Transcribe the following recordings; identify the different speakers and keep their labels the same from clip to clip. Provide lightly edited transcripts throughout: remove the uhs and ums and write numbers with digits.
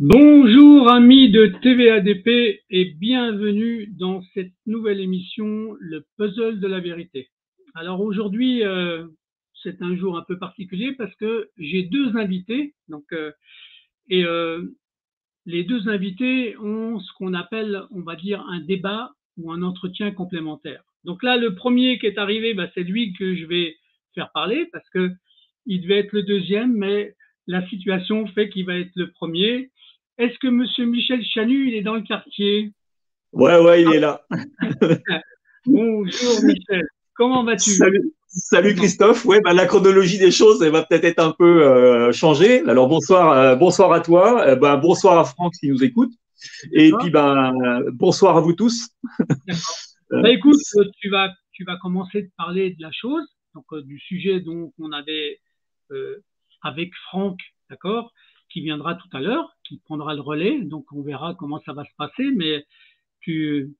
Speaker 1: Bonjour amis de TVADP et bienvenue dans cette nouvelle émission, le puzzle de la vérité. Alors aujourd'hui, c'est un jour un peu particulier parce que j'ai deux invités. Et les deux invités ont ce qu'on appelle, on va dire, un débat ou un entretien complémentaire. Donc là, le premier qui est arrivé, c'est lui que je vais faire parler parce que il devait être le deuxième, mais la situation fait qu'il va être le premier. Est-ce que Monsieur Michel Chanu, il est dans le quartier?
Speaker 2: Ouais, il est là.
Speaker 1: Bonjour Michel, comment vas-tu?
Speaker 2: Salut Christophe. Ouais, la chronologie des choses, elle va peut-être être un peu changée. Alors bonsoir à toi. Bonsoir à Franck qui nous écoute. Et puis bonsoir à vous tous.
Speaker 1: D'accord.
Speaker 2: Euh,
Speaker 1: Écoute, tu vas commencer de parler de la chose, du sujet dont on avait avec Franck, d'accord, qui viendra tout à l'heure, qui prendra le relais. Donc on verra comment ça va se passer, mais tu,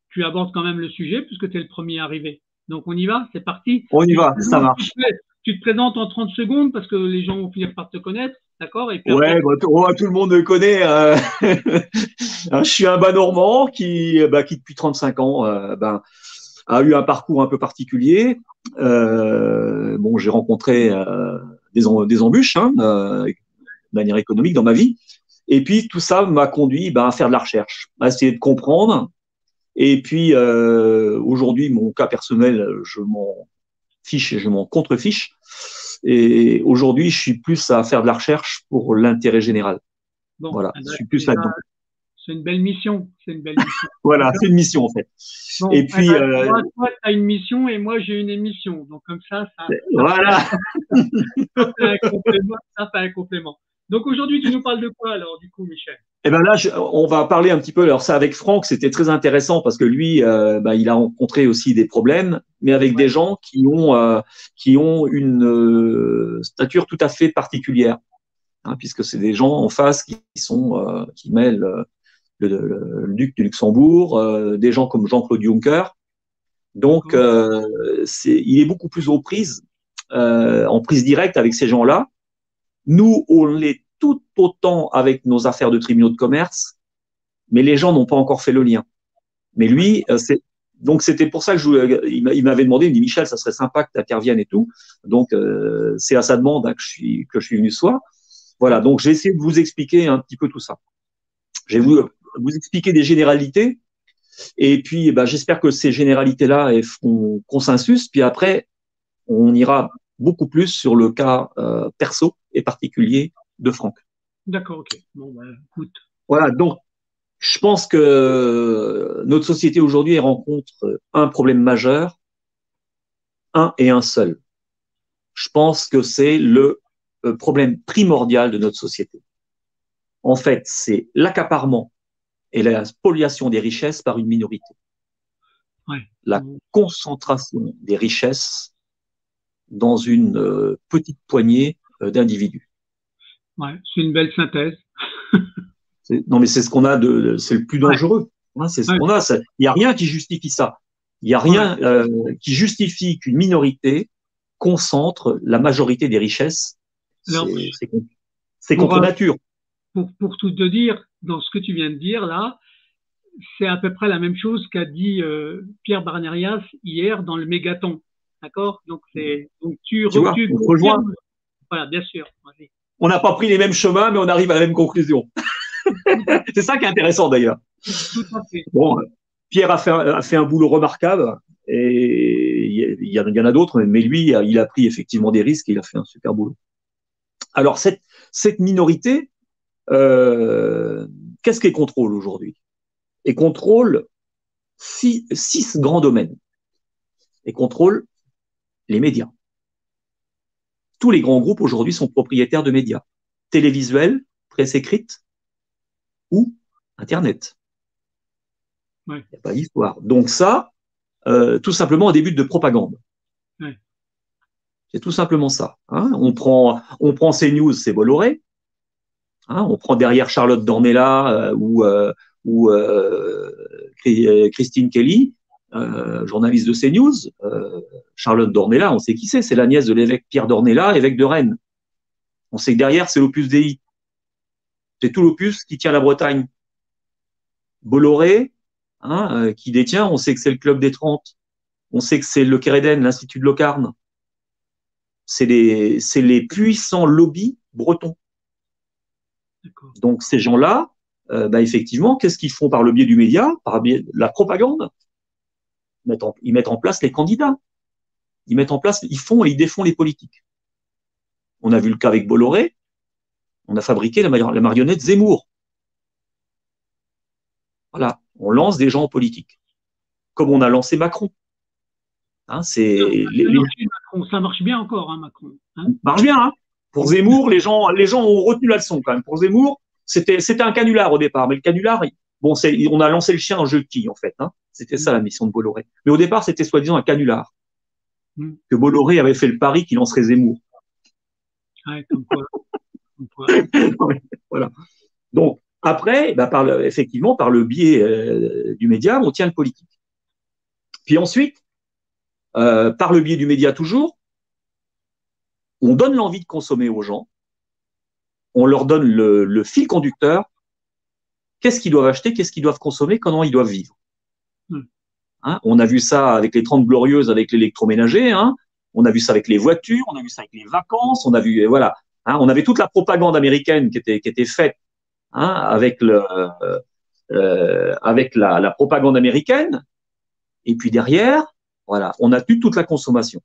Speaker 1: tu abordes quand même le sujet puisque tu es le premier arrivé. Donc on y va, c'est parti.
Speaker 2: on y va, ça marche.
Speaker 1: Tu te présentes en 30 secondes parce que les gens vont finir par te connaître, d'accord? Et puis après,
Speaker 2: Ouais, tout le monde me connaît. Je suis un bas normand qui depuis 35 ans a eu un parcours un peu particulier. J'ai rencontré des embûches de manière économique dans ma vie. Et puis tout ça m'a conduit à faire de la recherche, à essayer de comprendre. Et puis aujourd'hui, mon cas personnel, je m'en fiche et je m'en contrefiche. Et aujourd'hui, je suis plus à faire de la recherche pour l'intérêt général.
Speaker 1: bon,
Speaker 2: Voilà, je suis plus là-dedans.
Speaker 1: c'est une belle mission. C'est une belle mission.
Speaker 2: Voilà, c'est une mission en fait.
Speaker 1: Bon,
Speaker 2: Et puis
Speaker 1: toi, tu as une mission et moi, j'ai une émission. Donc, comme ça
Speaker 2: voilà.
Speaker 1: fait un complément. Ça fait un complément. Donc, aujourd'hui, tu nous parles de quoi alors, du coup, Michel?
Speaker 2: Et ben là, on va parler un petit peu. Alors ça, avec Franck, c'était très intéressant parce que lui, il a rencontré aussi des problèmes, mais avec des gens qui ont une stature tout à fait particulière, puisque c'est des gens en face qui mêlent le duc du Luxembourg, des gens comme Jean-Claude Juncker. Donc, il est beaucoup plus aux prises, en prise directe avec ces gens-là. Nous, on l'est tout autant avec nos affaires de tribunaux de commerce, mais les gens n'ont pas encore fait le lien. Mais lui, donc c'était pour ça que il m'avait demandé, il me dit Michel, ça serait sympa que tu interviennes et tout. Donc c'est à sa demande que je suis venu ce soir. Voilà, donc j'ai essayé de vous expliquer un petit peu tout ça. J'ai voulu vous expliquer des généralités, et puis j'espère que ces généralités-là font consensus. Puis après, on ira beaucoup plus sur le cas perso et particulier de Franck.
Speaker 1: D'accord, ok. Bon, écoute.
Speaker 2: Voilà, donc je pense que notre société aujourd'hui rencontre un problème majeur, un et un seul. Je pense que c'est le problème primordial de notre société. En fait, c'est l'accaparement et la spoliation des richesses par une minorité.
Speaker 1: Ouais.
Speaker 2: La concentration des richesses dans une petite poignée d'individus.
Speaker 1: Ouais, c'est une belle synthèse.
Speaker 2: Non, mais c'est ce qu'on a c'est le plus dangereux. C'est ce qu'on a. Il n'y a rien qui justifie ça. Il n'y a rien qui justifie qu'une minorité concentre la majorité des richesses. C'est contre nature.
Speaker 1: Pour tout te dire, dans ce que tu viens de dire là, c'est à peu près la même chose qu'a dit Pierre Barnerias hier dans le Mégaton. D'accord? Donc tu
Speaker 2: vois, on se rejoint.
Speaker 1: Voilà, bien sûr.
Speaker 2: On n'a pas pris les mêmes chemins, mais on arrive à la même conclusion. C'est ça qui est intéressant d'ailleurs.
Speaker 1: Tout à fait.
Speaker 2: Bon, Pierre a fait un boulot remarquable et il y en a d'autres, mais lui, il a pris effectivement des risques et il a fait un super boulot. Alors, cette minorité, qu'est-ce qu'elle contrôle aujourd'hui? Elle contrôle six grands domaines. Elle contrôle les médias. Tous les grands groupes aujourd'hui sont propriétaires de médias, télévisuels, presse écrite ou Internet. Il n'y a pas d'histoire. Donc ça, tout simplement un début de propagande. C'est tout simplement ça. On prend CNews, c'est Bolloré. On prend derrière Charlotte Dornelas ou Christine Kelly, journaliste de CNews. Charlotte Dornelas, on sait qui c'est la nièce de l'évêque Pierre Dornelas, évêque de Rennes. On sait que derrière, c'est l'Opus Dei. C'est tout l'opus qui tient la Bretagne. Bolloré, qui détient, on sait que c'est le Club des 30, on sait que c'est le Kéréden, l'Institut de Locarne. C'est les puissants lobbies bretons. Donc ces gens-là, effectivement, qu'est-ce qu'ils font par le biais du média, par le biais de la propagande? Ils mettent en place les candidats. Ils font et ils défont les politiques. On a vu le cas avec Bolloré. On a fabriqué la marionnette Zemmour. Voilà, on lance des gens en politique, comme on a lancé Macron.
Speaker 1: Ça marche bien encore, Macron.
Speaker 2: Ça marche bien. Pour Zemmour, les gens ont retenu la leçon quand même. Pour Zemmour, c'était un canular au départ, mais le canular, on a lancé le chien dans le jeu de quilles en fait. C'était ça la mission de Bolloré. Mais au départ, c'était soi-disant un canular. Que Bolloré avait fait le pari qu'il lancerait Zemmour.
Speaker 1: Ouais, comme quoi.
Speaker 2: Voilà. Donc, après, effectivement, par le biais du média, on tient le politique. Puis ensuite, par le biais du média toujours, on donne l'envie de consommer aux gens, on leur donne le fil conducteur, qu'est-ce qu'ils doivent acheter, qu'est-ce qu'ils doivent consommer, comment ils doivent vivre. On a vu ça avec les 30 glorieuses, avec l'électroménager, on a vu ça avec les voitures, on a vu ça avec les vacances, on a vu, voilà, on avait toute la propagande américaine qui était faite avec la propagande américaine, et puis derrière, voilà, on a eu toute la consommation.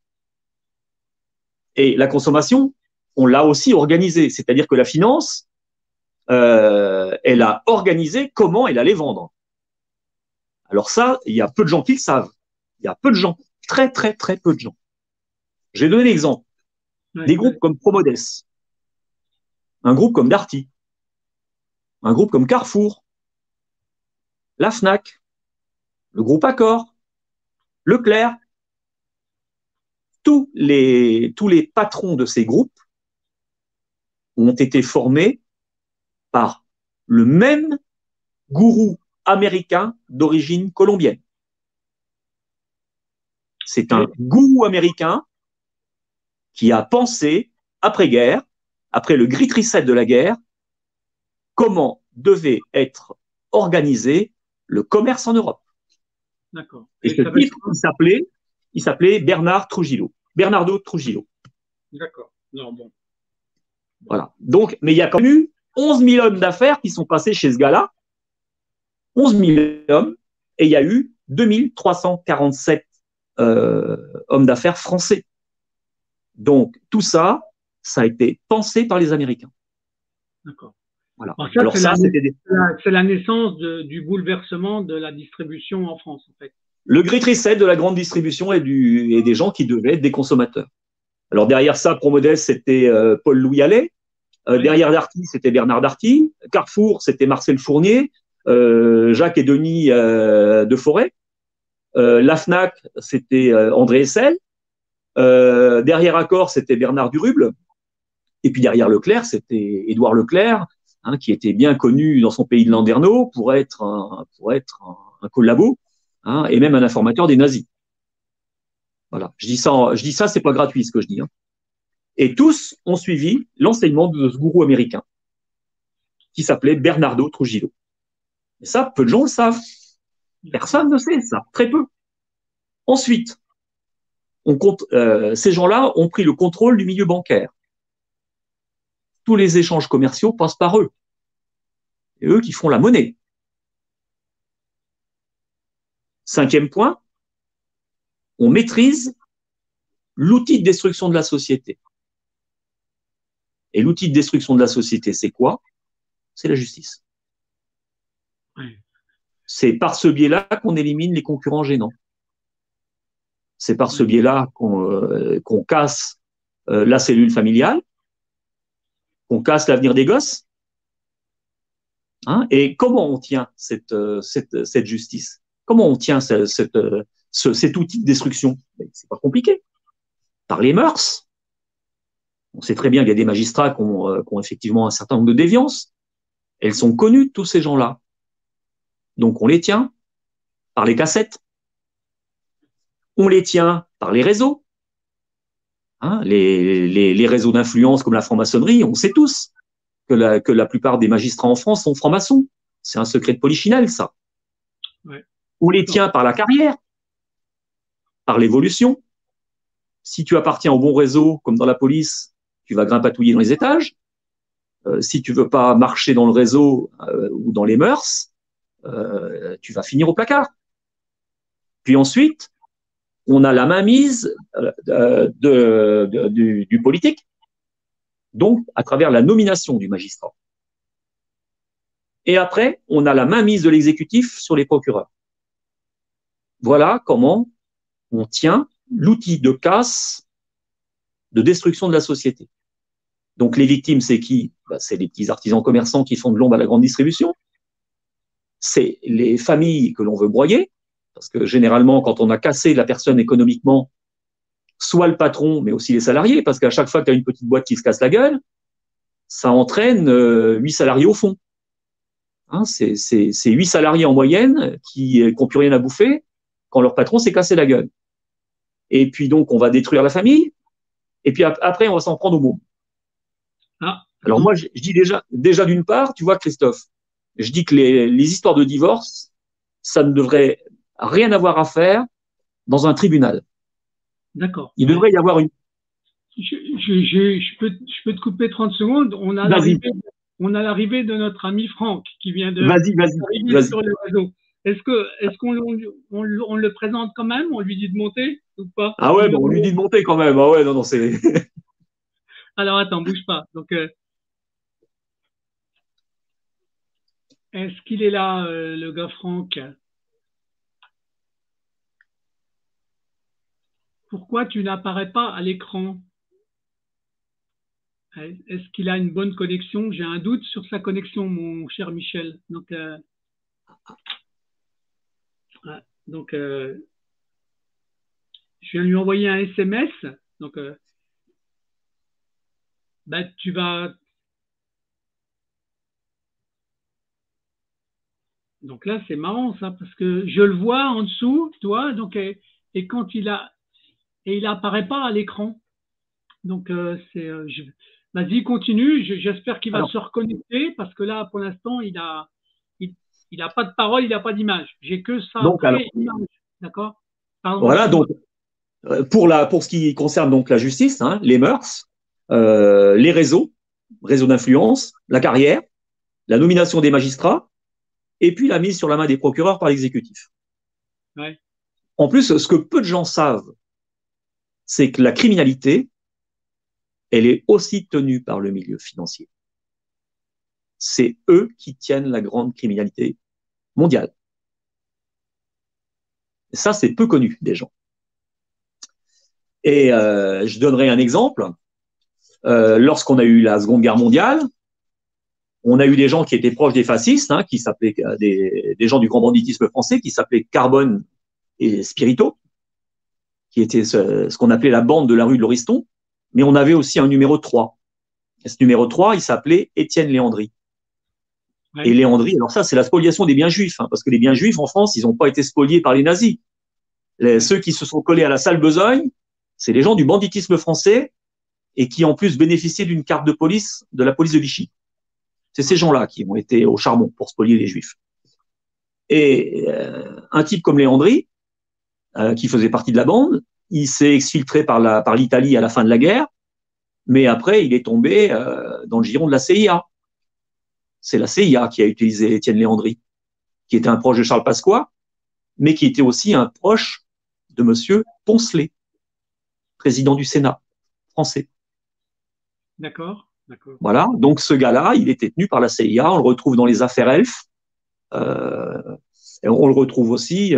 Speaker 2: Et la consommation, on l'a aussi organisée, c'est-à-dire que la finance, elle a organisé comment elle allait vendre. Alors ça, il y a peu de gens qui le savent. Il y a peu de gens, très très très peu de gens. J'ai donné l'exemple des groupes comme Promodes, un groupe comme Darty, un groupe comme Carrefour, la Fnac, le groupe Accor, Leclerc. Tous les patrons de ces groupes ont été formés par le même gourou américain d'origine colombienne. C'est un gourou américain qui a pensé, après-guerre, après le Great Reset de la guerre, comment devait être organisé le commerce en Europe.
Speaker 1: D'accord.
Speaker 2: Et ce type, il s'appelait Bernardo Trujillo.
Speaker 1: D'accord. Non, bon.
Speaker 2: Voilà. Donc, mais il y a quand même eu 11 000 hommes d'affaires qui sont passés chez ce gars-là. 11 000 hommes, et il y a eu 2347 hommes d'affaires français. Donc, tout ça, ça a été pensé par les Américains.
Speaker 1: D'accord.
Speaker 2: Voilà.
Speaker 1: Alors c'est la naissance du bouleversement de la distribution en France, en fait.
Speaker 2: Le Great Reset de la grande distribution et des gens qui devaient être des consommateurs. Alors, derrière ça, Promodès, c'était Paul-Louis Allais. Derrière Darty, c'était Bernard Darty. Carrefour, c'était Marcel Fournier. Jacques et Denis de Forêt. La Fnac, c'était André Essel. Derrière Accor, c'était Bernard Duruble. Et puis derrière Leclerc, c'était Édouard Leclerc, qui était bien connu dans son pays de Landerneau pour être un collabo, et même un informateur des nazis. Voilà. Je dis ça, c'est pas gratuit ce que je dis. Et tous ont suivi l'enseignement de ce gourou américain qui s'appelait Bernardo Trujillo. Et ça, peu de gens le savent. Personne ne sait ça, très peu. Ensuite, ces gens-là ont pris le contrôle du milieu bancaire. Tous les échanges commerciaux passent par eux. Et eux qui font la monnaie. 5e point, on maîtrise l'outil de destruction de la société. Et l'outil de destruction de la société, c'est quoi? C'est la justice. C'est par ce biais-là qu'on élimine les concurrents gênants. C'est par ce biais-là qu'on casse la cellule familiale, qu'on casse l'avenir des gosses. Et comment on tient cette justice? Comment on tient cet outil de destruction? C'est pas compliqué. Par les mœurs. On sait très bien qu'il y a des magistrats qui ont effectivement un certain nombre de déviances. Elles sont connues de tous ces gens-là. Donc on les tient par les cassettes. On les tient par les réseaux. Les réseaux d'influence comme la franc-maçonnerie, on sait tous. que la plupart des magistrats en France sont francs-maçons. C'est un secret de polichinelle, ça.
Speaker 1: Ouais.
Speaker 2: On les tient par la carrière, par l'évolution. Si tu appartiens au bon réseau, comme dans la police, tu vas grimpatouiller dans les étages. Si tu veux pas marcher dans le réseau ou dans les mœurs, tu vas finir au placard. Puis ensuite, on a la mainmise du politique, donc à travers la nomination du magistrat. Et après, on a la mainmise de l'exécutif sur les procureurs. Voilà comment on tient l'outil de casse, de destruction de la société. Donc les victimes, c'est qui? C'est les petits artisans commerçants qui font de l'ombre à la grande distribution. C'est les familles que l'on veut broyer, parce que généralement, quand on a cassé la personne économiquement, soit le patron, mais aussi les salariés, parce qu'à chaque fois que tu as une petite boîte qui se casse la gueule, ça entraîne 8 salariés au fond. Hein, c'est 8 salariés en moyenne qui n'ont plus rien à bouffer quand leur patron s'est cassé la gueule. Et puis donc, on va détruire la famille, et puis après, on va s'en prendre au môme. Alors moi, je dis déjà d'une part, tu vois, Christophe, je dis que les histoires de divorce, ça ne devrait rien avoir à faire dans un tribunal.
Speaker 1: D'accord.
Speaker 2: Il devrait y avoir une...
Speaker 1: Je peux te couper 30 secondes. On a l'arrivée de notre ami Franck qui vient de
Speaker 2: Vas-y.
Speaker 1: sur le réseau. Est-ce qu'on le présente quand même? On lui dit de monter ou pas?
Speaker 2: Ah ouais, on lui dit de monter quand même. Ah ouais, non, c'est...
Speaker 1: Alors attends, bouge pas. Donc, est-ce qu'il est là, le gars Franck? Pourquoi tu n'apparais pas à l'écran? Est-ce qu'il a une bonne connexion? J'ai un doute sur sa connexion, mon cher Michel. Donc, je viens de lui envoyer un SMS. Donc, tu vas. Donc là, c'est marrant ça, parce que je le vois en dessous, toi. Donc, et quand il apparaît pas à l'écran. Donc, vas-y, continue. J'espère qu'il va se reconnecter, parce que là, pour l'instant, il a pas de parole, il n'a pas d'image. J'ai que ça après image. D'accord?
Speaker 2: Voilà, donc, pour ce qui concerne donc la justice, hein, les mœurs, les réseaux d'influence, la carrière, la nomination des magistrats, et puis la mise sur la main des procureurs par l'exécutif.
Speaker 1: Ouais.
Speaker 2: En plus, ce que peu de gens savent, c'est que la criminalité, elle est aussi tenue par le milieu financier. C'est eux qui tiennent la grande criminalité mondiale. Et ça, c'est peu connu des gens. Et je donnerai un exemple. Lorsqu'on a eu la Seconde Guerre mondiale, on a eu des gens qui étaient proches des fascistes, hein, qui s'appelaient des gens du grand banditisme français, qui s'appelaient Carbone et Spirito, qui étaient ce qu'on appelait la bande de la rue de Lauriston. Mais on avait aussi un numéro 3. Et ce numéro 3, il s'appelait Étienne Léandri. Ouais. Et Léandri, alors ça, c'est la spoliation des biens juifs, hein, parce que les biens juifs en France, ils n'ont pas été spoliés par les nazis. Ceux qui se sont collés à la sale besogne, c'est les gens du banditisme français et qui en plus bénéficiaient d'une carte de police de la police de Vichy. C'est ces gens-là qui ont été au charbon pour spolier les juifs. Et un type comme Léandri, qui faisait partie de la bande, il s'est exfiltré par l'Italie à la fin de la guerre, mais après il est tombé dans le giron de la CIA. C'est la CIA qui a utilisé Étienne Léandri, qui était un proche de Charles Pasqua, mais qui était aussi un proche de monsieur Poncelet, président du Sénat français.
Speaker 1: D'accord.
Speaker 2: Voilà, donc ce gars-là, il était tenu par la CIA, on le retrouve dans les affaires Elf, on le retrouve aussi,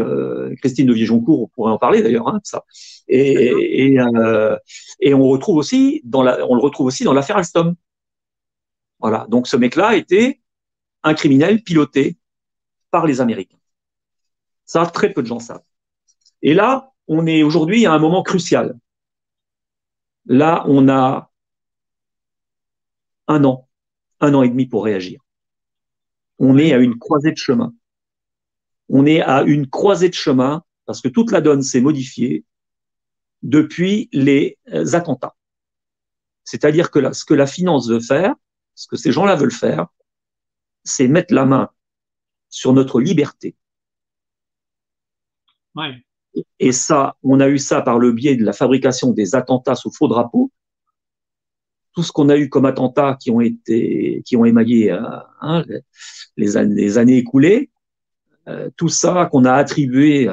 Speaker 2: Christine de Viejoncourt, on pourrait en parler d'ailleurs, hein, de ça. Et on le retrouve aussi dans l'affaire Alstom. Voilà, donc ce mec-là était un criminel piloté par les Américains. Ça, très peu de gens savent. Et là, on est aujourd'hui à un moment crucial. Là, on a un an et demi pour réagir. On est à une croisée de chemin. On est à une croisée de chemin parce que toute la donne s'est modifiée depuis les attentats. C'est-à-dire que là, ce que la finance veut faire, ce que ces gens-là veulent faire, c'est mettre la main sur notre liberté.
Speaker 1: Ouais.
Speaker 2: Et ça, on a eu ça par le biais de la fabrication des attentats sous faux drapeaux. Tout ce qu'on a eu comme attentats qui ont émaillé les années écoulées, tout ça qu'on a attribué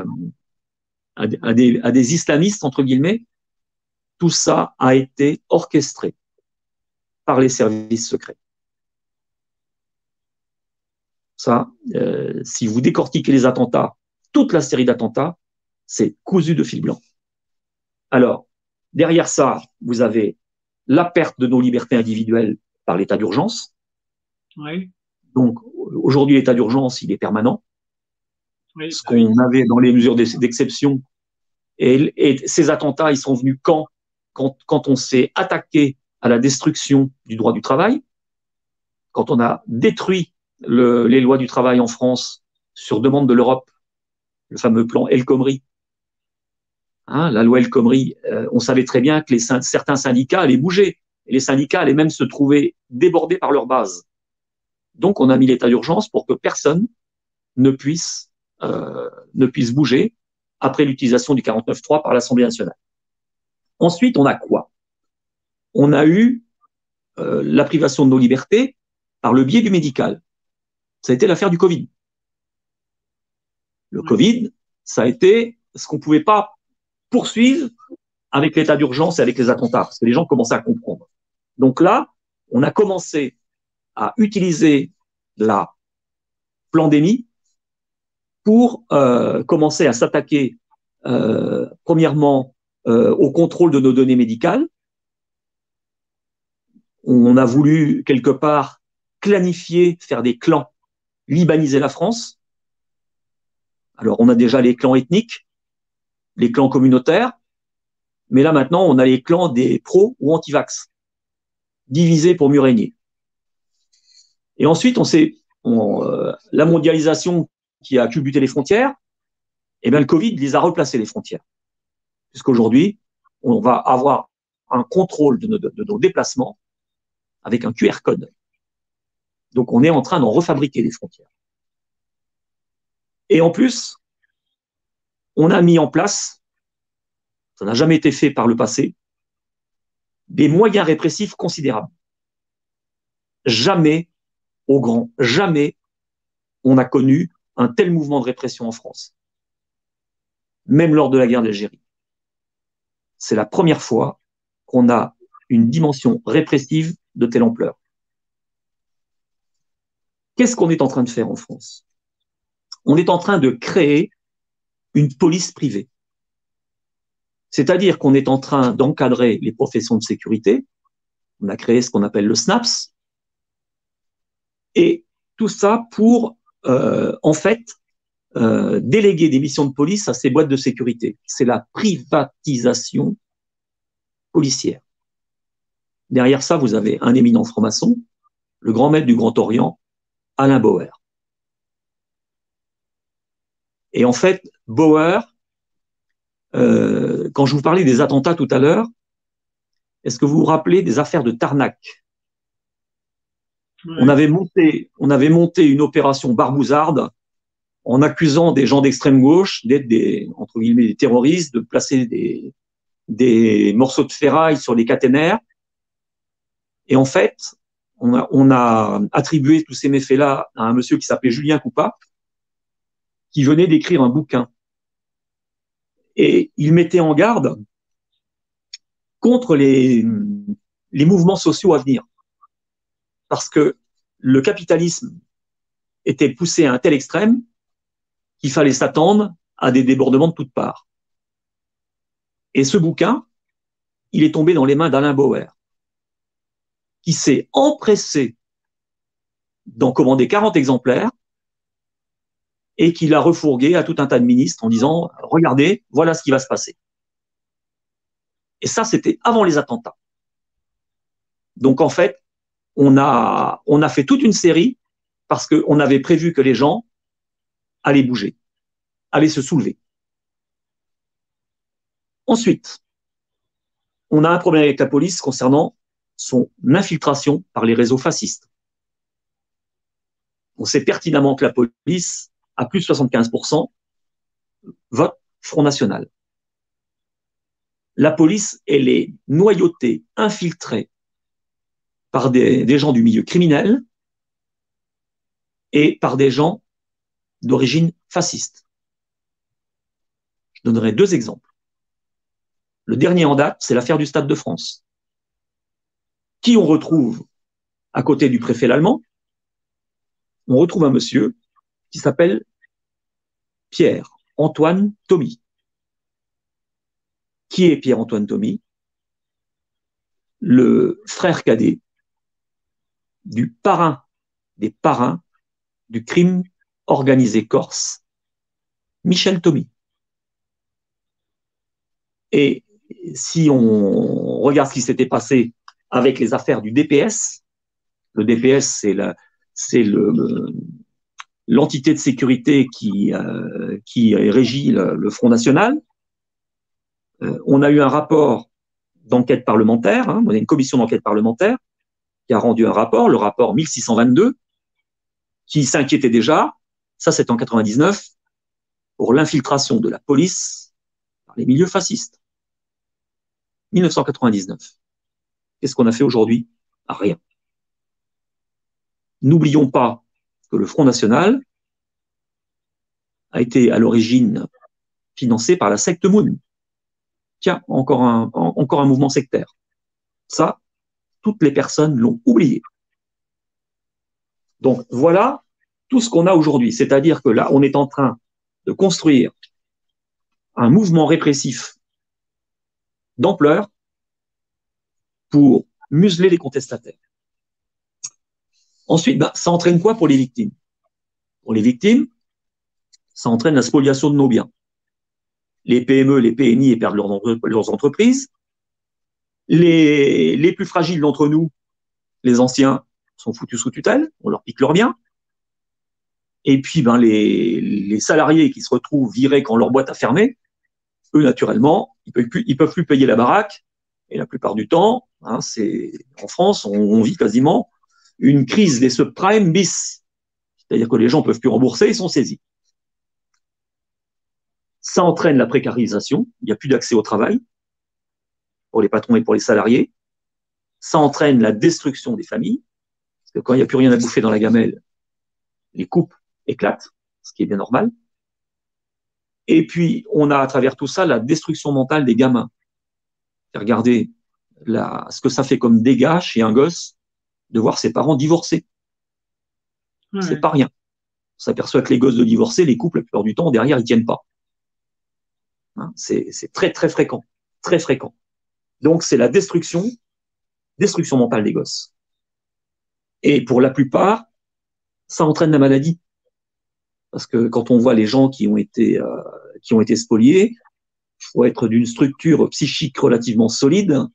Speaker 2: à des islamistes, entre guillemets, tout ça a été orchestré par les services secrets. Ça, si vous décortiquez les attentats, toute la série d'attentats, c'est cousu de fil blanc. Alors, derrière ça, vous avez la perte de nos libertés individuelles par l'état d'urgence.
Speaker 1: Oui.
Speaker 2: Donc, aujourd'hui, l'état d'urgence, il est permanent.
Speaker 1: Oui,
Speaker 2: ce qu'on avait dans les mesures d'exception. Et ces attentats, ils sont venus quand on s'est attaqué à la destruction du droit du travail, quand on a détruit les lois du travail en France sur demande de l'Europe, le fameux plan El Khomri. La loi El Khomri, on savait très bien que certains syndicats allaient bouger. Et les syndicats allaient même se trouver débordés par leur base. Donc, on a mis l'état d'urgence pour que personne ne puisse bouger après l'utilisation du 49.3 par l'Assemblée nationale. Ensuite, on a quoi? On a eu la privation de nos libertés par le biais du médical. Ça a été l'affaire du Covid. Le Covid, ça a été ce qu'on ne pouvait pas poursuivre avec l'état d'urgence et avec les attentats, parce que les gens commençaient à comprendre. Donc là, on a commencé à utiliser la pandémie pour commencer à s'attaquer premièrement au contrôle de nos données médicales. On a voulu quelque part clanifier, faire des clans, libaniser la France. Alors on a déjà les clans ethniques, les clans communautaires, mais là maintenant on a les clans des pro ou anti-vax, divisés pour mieux régner. Et ensuite la mondialisation qui a culbuté les frontières, eh bien le Covid les a replacées les frontières. Puisqu'aujourd'hui, on va avoir un contrôle de nos déplacements avec un QR code. Donc, on est en train d'en refabriquer les frontières. Et en plus, on a mis en place, ça n'a jamais été fait par le passé, des moyens répressifs considérables. Jamais, au grand, jamais, on a connu un tel mouvement de répression en France. Même lors de la guerre d'Algérie. C'est la première fois qu'on a une dimension répressive de telle ampleur. Qu'est-ce qu'on est en train de faire en France? On est en train de créer une police privée. C'est-à-dire qu'on est en train d'encadrer les professions de sécurité. On a créé ce qu'on appelle le SNAPS. Et tout ça pour, en fait, déléguer des missions de police à ces boîtes de sécurité. C'est la privatisation policière. Derrière ça, vous avez un éminent franc-maçon, le grand maître du Grand Orient, Alain Bauer. Et en fait, Bauer, quand je vous parlais des attentats tout à l'heure, est-ce que vous vous rappelez des affaires de Tarnac? Oui. On avait monté une opération barbouzarde en accusant des gens d'extrême gauche d'être entre guillemets, des terroristes, de placer des morceaux de ferraille sur les caténaires. Et en fait, on a attribué tous ces méfaits-là à un monsieur qui s'appelait Julien Coupat, qui venait d'écrire un bouquin. Et il mettait en garde contre les mouvements sociaux à venir. Parce que le capitalisme était poussé à un tel extrême qu'il fallait s'attendre à des débordements de toutes parts. Et ce bouquin, il est tombé dans les mains d'Alain Bauer, qui s'est empressé d'en commander 40 exemplaires et qui l'a refourgué à tout un tas de ministres en disant « Regardez, voilà ce qui va se passer ». Et ça, c'était avant les attentats. Donc, en fait, on a fait toute une série parce qu'on avait prévu que les gens allaient bouger, allaient se soulever. Ensuite, on a un problème avec la police concernant son infiltration par les réseaux fascistes. On sait pertinemment que la police, à plus de 75%, vote Front National. La police, elle est noyautée, infiltrée par des gens du milieu criminel et par des gens d'origine fasciste. Je donnerai 2 exemples. Le dernier en date, c'est l'affaire du Stade de France. Qui on retrouve à côté du préfet l'allemand? On retrouve un monsieur qui s'appelle Pierre-Antoine Thomy. Qui est Pierre-Antoine Thomy? Le frère cadet du parrain des parrains du crime organisé corse, Michel Thomy. Et si on regarde ce qui s'était passé avec les affaires du DPS, le DPS, c'est l'entité de sécurité qui régit le Front National. On a eu un rapport d'enquête parlementaire, on a une commission d'enquête parlementaire qui a rendu un rapport, le rapport 1622, qui s'inquiétait déjà, ça c'est en 99, pour l'infiltration de la police par les milieux fascistes. 1999. Qu'est-ce qu'on a fait aujourd'hui? Rien. N'oublions pas que le Front National a été à l'origine financé par la secte Moon. Tiens, encore un mouvement sectaire. Ça, toutes les personnes l'ont oublié. Donc voilà tout ce qu'on a aujourd'hui. C'est-à-dire que là, on est en train de construire un mouvement répressif d'ampleur pour museler les contestataires. Ensuite, ça entraîne quoi pour les victimes? Pour les victimes, ça entraîne la spoliation de nos biens. Les PME, les PMI perdent leurs entreprises. Les plus fragiles d'entre nous, les anciens, sont foutus sous tutelle, on leur pique leurs biens. Et puis, les salariés qui se retrouvent virés quand leur boîte a fermé, eux, naturellement, ils peuvent plus payer la baraque. Et la plupart du temps, en France, on vit quasiment une crise des subprimes bis. C'est-à-dire que les gens ne peuvent plus rembourser, ils sont saisis. Ça entraîne la précarisation, il n'y a plus d'accès au travail pour les patrons et pour les salariés. Ça entraîne la destruction des familles, parce que quand il n'y a plus rien à bouffer dans la gamelle, les couples éclatent, ce qui est bien normal. Et puis, on a à travers tout ça la destruction mentale des gamins. Regardez ce que ça fait comme dégâts chez un gosse de voir ses parents divorcés. Ouais. C'est pas rien. On s'aperçoit que les gosses de divorcés, les couples, la plupart du temps, derrière, ils tiennent pas. C'est très, très fréquent. Très fréquent. Donc, c'est la destruction mentale des gosses. Et pour la plupart, ça entraîne la maladie. Parce que quand on voit les gens qui ont été spoliés, il faut être d'une structure psychique relativement solide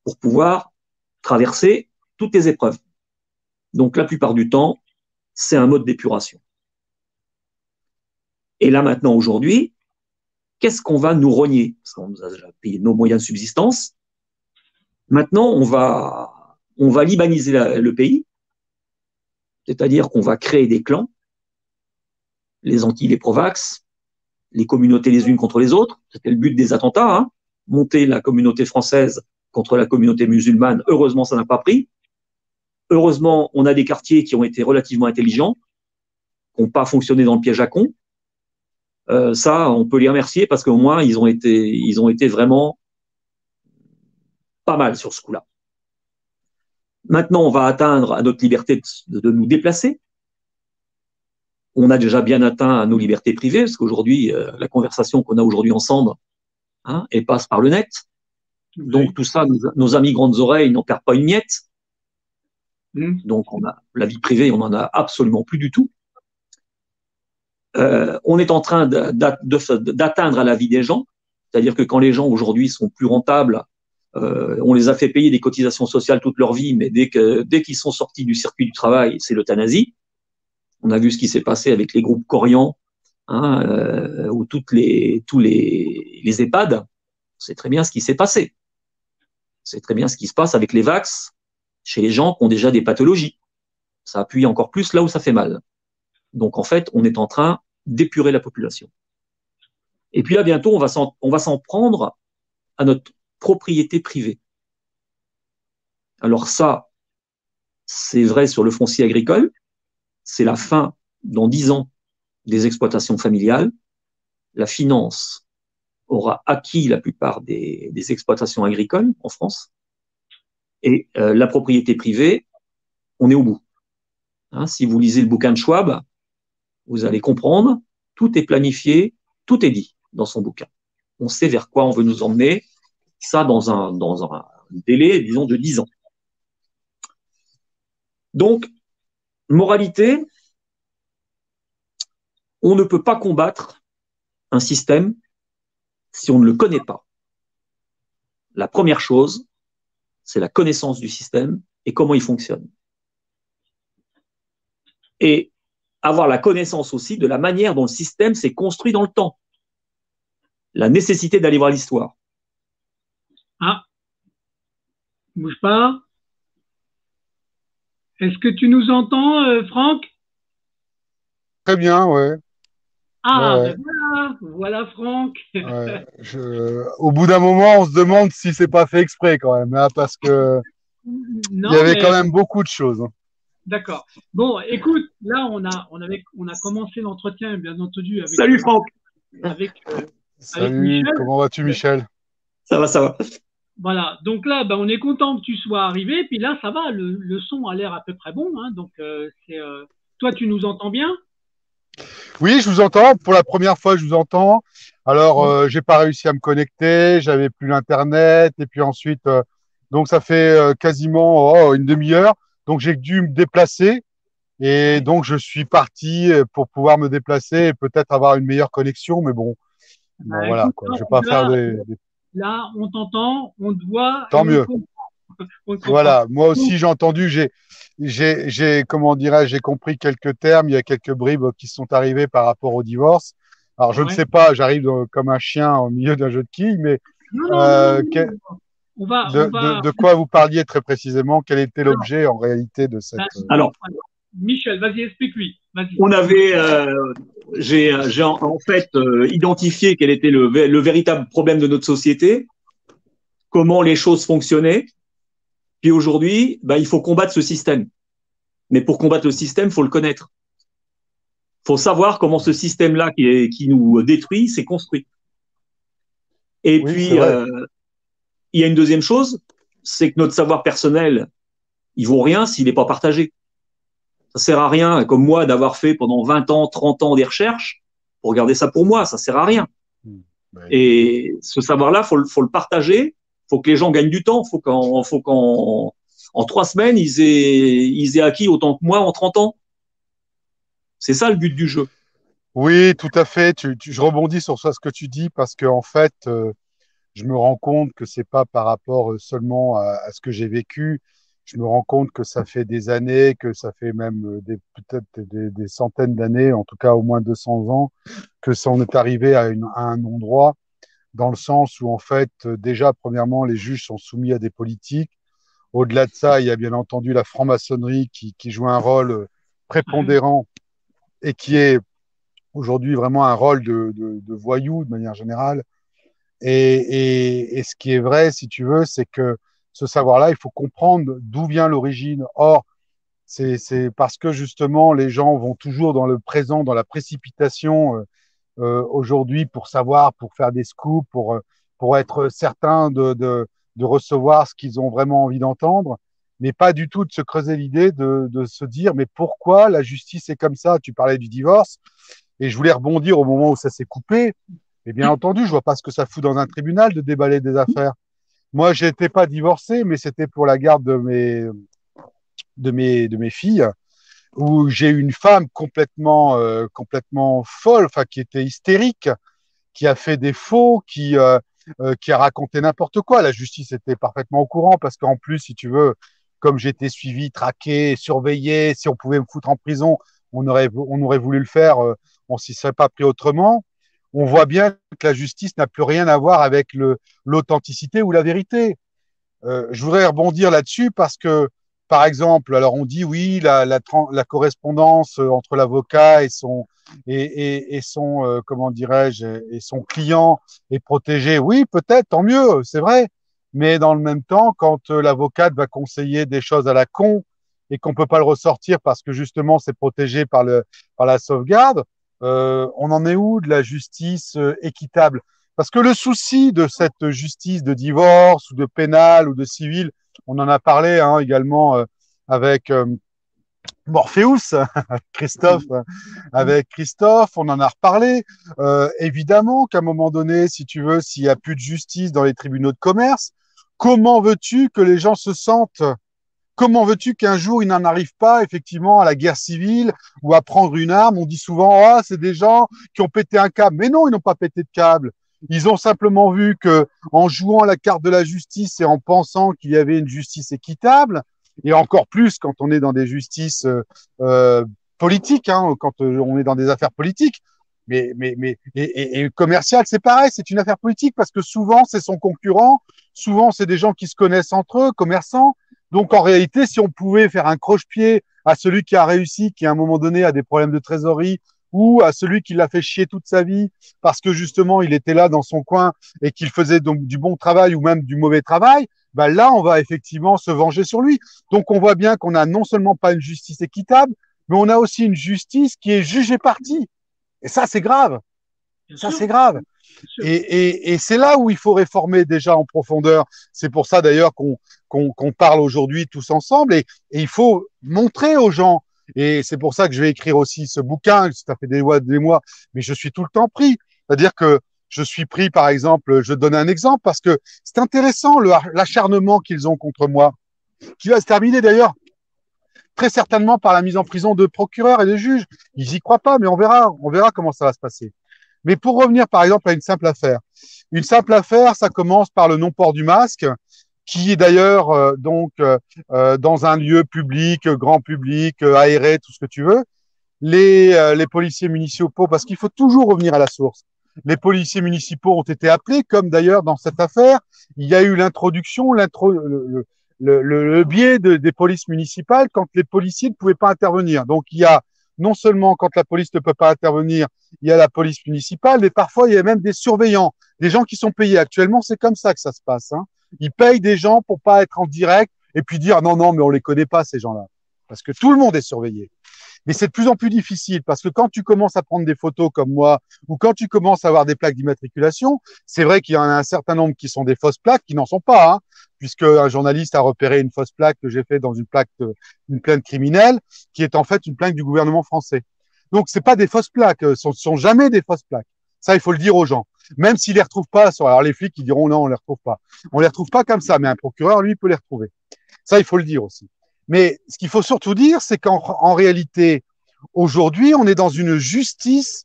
Speaker 2: pour pouvoir traverser toutes les épreuves. Donc, la plupart du temps, c'est un mode d'épuration. Et là, maintenant, aujourd'hui, qu'est-ce qu'on va nous rogner? Parce qu'on nous a déjà payé nos moyens de subsistance. Maintenant, on va libaniser le pays, c'est-à-dire qu'on va créer des clans, les anti, les pro-vax, les communautés les unes contre les autres. C'était le but des attentats, monter la communauté française contre la communauté musulmane. Heureusement, ça n'a pas pris. Heureusement, on a des quartiers qui ont été relativement intelligents, qui n'ont pas fonctionné dans le piège à con. Ça, on peut les remercier parce qu'au moins, ils ont été vraiment pas mal sur ce coup-là. Maintenant, on va atteindre à notre liberté de nous déplacer. On a déjà bien atteint à nos libertés privées, parce qu'aujourd'hui, la conversation qu'on a aujourd'hui ensemble, elle passe par le net. Oui. Donc, tout ça, nos amis grandes oreilles n'en perdent pas une miette. Donc, la vie privée, on n'en a absolument plus du tout. On est en train d'atteindre à la vie des gens, c'est-à-dire que quand les gens aujourd'hui sont plus rentables, on les a fait payer des cotisations sociales toute leur vie, mais dès qu'ils sont sortis du circuit du travail, c'est l'euthanasie. On a vu ce qui s'est passé avec les groupes Corian, ou tous les EHPAD. On sait très bien ce qui s'est passé. C'est très bien ce qui se passe avec les vax chez les gens qui ont déjà des pathologies. Ça appuie encore plus là où ça fait mal. Donc, en fait, on est en train d'épurer la population. Et puis là, bientôt, on va s'en prendre à notre propriété privée. Alors ça, c'est vrai sur le foncier agricole. C'est la fin, dans 10 ans, des exploitations familiales. La finance aura acquis la plupart des exploitations agricoles en France. Et la propriété privée, on est au bout. Hein, si vous lisez le bouquin de Schwab, vous allez comprendre, tout est planifié, tout est dit dans son bouquin. On sait vers quoi on veut nous emmener, ça dans un délai, disons, de 10 ans. Donc, moralité, on ne peut pas combattre un système si on ne le connaît pas. La première chose, c'est la connaissance du système et comment il fonctionne. Et avoir la connaissance aussi de la manière dont le système s'est construit dans le temps. La nécessité d'aller voir l'histoire.
Speaker 1: Ah, bouge pas. Est-ce que tu nous entends, Franck?
Speaker 3: Très bien, ouais.
Speaker 1: Ah,
Speaker 3: Ouais,
Speaker 1: ben voilà Franck.
Speaker 3: ouais. Au bout d'un moment, on se demande si c'est pas fait exprès quand même, hein, parce que il y
Speaker 1: Non,
Speaker 3: avait quand
Speaker 1: mais
Speaker 3: même beaucoup de choses, hein.
Speaker 1: d'accord. Bon, écoute, là, on a commencé l'entretien, bien entendu,
Speaker 2: Salut Franck.
Speaker 1: avec, euh, avec
Speaker 3: Salut,
Speaker 1: Michel.
Speaker 3: comment vas-tu, Michel?
Speaker 2: Ça va, ça va.
Speaker 1: Voilà. Donc là, ben, on est content que tu sois arrivé. Puis là, ça va. Le son a l'air à peu près bon. Hein, donc, toi, tu nous entends bien?
Speaker 3: Oui, je vous entends. Pour la première fois, je vous entends. Alors, j'ai pas réussi à me connecter, j'avais plus l'internet, et puis ensuite, donc ça fait quasiment une demi-heure. Donc, j'ai dû me déplacer, et
Speaker 1: Ouais.
Speaker 3: donc je suis parti pour pouvoir me déplacer et peut-être avoir une meilleure connexion. Mais bon,
Speaker 1: Ben,
Speaker 3: voilà,
Speaker 1: écoute,
Speaker 3: quoi. Je vais pas faire
Speaker 1: là, on t'entend, on te voit et
Speaker 3: Tant mieux.
Speaker 1: on te comprend.
Speaker 3: Voilà, moi
Speaker 1: Donc,
Speaker 3: aussi j'ai entendu, comment dirais-je, j'ai compris quelques termes, il y a quelques bribes qui sont arrivées par rapport au divorce. Alors je ne
Speaker 1: ouais.
Speaker 3: sais pas, j'arrive comme un chien au milieu d'un jeu de quilles, mais
Speaker 1: Non, non, non, non, non, non. On va.
Speaker 3: de quoi vous parliez très précisément? Quel était
Speaker 1: Alors,
Speaker 3: l'objet en réalité de
Speaker 1: ben,
Speaker 3: cette...
Speaker 2: Alors,
Speaker 1: Michel, vas-y, explique-lui. Vas-y.
Speaker 2: on avait, j'ai en fait identifié quel était le véritable problème de notre société, comment les choses fonctionnaient. Puis aujourd'hui, ben, il faut combattre ce système. Mais pour combattre le système, il faut le connaître. Il faut savoir comment ce système-là qui nous détruit s'est construit. Et
Speaker 3: Oui, c'est
Speaker 2: puis,
Speaker 3: vrai.
Speaker 2: il y a une deuxième chose, c'est que notre savoir personnel, il vaut rien s'il n'est pas partagé. Ça sert à rien, comme moi, d'avoir fait pendant 20 ans, 30 ans des recherches pour garder ça pour moi. Ça sert à rien.
Speaker 3: Ben, évidemment.
Speaker 2: Et ce savoir-là, faut le partager. Faut que les gens gagnent du temps. Faut qu'en en 3 semaines, ils aient acquis autant que moi en 30 ans. C'est ça le but du jeu.
Speaker 3: Oui, tout à fait. Je rebondis sur ce que tu dis parce que en fait, je me rends compte que c'est pas par rapport seulement à ce que j'ai vécu. Je me rends compte que ça fait des années, que ça fait même peut-être des centaines d'années, en tout cas au moins 200 ans, que ça en est arrivé à un endroit, dans le sens où en fait, déjà, premièrement, les juges sont soumis à des politiques. Au-delà de ça, il y a bien entendu la franc-maçonnerie qui joue un rôle prépondérant et qui est aujourd'hui vraiment un rôle de voyou de manière générale. Et ce qui est vrai, si tu veux, c'est que ce savoir-là, il faut comprendre d'où vient l'origine. Or, c'est parce que justement, les gens vont toujours dans le présent, dans la précipitation aujourd'hui pour savoir, pour faire des scoops, pour être certain de recevoir ce qu'ils ont vraiment envie d'entendre, mais pas du tout de se creuser l'idée de se dire, mais pourquoi la justice est comme ça? Tu parlais du divorce, et je voulais rebondir au moment où ça s'est coupé. Et bien entendu, je vois pas ce que ça fout dans un tribunal de déballer des affaires. Moi, j'étais pas divorcé, mais c'était pour la garde de mes filles, où j'ai eu une femme complètement folle, enfin, qui était hystérique, qui a fait des faux, qui a raconté n'importe quoi. La justice était parfaitement au courant parce qu'en plus, si tu veux, comme j'étais suivi, traqué, surveillé, si on pouvait me foutre en prison, on aurait voulu le faire, on s'y serait pas pris autrement. On voit bien que la justice n'a plus rien à voir avec l'authenticité ou la vérité. Je voudrais rebondir là-dessus parce que, par exemple, alors on dit oui, la correspondance entre l'avocat et son comment dirais-je, et son client est protégée. Oui, peut-être, tant mieux, c'est vrai. Mais dans le même temps, quand l'avocate va conseiller des choses à la con et qu'on peut pas le ressortir parce que justement c'est protégé par la sauvegarde, on en est où de la justice équitable? Parce que le souci de cette justice de divorce ou de pénal ou de civil, on en a parlé hein, également avec Morpheus, Christophe, avec Christophe, on en a reparlé. Évidemment qu'à un moment donné, si tu veux, s'il n'y a plus de justice dans les tribunaux de commerce, comment veux-tu que les gens se sentent? Comment veux-tu qu'un jour, ils n'en arrivent pas effectivement à la guerre civile ou à prendre une arme? On dit souvent, ah, c'est des gens qui ont pété un câble. Mais non, ils n'ont pas pété de câble. Ils ont simplement vu que, en jouant la carte de la justice et en pensant qu'il y avait une justice équitable, et encore plus quand on est dans des justices politiques, hein, quand on est dans des affaires politiques, et commercial, c'est pareil, c'est une affaire politique parce que souvent c'est son concurrent, souvent c'est des gens qui se connaissent entre eux, commerçants. Donc en réalité, si on pouvait faire un croche-pied à celui qui a réussi, qui à un moment donné a des problèmes de trésorerie, ou à celui qui l'a fait chier toute sa vie parce que justement il était là dans son coin et qu'il faisait donc du bon travail ou même du mauvais travail, ben là on va effectivement se venger sur lui. Donc on voit bien qu'on a non seulement pas une justice équitable, mais on a aussi une justice qui est jugée partie. Et ça c'est grave. Ça c'est grave. Et c'est là où il faut réformer déjà en profondeur. C'est pour ça d'ailleurs qu'on parle aujourd'hui tous ensemble et il faut montrer aux gens. Et c'est pour ça que je vais écrire aussi ce bouquin. Ça fait des mois, mais je suis tout le temps pris. C'est-à-dire que je suis pris, par exemple, je donne un exemple parce que c'est intéressant l'acharnement qu'ils ont contre moi, qui va se terminer d'ailleurs très certainement par la mise en prison de procureurs et de juges. Ils y croient pas, mais on verra comment ça va se passer. Mais pour revenir, par exemple, à une simple affaire. Une simple affaire, ça commence par le non-port du masque, qui est d'ailleurs dans un lieu public, grand public, aéré, tout ce que tu veux. Les policiers municipaux, parce qu'il faut toujours revenir à la source. Les policiers municipaux ont été appelés, comme d'ailleurs dans cette affaire, il y a eu l'introduction, le biais des polices municipales quand les policiers ne pouvaient pas intervenir. Donc il y a non seulement quand la police ne peut pas intervenir, il y a la police municipale, mais parfois il y a même des surveillants, des gens qui sont payés. Actuellement, c'est comme ça que ça se passe. Hein. Ils payent des gens pour pas être en direct et puis dire non, non, mais on les connaît pas ces gens-là, parce que tout le monde est surveillé. Mais c'est de plus en plus difficile parce que quand tu commences à prendre des photos comme moi ou quand tu commences à avoir des plaques d'immatriculation, c'est vrai qu'il y en a un certain nombre qui sont des fausses plaques, qui n'en sont pas, hein, puisque un journaliste a repéré une fausse plaque que j'ai fait dans une plainte criminelle, qui est en fait une plaque du gouvernement français. Donc c'est pas des fausses plaques, ce sont jamais des fausses plaques. Ça, il faut le dire aux gens. Même s'ils les retrouvent pas, alors les flics ils diront non, on les retrouve pas. On les retrouve pas comme ça, mais un procureur lui peut les retrouver. Ça, il faut le dire aussi. Mais ce qu'il faut surtout dire, c'est qu'en réalité, aujourd'hui, on est dans une justice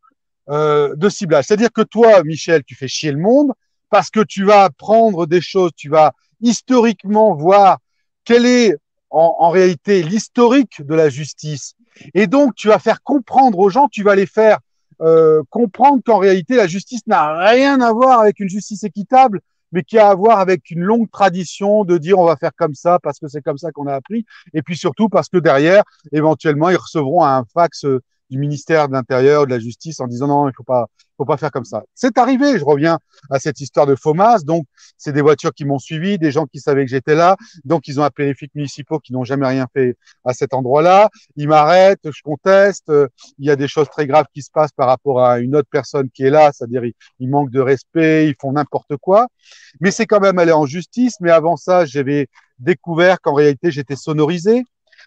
Speaker 3: de ciblage. C'est-à-dire que toi, Michel, tu fais chier le monde parce que tu vas prendre des choses, tu vas historiquement voir quel est en réalité l'historique de la justice. Et donc, tu vas faire comprendre aux gens, tu vas les faire comprendre qu'en réalité, la justice n'a rien à voir avec une justice équitable, mais qui a à voir avec une longue tradition de dire on va faire comme ça parce que c'est comme ça qu'on a appris, et puis surtout parce que derrière, éventuellement, ils recevront un fax du ministère de l'Intérieur, de la Justice, en disant non, il faut pas faire comme ça. C'est arrivé, je reviens à cette histoire de FOMAS, donc c'est des voitures qui m'ont suivi, des gens qui savaient que j'étais là, donc ils ont appelé les flics municipaux qui n'ont jamais rien fait à cet endroit-là, ils m'arrêtent, je conteste, il y a des choses très graves qui se passent par rapport à une autre personne qui est là, c'est-à-dire ils manquent de respect, ils font n'importe quoi, mais c'est quand même allé en justice, mais avant ça, j'avais découvert qu'en réalité, j'étais sonorisé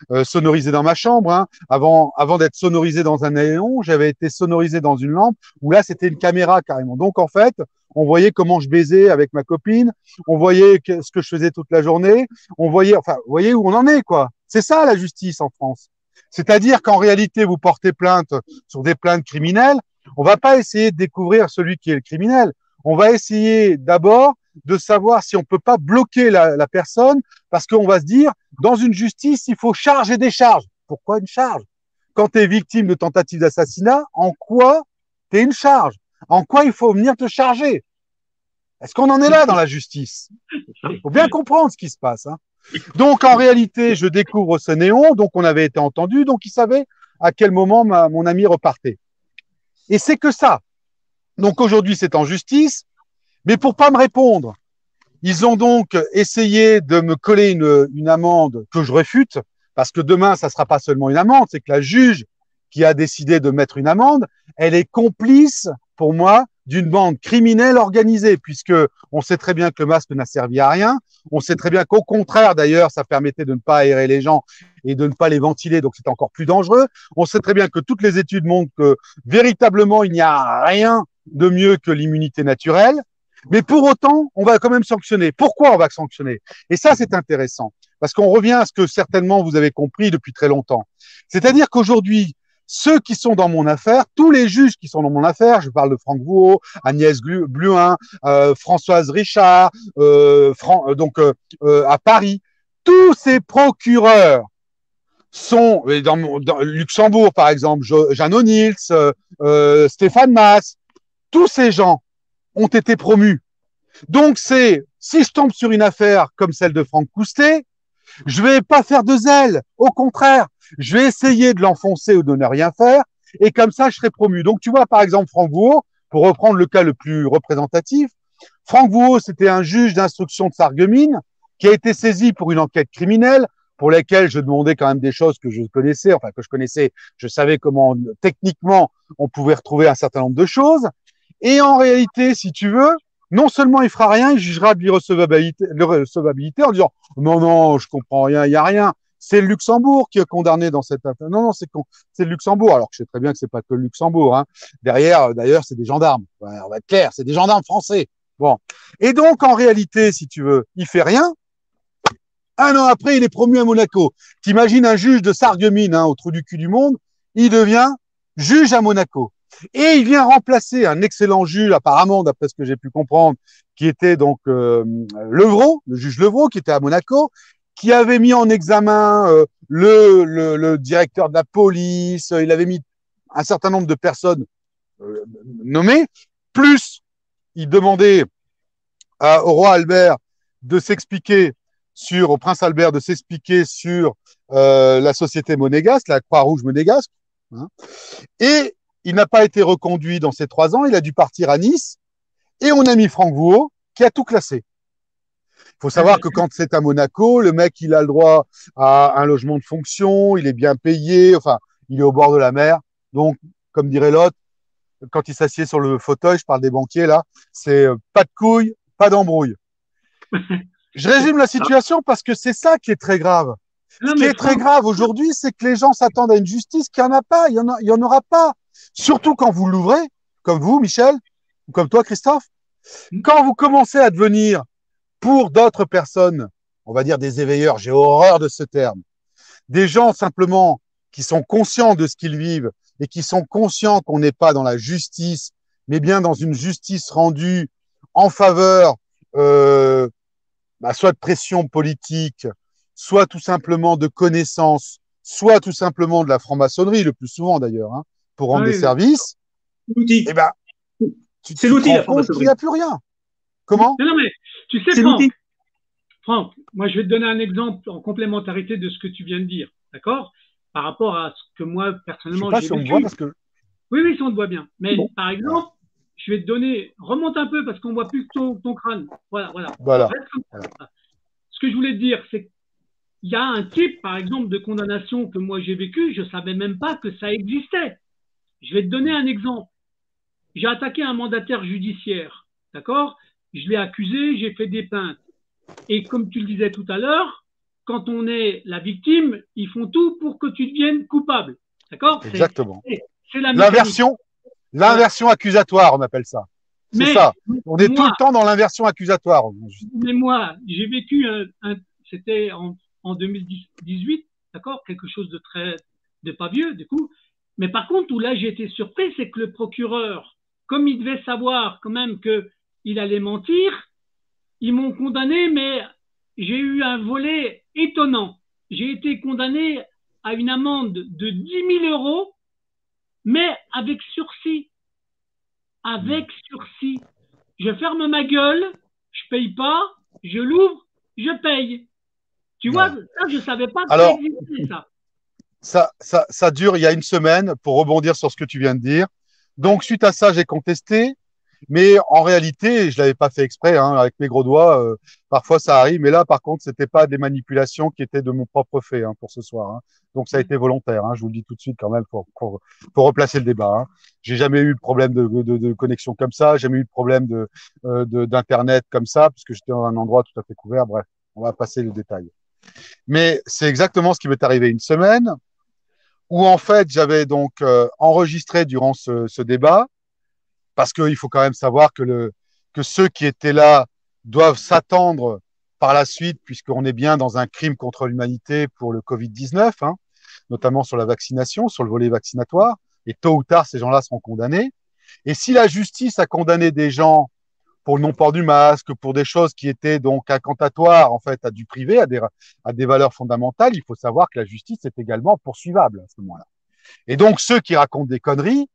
Speaker 3: dans ma chambre. Hein. Avant d'être sonorisé dans un néon, j'avais été sonorisé dans une lampe où là, c'était une caméra carrément. Donc, en fait, on voyait comment je baisais avec ma copine, on voyait ce que je faisais toute la journée, on voyait, enfin, vous voyez où on en est, quoi. C'est ça, la justice en France. C'est-à-dire qu'en réalité, vous portez plainte sur des plaintes criminelles, on va pas essayer de découvrir celui qui est le criminel. On va essayer d'abord de savoir si on peut pas bloquer la personne parce qu'on va se dire, dans une justice, il faut charge et décharge. Pourquoi une charge? Quand tu es victime de tentative d'assassinat, en quoi tu es une charge? En quoi il faut venir te charger? Est-ce qu'on en est là dans la justice? Il faut bien comprendre ce qui se passe. Hein. Donc, en réalité, je découvre ce néon. Donc, on avait été entendu. Donc, il savait à quel moment mon ami repartait. Et c'est que ça. Donc, aujourd'hui, c'est en justice. Mais pour pas me répondre, ils ont donc essayé de me coller une amende que je réfute, parce que demain, ça ne sera pas seulement une amende, c'est que la juge qui a décidé de mettre une amende, elle est complice, pour moi, d'une bande criminelle organisée, puisque on sait très bien que le masque n'a servi à rien. On sait très bien qu'au contraire, d'ailleurs, ça permettait de ne pas aérer les gens et de ne pas les ventiler, donc c'est encore plus dangereux. On sait très bien que toutes les études montrent que véritablement, il n'y a rien de mieux que l'immunité naturelle. Mais pour autant, on va quand même sanctionner. Pourquoi on va sanctionner? Et ça, c'est intéressant, parce qu'on revient à ce que certainement vous avez compris depuis très longtemps. C'est-à-dire qu'aujourd'hui, ceux qui sont dans mon affaire, tous les juges qui sont dans mon affaire, je parle de Franck Vouault, Agnès Bluin, Françoise Richard, à Paris, tous ces procureurs sont, dans Luxembourg par exemple, Jeanne O'Neill, Stéphane Maas, tous ces gens ont été promus. Donc si je tombe sur une affaire comme celle de Franck Coustet, je vais pas faire de zèle. Au contraire, je vais essayer de l'enfoncer ou de ne rien faire. Et comme ça, je serai promu. Donc, tu vois, par exemple, Franck Vouault, pour reprendre le cas le plus représentatif, Franck Vouault, c'était un juge d'instruction de Sarreguemines qui a été saisi pour une enquête criminelle pour laquelle je demandais quand même des choses que je connaissais, enfin, que je connaissais. Je savais comment, techniquement, on pouvait retrouver un certain nombre de choses. Et en réalité, si tu veux, non seulement il fera rien, il jugera de l'irrecevabilité en disant non, je comprends rien, il n'y a rien. C'est le Luxembourg qui est condamné dans cette affaire. Non, c'est le Luxembourg. Alors que je sais très bien que c'est pas que le Luxembourg. Hein. Derrière, d'ailleurs, c'est des gendarmes. Ouais, on va être clair, c'est des gendarmes français. Bon. Et donc, en réalité, si tu veux, il fait rien. Un an après, il est promu à Monaco. T'imagines un juge de Sarreguemines, au trou du cul du monde, il devient juge à Monaco. Et il vient remplacer un excellent juge, apparemment, d'après ce que j'ai pu comprendre, qui était donc Levrault, le juge Levrault, qui était à Monaco, qui avait mis en examen le directeur de la police, il avait mis un certain nombre de personnes nommées, plus il demandait au roi Albert de s'expliquer au prince Albert de s'expliquer sur la société monégasque, la Croix-Rouge monégasque, hein, et il n'a pas été reconduit dans ces 3 ans, il a dû partir à Nice, et on a mis Franck Vouault, qui a tout classé. Il faut savoir que quand c'est à Monaco, le mec, il a le droit à un logement de fonction, il est bien payé, enfin, il est au bord de la mer. Donc, comme dirait l'autre, quand il s'assied sur le fauteuil, je parle des banquiers là, c'est pas de couilles, pas d'embrouille. Je résume la situation parce que c'est ça qui est très grave. Ce qui est très grave aujourd'hui, c'est que les gens s'attendent à une justice qui en a pas, il y en aura pas. Surtout quand vous l'ouvrez, comme vous, Michel, ou comme toi, Christophe, quand vous commencez à devenir, pour d'autres personnes, on va dire des éveilleurs, j'ai horreur de ce terme, des gens simplement qui sont conscients de ce qu'ils vivent et qui sont conscients qu'on n'est pas dans la justice, mais bien dans une justice rendue en faveur soit de pression politique, soit tout simplement de connaissances, soit tout simplement de la franc-maçonnerie, le plus souvent d'ailleurs, pour rendre des services,
Speaker 2: l'outil.
Speaker 3: Eh ben,
Speaker 2: c'est l'outil, la
Speaker 3: franc-maçonnerie. Il n'y a plus rien. Comment?
Speaker 1: Non, mais tu sais, Franck, moi je vais te donner un exemple en complémentarité de ce que tu viens de dire, d'accord? Par rapport à ce que moi, personnellement, j'ai vécu. Je ne sais pas si on me voit parce que… Oui, si on te voit bien. Mais bon. Par exemple, je vais te donner… Remonte un peu parce qu'on ne voit plus ton crâne. Voilà. Ce que je voulais te dire, c'est qu'il y a un type, par exemple, de condamnation que moi j'ai vécu, je ne savais même pas que ça existait. Je vais te donner un exemple. J'ai attaqué un mandataire judiciaire, d'accord? Je l'ai accusé, j'ai fait des plaintes. Et comme tu le disais tout à l'heure, quand on est la victime, ils font tout pour que tu deviennes coupable. D'accord?
Speaker 3: Exactement.
Speaker 1: C'est
Speaker 3: l'inversion accusatoire, on appelle ça. C'est ça. On est tout le temps dans l'inversion accusatoire.
Speaker 1: Mais moi, j'ai vécu c'était en 2018, d'accord? Quelque chose de pas vieux, du coup. Mais par contre, où là, j'ai été surpris, c'est que le procureur, comme il devait savoir quand même qu'il allait mentir, ils m'ont condamné, mais j'ai eu un volet étonnant. J'ai été condamné à une amende de 10 000 €, mais avec sursis. Avec sursis. je ferme ma gueule, je paye pas, je l'ouvre, je paye. Tu vois, ça, je savais pas que ça existait, ça.
Speaker 3: Ça dure il y a une semaine, pour rebondir sur ce que tu viens de dire. Donc, suite à ça, j'ai contesté. Mais en réalité, je l'avais pas fait exprès, hein, avec mes gros doigts. Parfois, ça arrive. Mais là, par contre, c'était pas des manipulations qui étaient de mon propre fait, hein, pour ce soir. Hein. Donc, ça a été volontaire. Hein, je vous le dis tout de suite quand même pour replacer le débat. Hein. J'ai jamais eu de problème de connexion comme ça. Jamais eu de problème d'internet comme ça, puisque j'étais dans un endroit tout à fait couvert. Bref, on va passer le détail. Mais c'est exactement ce qui m'est arrivé une semaine, où en fait, j'avais donc enregistré durant ce débat. Parce qu'il faut quand même savoir que ceux qui étaient là doivent s'attendre par la suite, puisqu'on est bien dans un crime contre l'humanité pour le Covid-19, hein, notamment sur la vaccination, sur le volet vaccinatoire. Et tôt ou tard, ces gens-là seront condamnés. Et si la justice a condamné des gens pour le non-port du masque, pour des choses qui étaient donc incantatoires en fait à du privé, à des valeurs fondamentales, il faut savoir que la justice est également poursuivable à ce moment-là. Et donc ceux qui racontent des conneries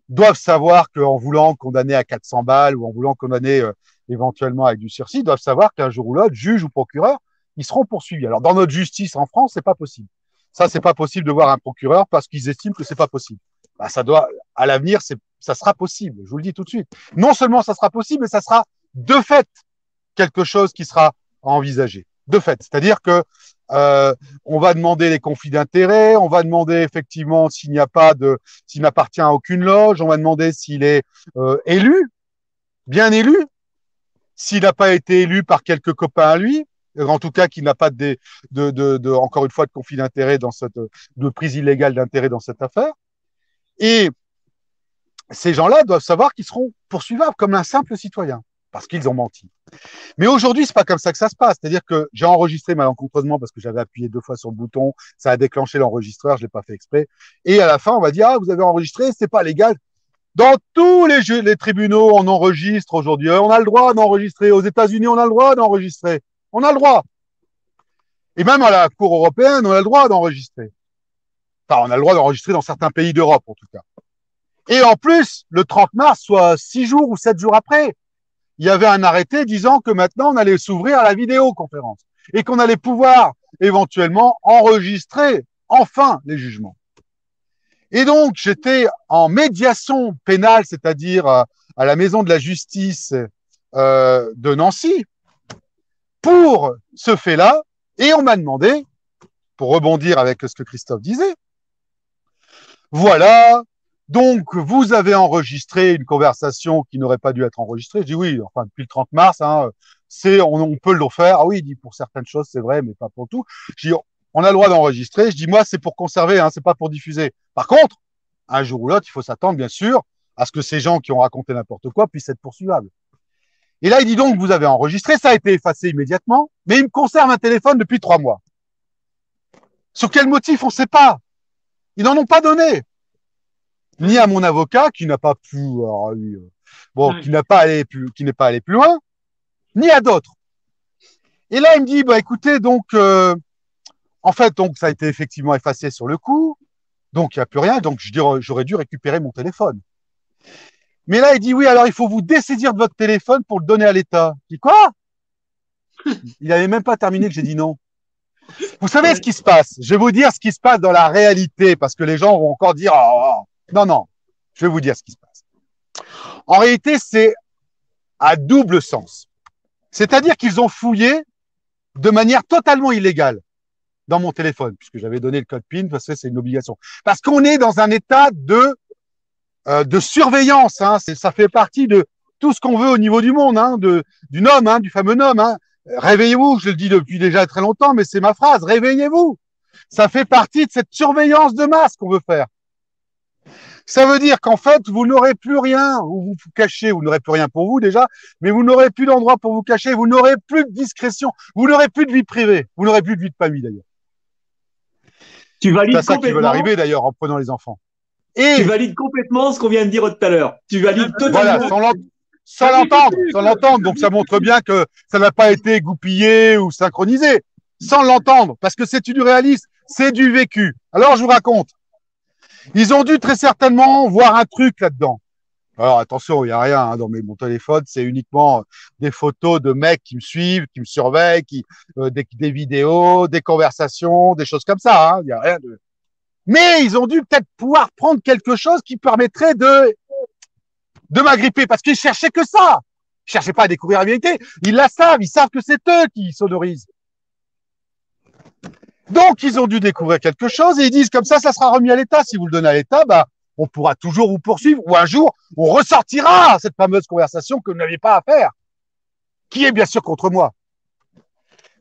Speaker 3: doivent savoir qu'en voulant condamner à 400 balles ou en voulant condamner éventuellement avec du sursis, doivent savoir qu'un jour ou l'autre, juge ou procureur, ils seront poursuivis. Alors, dans notre justice en France, c'est pas possible. Ça, c'est pas possible de voir un procureur parce qu'ils estiment que c'est pas possible. Bah, ça doit, à l'avenir, ça sera possible. Je vous le dis tout de suite. Non seulement ça sera possible, mais ça sera de fait quelque chose qui sera envisagé. De fait. C'est-à-dire que on va demander les conflits d'intérêts, on va demander effectivement s'il n'appartient à aucune loge, on va demander s'il est élu, bien élu, s'il n'a pas été élu par quelques copains à lui, en tout cas qu'il n'a pas encore une fois de conflit d'intérêt de prise illégale d'intérêt dans cette affaire. Et ces gens-là doivent savoir qu'ils seront poursuivables comme un simple citoyen parce qu'ils ont menti. Mais aujourd'hui, c'est pas comme ça que ça se passe. C'est-à-dire que j'ai enregistré malencontreusement parce que j'avais appuyé 2 fois sur le bouton, ça a déclenché l'enregistreur, je l'ai pas fait exprès. Et à la fin, on va dire, ah, vous avez enregistré, c'est pas légal. Dans tous les tribunaux, on enregistre aujourd'hui. On a le droit d'enregistrer. Aux États-Unis, on a le droit d'enregistrer. On a le droit. Et même à la Cour européenne, on a le droit d'enregistrer. Enfin, on a le droit d'enregistrer dans certains pays d'Europe, en tout cas. Et en plus, le 30 mars, soit 6 jours ou 7 jours après, il y avait un arrêté disant que maintenant, on allait s'ouvrir à la vidéoconférence et qu'on allait pouvoir éventuellement enregistrer enfin les jugements. Et donc, j'étais en médiation pénale, c'est-à-dire à la maison de la justice de Nancy pour ce fait-là. Et on m'a demandé, pour rebondir avec ce que Christophe disait, voilà, donc vous avez enregistré une conversation qui n'aurait pas dû être enregistrée. Je dis oui, enfin depuis le 30 mars, hein, on peut le faire. Ah oui, il dit pour certaines choses c'est vrai, mais pas pour tout. Je dis on a le droit d'enregistrer. Je dis moi c'est pour conserver, hein, c'est pas pour diffuser. Par contre, un jour ou l'autre, il faut s'attendre bien sûr à ce que ces gens qui ont raconté n'importe quoi puissent être poursuivables. Et là, il dit donc vous avez enregistré, ça a été effacé immédiatement, mais il me conserve un téléphone depuis 3 mois. Sur quel motif on ne sait pas. Ils n'en ont pas donné. Ni à mon avocat qui n'a pas pu, qui n'est pas allé plus loin, ni à d'autres. Et là, il me dit, bah écoutez, donc, en fait, donc ça a été effectivement effacé sur le coup, donc il n'y a plus rien, donc j'aurais dû récupérer mon téléphone. Mais là, il dit, oui, alors il faut vous dessaisir de votre téléphone pour le donner à l'État. Je dis, quoi? Il n'avait même pas terminé que j'ai dit non. Vous savez ce qui se passe? Je vais vous dire ce qui se passe dans la réalité, parce que les gens vont encore dire, non, je vais vous dire ce qui se passe. En réalité, c'est à double sens. C'est-à-dire qu'ils ont fouillé de manière totalement illégale dans mon téléphone, puisque j'avais donné le code PIN, parce que c'est une obligation. Parce qu'on est dans un état de surveillance, hein. Ça fait partie de tout ce qu'on veut au niveau du monde, hein, du NOM, hein, du fameux NOM. Hein. Réveillez-vous, je le dis depuis déjà très longtemps, mais c'est ma phrase, réveillez-vous. Ça fait partie de cette surveillance de masse qu'on veut faire. Ça veut dire qu'en fait, vous n'aurez plus rien où vous vous cachez, vous n'aurez plus rien pour vous déjà, mais vous n'aurez plus d'endroit pour vous cacher, vous n'aurez plus de discrétion, vous n'aurez plus de vie privée, vous n'aurez plus de vie de famille d'ailleurs.
Speaker 2: Tu valides
Speaker 3: c'est ça qui veut arriver d'ailleurs en prenant les enfants.
Speaker 2: Et tu valides complètement ce qu'on vient de dire tout à l'heure. Tu valides totalement.
Speaker 3: Voilà, sans l'entendre. Donc ça montre bien que ça n'a pas été goupillé ou synchronisé. Sans l'entendre, parce que c'est du réalisme, c'est du vécu. Alors je vous raconte. Ils ont dû très certainement voir un truc là-dedans. Alors attention, il n'y a rien hein, dans mon téléphone, c'est uniquement des photos de mecs qui me suivent, qui me surveillent, des vidéos, des conversations, des choses comme ça. Hein. Il n'y a rien de. Mais ils ont dû peut-être pouvoir prendre quelque chose qui permettrait de m'agripper, parce qu'ils cherchaient que ça. Ils cherchaient pas à découvrir la vérité. Ils la savent, ils savent que c'est eux qui sonorisent. Donc ils ont dû découvrir quelque chose et ils disent comme ça sera remis à l'État. Si vous le donnez à l'État, bah on pourra toujours vous poursuivre ou un jour on ressortira cette fameuse conversation que vous n'aviez pas à faire, qui est bien sûr contre moi.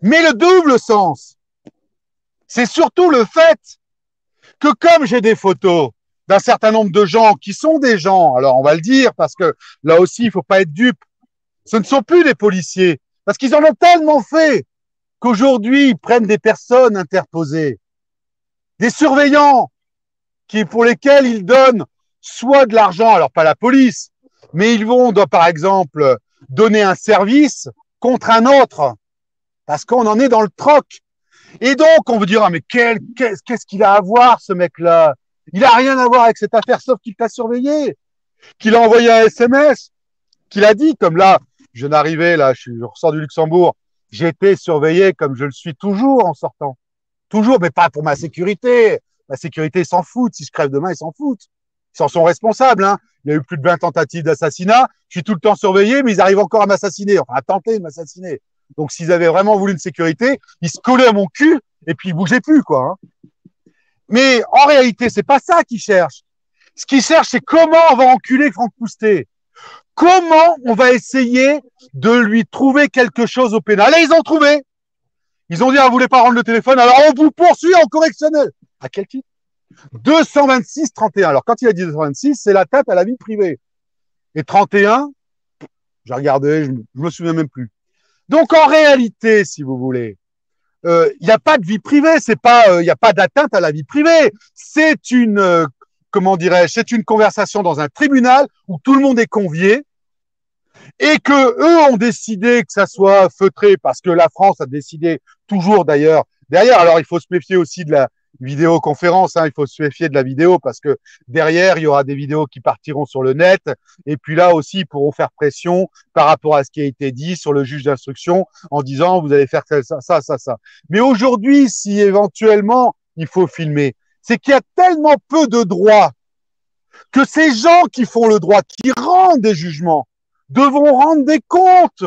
Speaker 3: Mais le double sens, c'est surtout le fait que comme j'ai des photos d'un certain nombre de gens qui sont des gens, alors on va le dire parce que là aussi il faut pas être dupe, ce ne sont plus des policiers parce qu'ils en ont tellement fait qu'aujourd'hui ils prennent des personnes interposées, des surveillants pour lesquels ils donnent soit de l'argent, alors pas la police, mais ils vont, par exemple, donner un service contre un autre, parce qu'on en est dans le troc. Et donc, on veut dire, ah, mais qu'est-ce qu'il a à voir, ce mec-là? Il a rien à voir avec cette affaire, sauf qu'il t'a surveillé, qu'il a envoyé un SMS, qu'il a dit, comme là, je n'arrivais, là, je ressors du Luxembourg, j'ai été surveillé comme je le suis toujours en sortant. Toujours, mais pas pour ma sécurité. La sécurité, ils s'en foutent. Si je crève demain, ils s'en foutent. Ils s'en sont responsables. Hein. Il y a eu plus de 20 tentatives d'assassinat. Je suis tout le temps surveillé, mais ils arrivent encore à m'assassiner. Enfin, à tenter de m'assassiner. Donc, s'ils avaient vraiment voulu une sécurité, ils se collaient à mon cul et puis ils bougeaient plus, quoi. Hein. Mais en réalité, c'est pas ça qu'ils cherchent. Ce qu'ils cherchent, c'est comment on va enculer Franck Poustet. Comment on va essayer de lui trouver quelque chose au pénal. Et ils ont trouvé. Ils ont dit, ah, vous voulez pas rendre le téléphone, alors on vous poursuit en correctionnel. À quel titre? 226-31. Alors, quand il a dit 226, c'est l'atteinte à la vie privée. Et 31, j'ai regardé, je me souviens même plus. Donc, en réalité, si vous voulez, il n'y a pas de vie privée, c'est pas, il n'y a pas d'atteinte à la vie privée. C'est une, comment dirais-je, c'est une conversation dans un tribunal où tout le monde est convié et que eux ont décidé que ça soit feutré parce que la France a décidé toujours d'ailleurs. Derrière, alors il faut se méfier aussi de la vidéoconférence, hein, il faut se méfier de la vidéo parce que derrière, il y aura des vidéos qui partiront sur le net et puis là aussi, ils pourront faire pression par rapport à ce qui a été dit sur le juge d'instruction en disant vous allez faire ça. Mais aujourd'hui, si éventuellement il faut filmer, c'est qu'il y a tellement peu de droits que ces gens qui font le droit, qui rendent des jugements, devront rendre des comptes.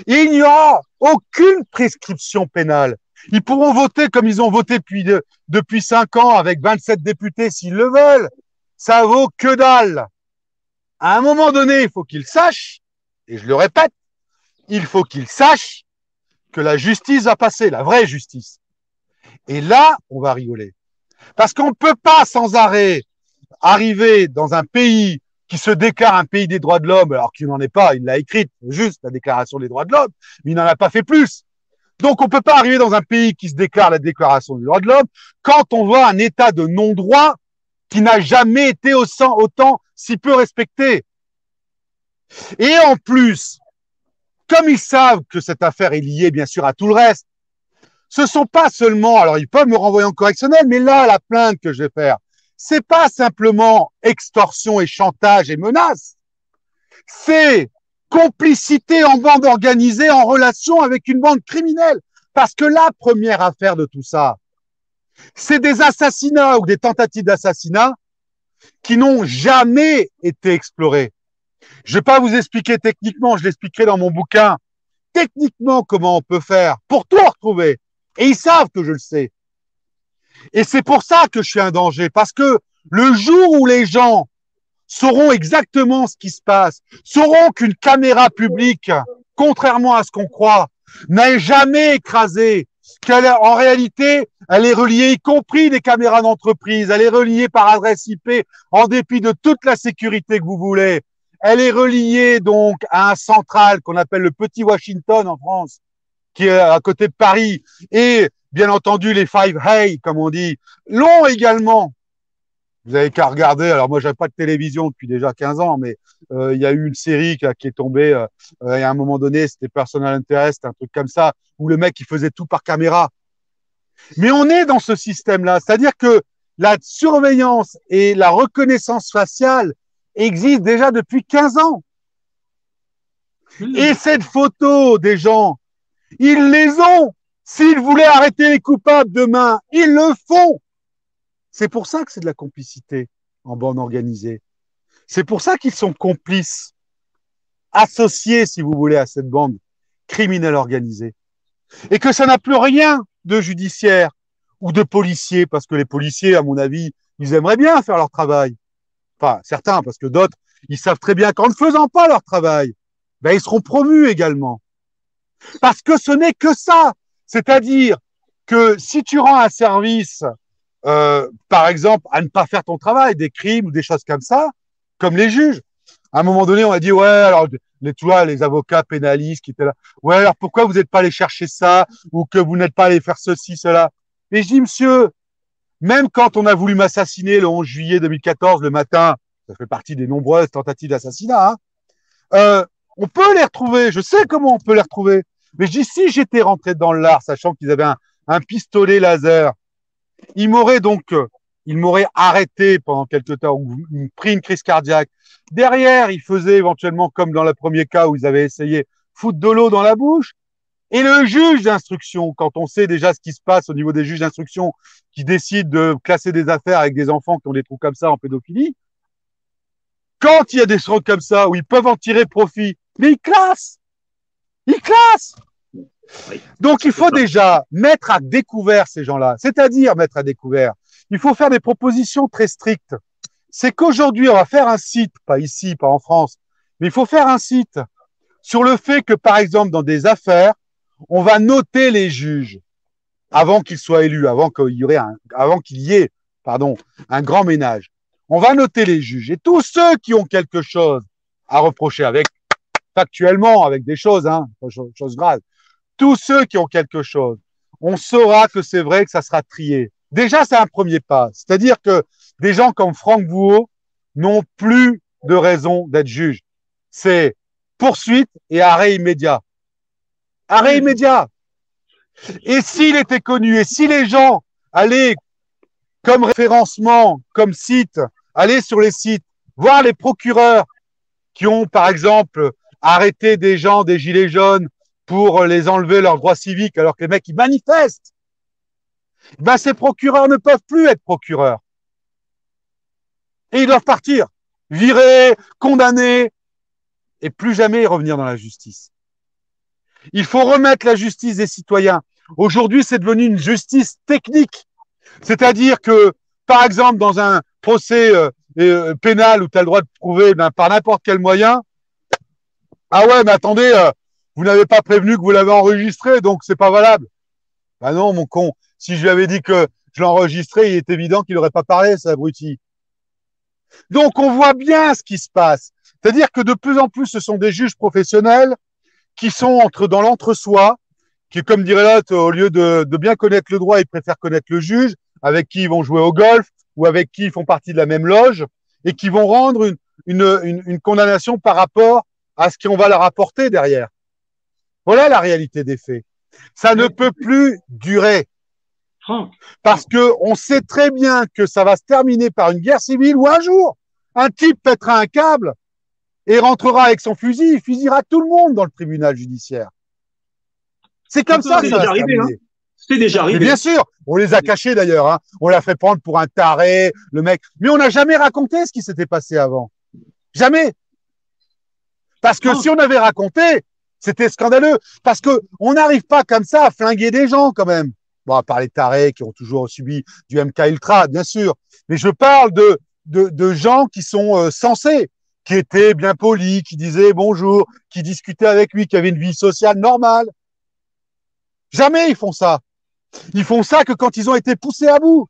Speaker 3: Et il n'y aura aucune prescription pénale. Ils pourront voter comme ils ont voté depuis 5 ans avec 27 députés s'ils le veulent. Ça vaut que dalle. À un moment donné, il faut qu'ils sachent, et je le répète, il faut qu'ils sachent que la justice va passer, la vraie justice. Et là, on va rigoler. Parce qu'on ne peut pas sans arrêt arriver dans un pays qui se déclare un pays des droits de l'homme, alors qu'il n'en est pas, il l'a écrite, juste la déclaration des droits de l'homme, mais il n'en a pas fait plus. Donc on ne peut pas arriver dans un pays qui se déclare la déclaration des droits de l'homme quand on voit un état de non-droit qui n'a jamais été autant si peu respecté. Et en plus, comme ils savent que cette affaire est liée bien sûr à tout le reste, ce sont pas seulement, alors ils peuvent me renvoyer en correctionnel, mais là, la plainte que je vais faire, c'est pas simplement extorsion et chantage et menace, c'est complicité en bande organisée en relation avec une bande criminelle. Parce que la première affaire de tout ça, c'est des assassinats ou des tentatives d'assassinat qui n'ont jamais été explorés. Je ne vais pas vous expliquer techniquement, je l'expliquerai dans mon bouquin, techniquement comment on peut faire pour tout retrouver. Et ils savent que je le sais. Et c'est pour ça que je suis un danger, parce que le jour où les gens sauront exactement ce qui se passe, sauront qu'une caméra publique, contrairement à ce qu'on croit, n'a jamais écrasé, qu'en réalité, elle est reliée, y compris des caméras d'entreprise, elle est reliée par adresse IP, en dépit de toute la sécurité que vous voulez. Elle est reliée donc à un central qu'on appelle le Petit Washington en France, qui est à côté de Paris, et bien entendu les Five Hay, comme on dit, l'ont également. Vous avez qu'à regarder, alors moi j'avais pas de télévision depuis déjà 15 ans, mais il y a eu une série qui est tombée, et à un moment donné, c'était Personal Interest, un truc comme ça, où le mec il faisait tout par caméra. Mais on est dans ce système-là, c'est-à-dire que la surveillance et la reconnaissance faciale existe déjà depuis 15 ans. Et cette photo des gens, ils les ont. S'ils voulaient arrêter les coupables demain, ils le font. C'est pour ça que c'est de la complicité en bande organisée. C'est pour ça qu'ils sont complices, associés, si vous voulez, à cette bande criminelle organisée. Et que ça n'a plus rien de judiciaire ou de policier, parce que les policiers, à mon avis, ils aimeraient bien faire leur travail. Enfin, certains, parce que d'autres, ils savent très bien qu'en ne faisant pas leur travail, ben, ils seront promus également. Parce que ce n'est que ça. C'est-à-dire que si tu rends un service, par exemple, à ne pas faire ton travail, des crimes ou des choses comme ça, comme les juges, à un moment donné, on a dit, ouais, alors, tu vois, les avocats pénalistes qui étaient là, ouais, alors pourquoi vous n'êtes pas allé chercher ça, ou que vous n'êtes pas allé faire ceci, cela? Et je dis, monsieur, même quand on a voulu m'assassiner le 11 juillet 2014, le matin, ça fait partie des nombreuses tentatives d'assassinat, on peut les retrouver, je sais comment on peut les retrouver. Mais je dis, si j'étais rentré dans l'art, sachant qu'ils avaient un pistolet laser, ils m'auraient arrêté pendant quelque temps, ou pris une crise cardiaque. Derrière, ils faisaient éventuellement, comme dans le premier cas où ils avaient essayé, foutre de l'eau dans la bouche. Et le juge d'instruction, quand on sait déjà ce qui se passe au niveau des juges d'instruction qui décident de classer des affaires avec des enfants qui ont des trous comme ça en pédophilie, quand il y a des choses comme ça où ils peuvent en tirer profit, mais ils classent. Ils classent.
Speaker 2: Oui.
Speaker 3: Donc, il faut déjà mettre à découvert ces gens-là. C'est-à-dire mettre à découvert. Il faut faire des propositions très strictes. C'est qu'aujourd'hui, on va faire un site, pas ici, pas en France, mais il faut faire un site sur le fait que, par exemple, dans des affaires, on va noter les juges avant qu'ils soient élus, avant qu'il y ait un grand ménage. On va noter les juges. Et tous ceux qui ont quelque chose à reprocher factuellement, avec des choses, choses graves, tous ceux qui ont quelque chose, on saura que c'est vrai que ça sera trié. Déjà, c'est un premier pas. C'est-à-dire que des gens comme Franck Vouault n'ont plus de raison d'être juges. C'est poursuite et arrêt immédiat. Arrêt immédiat. Et s'il était connu, et si les gens allaient comme référencement, comme site, aller sur les sites, voir les procureurs qui ont, par exemple, arrêté des gens, des gilets jaunes, pour les enlever leurs droits civiques, alors que les mecs, ils manifestent, ben, ces procureurs ne peuvent plus être procureurs. Et ils doivent partir, virés, condamnés, et plus jamais revenir dans la justice. Il faut remettre la justice des citoyens. Aujourd'hui, c'est devenu une justice technique. C'est-à-dire que, par exemple, dans un procès pénal où tu as le droit de prouver par n'importe quel moyen, ah ouais, mais attendez, vous n'avez pas prévenu que vous l'avez enregistré, donc c'est pas valable. Ben non, mon con. Si je lui avais dit que je l'enregistrais, il est évident qu'il n'aurait pas parlé, cet abruti. Donc, on voit bien ce qui se passe. C'est-à-dire que de plus en plus, ce sont des juges professionnels qui sont dans l'entre-soi, qui, comme dirait l'autre, au lieu de bien connaître le droit, ils préfèrent connaître le juge, avec qui ils vont jouer au golf, ou avec qui ils font partie de la même loge, et qui vont rendre une condamnation par rapport à ce qu'on va leur apporter derrière. Voilà la réalité des faits. Ça ne peut plus durer. Parce que on sait très bien que ça va se terminer par une guerre civile où un jour, un type pètera un câble et rentrera avec son fusil, il fusillera tout le monde dans le tribunal judiciaire. C'est comme ça que ça va se terminer.
Speaker 2: C'est déjà arrivé.
Speaker 3: Mais bien sûr, on les a cachés d'ailleurs. Hein. On l'a fait prendre pour un taré, le mec. Mais on n'a jamais raconté ce qui s'était passé avant. Jamais. Parce que si on avait raconté, c'était scandaleux. Parce que on n'arrive pas comme ça à flinguer des gens quand même. Bon, à part les tarés qui ont toujours subi du MK Ultra, bien sûr. Mais je parle de gens qui sont sensés, qui étaient bien polis, qui disaient bonjour, qui discutaient avec lui, qui avaient une vie sociale normale. Jamais ils font ça. Ils font ça que quand ils ont été poussés à bout.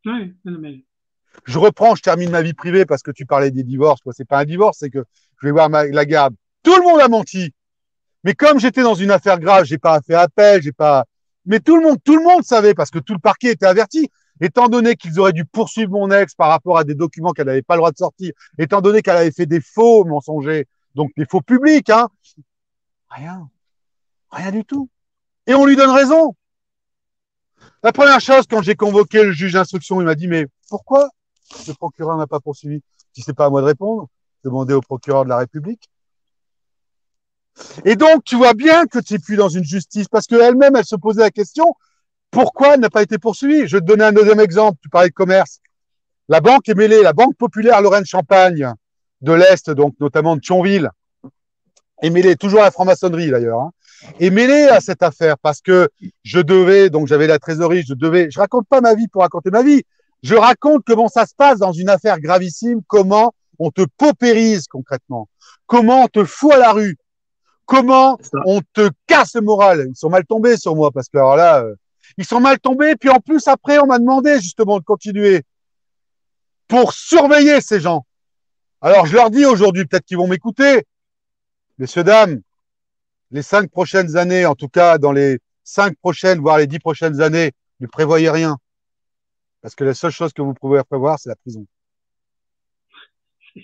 Speaker 1: Oui, mais...
Speaker 3: Je termine ma vie privée parce que tu parlais des divorces. Moi, c'est pas un divorce, c'est que je vais voir la garde. Tout le monde a menti. Mais comme j'étais dans une affaire grave, j'ai pas fait appel, mais tout le monde savait parce que tout le parquet était averti. Étant donné qu'ils auraient dû poursuivre mon ex par rapport à des documents qu'elle n'avait pas le droit de sortir, étant donné qu'elle avait fait des faux mensongers, donc des faux publics, hein. Rien du tout. Et on lui donne raison. La première chose, quand j'ai convoqué le juge d'instruction, il m'a dit, mais pourquoi le procureur n'a pas poursuivi? Si c'est pas à moi de répondre, demandez au procureur de la République. Et donc, tu vois bien que tu n'es plus dans une justice parce qu'elle-même, elle se posait la question, pourquoi elle n'a pas été poursuivie? Je vais te donner un deuxième exemple. Tu parlais de commerce. La banque est mêlée, la Banque populaire Lorraine-Champagne de l'Est, donc notamment de Thionville, est mêlée, toujours à la franc-maçonnerie d'ailleurs, hein, est mêlée à cette affaire parce que donc j'avais la trésorerie, je raconte pas ma vie pour raconter ma vie, je raconte comment ça se passe dans une affaire gravissime, comment on te paupérise concrètement, comment on te fout à la rue, comment on te casse le moral. Ils sont mal tombés sur moi parce que alors là, ils sont mal tombés. Puis en plus, après, on m'a demandé justement de continuer pour surveiller ces gens. Alors, je leur dis aujourd'hui, peut-être qu'ils vont m'écouter, messieurs, dames, les 5 prochaines années, en tout cas dans les 5 prochaines, voire les 10 prochaines années, ne prévoyez rien. Parce que la seule chose que vous pouvez prévoir, c'est la prison.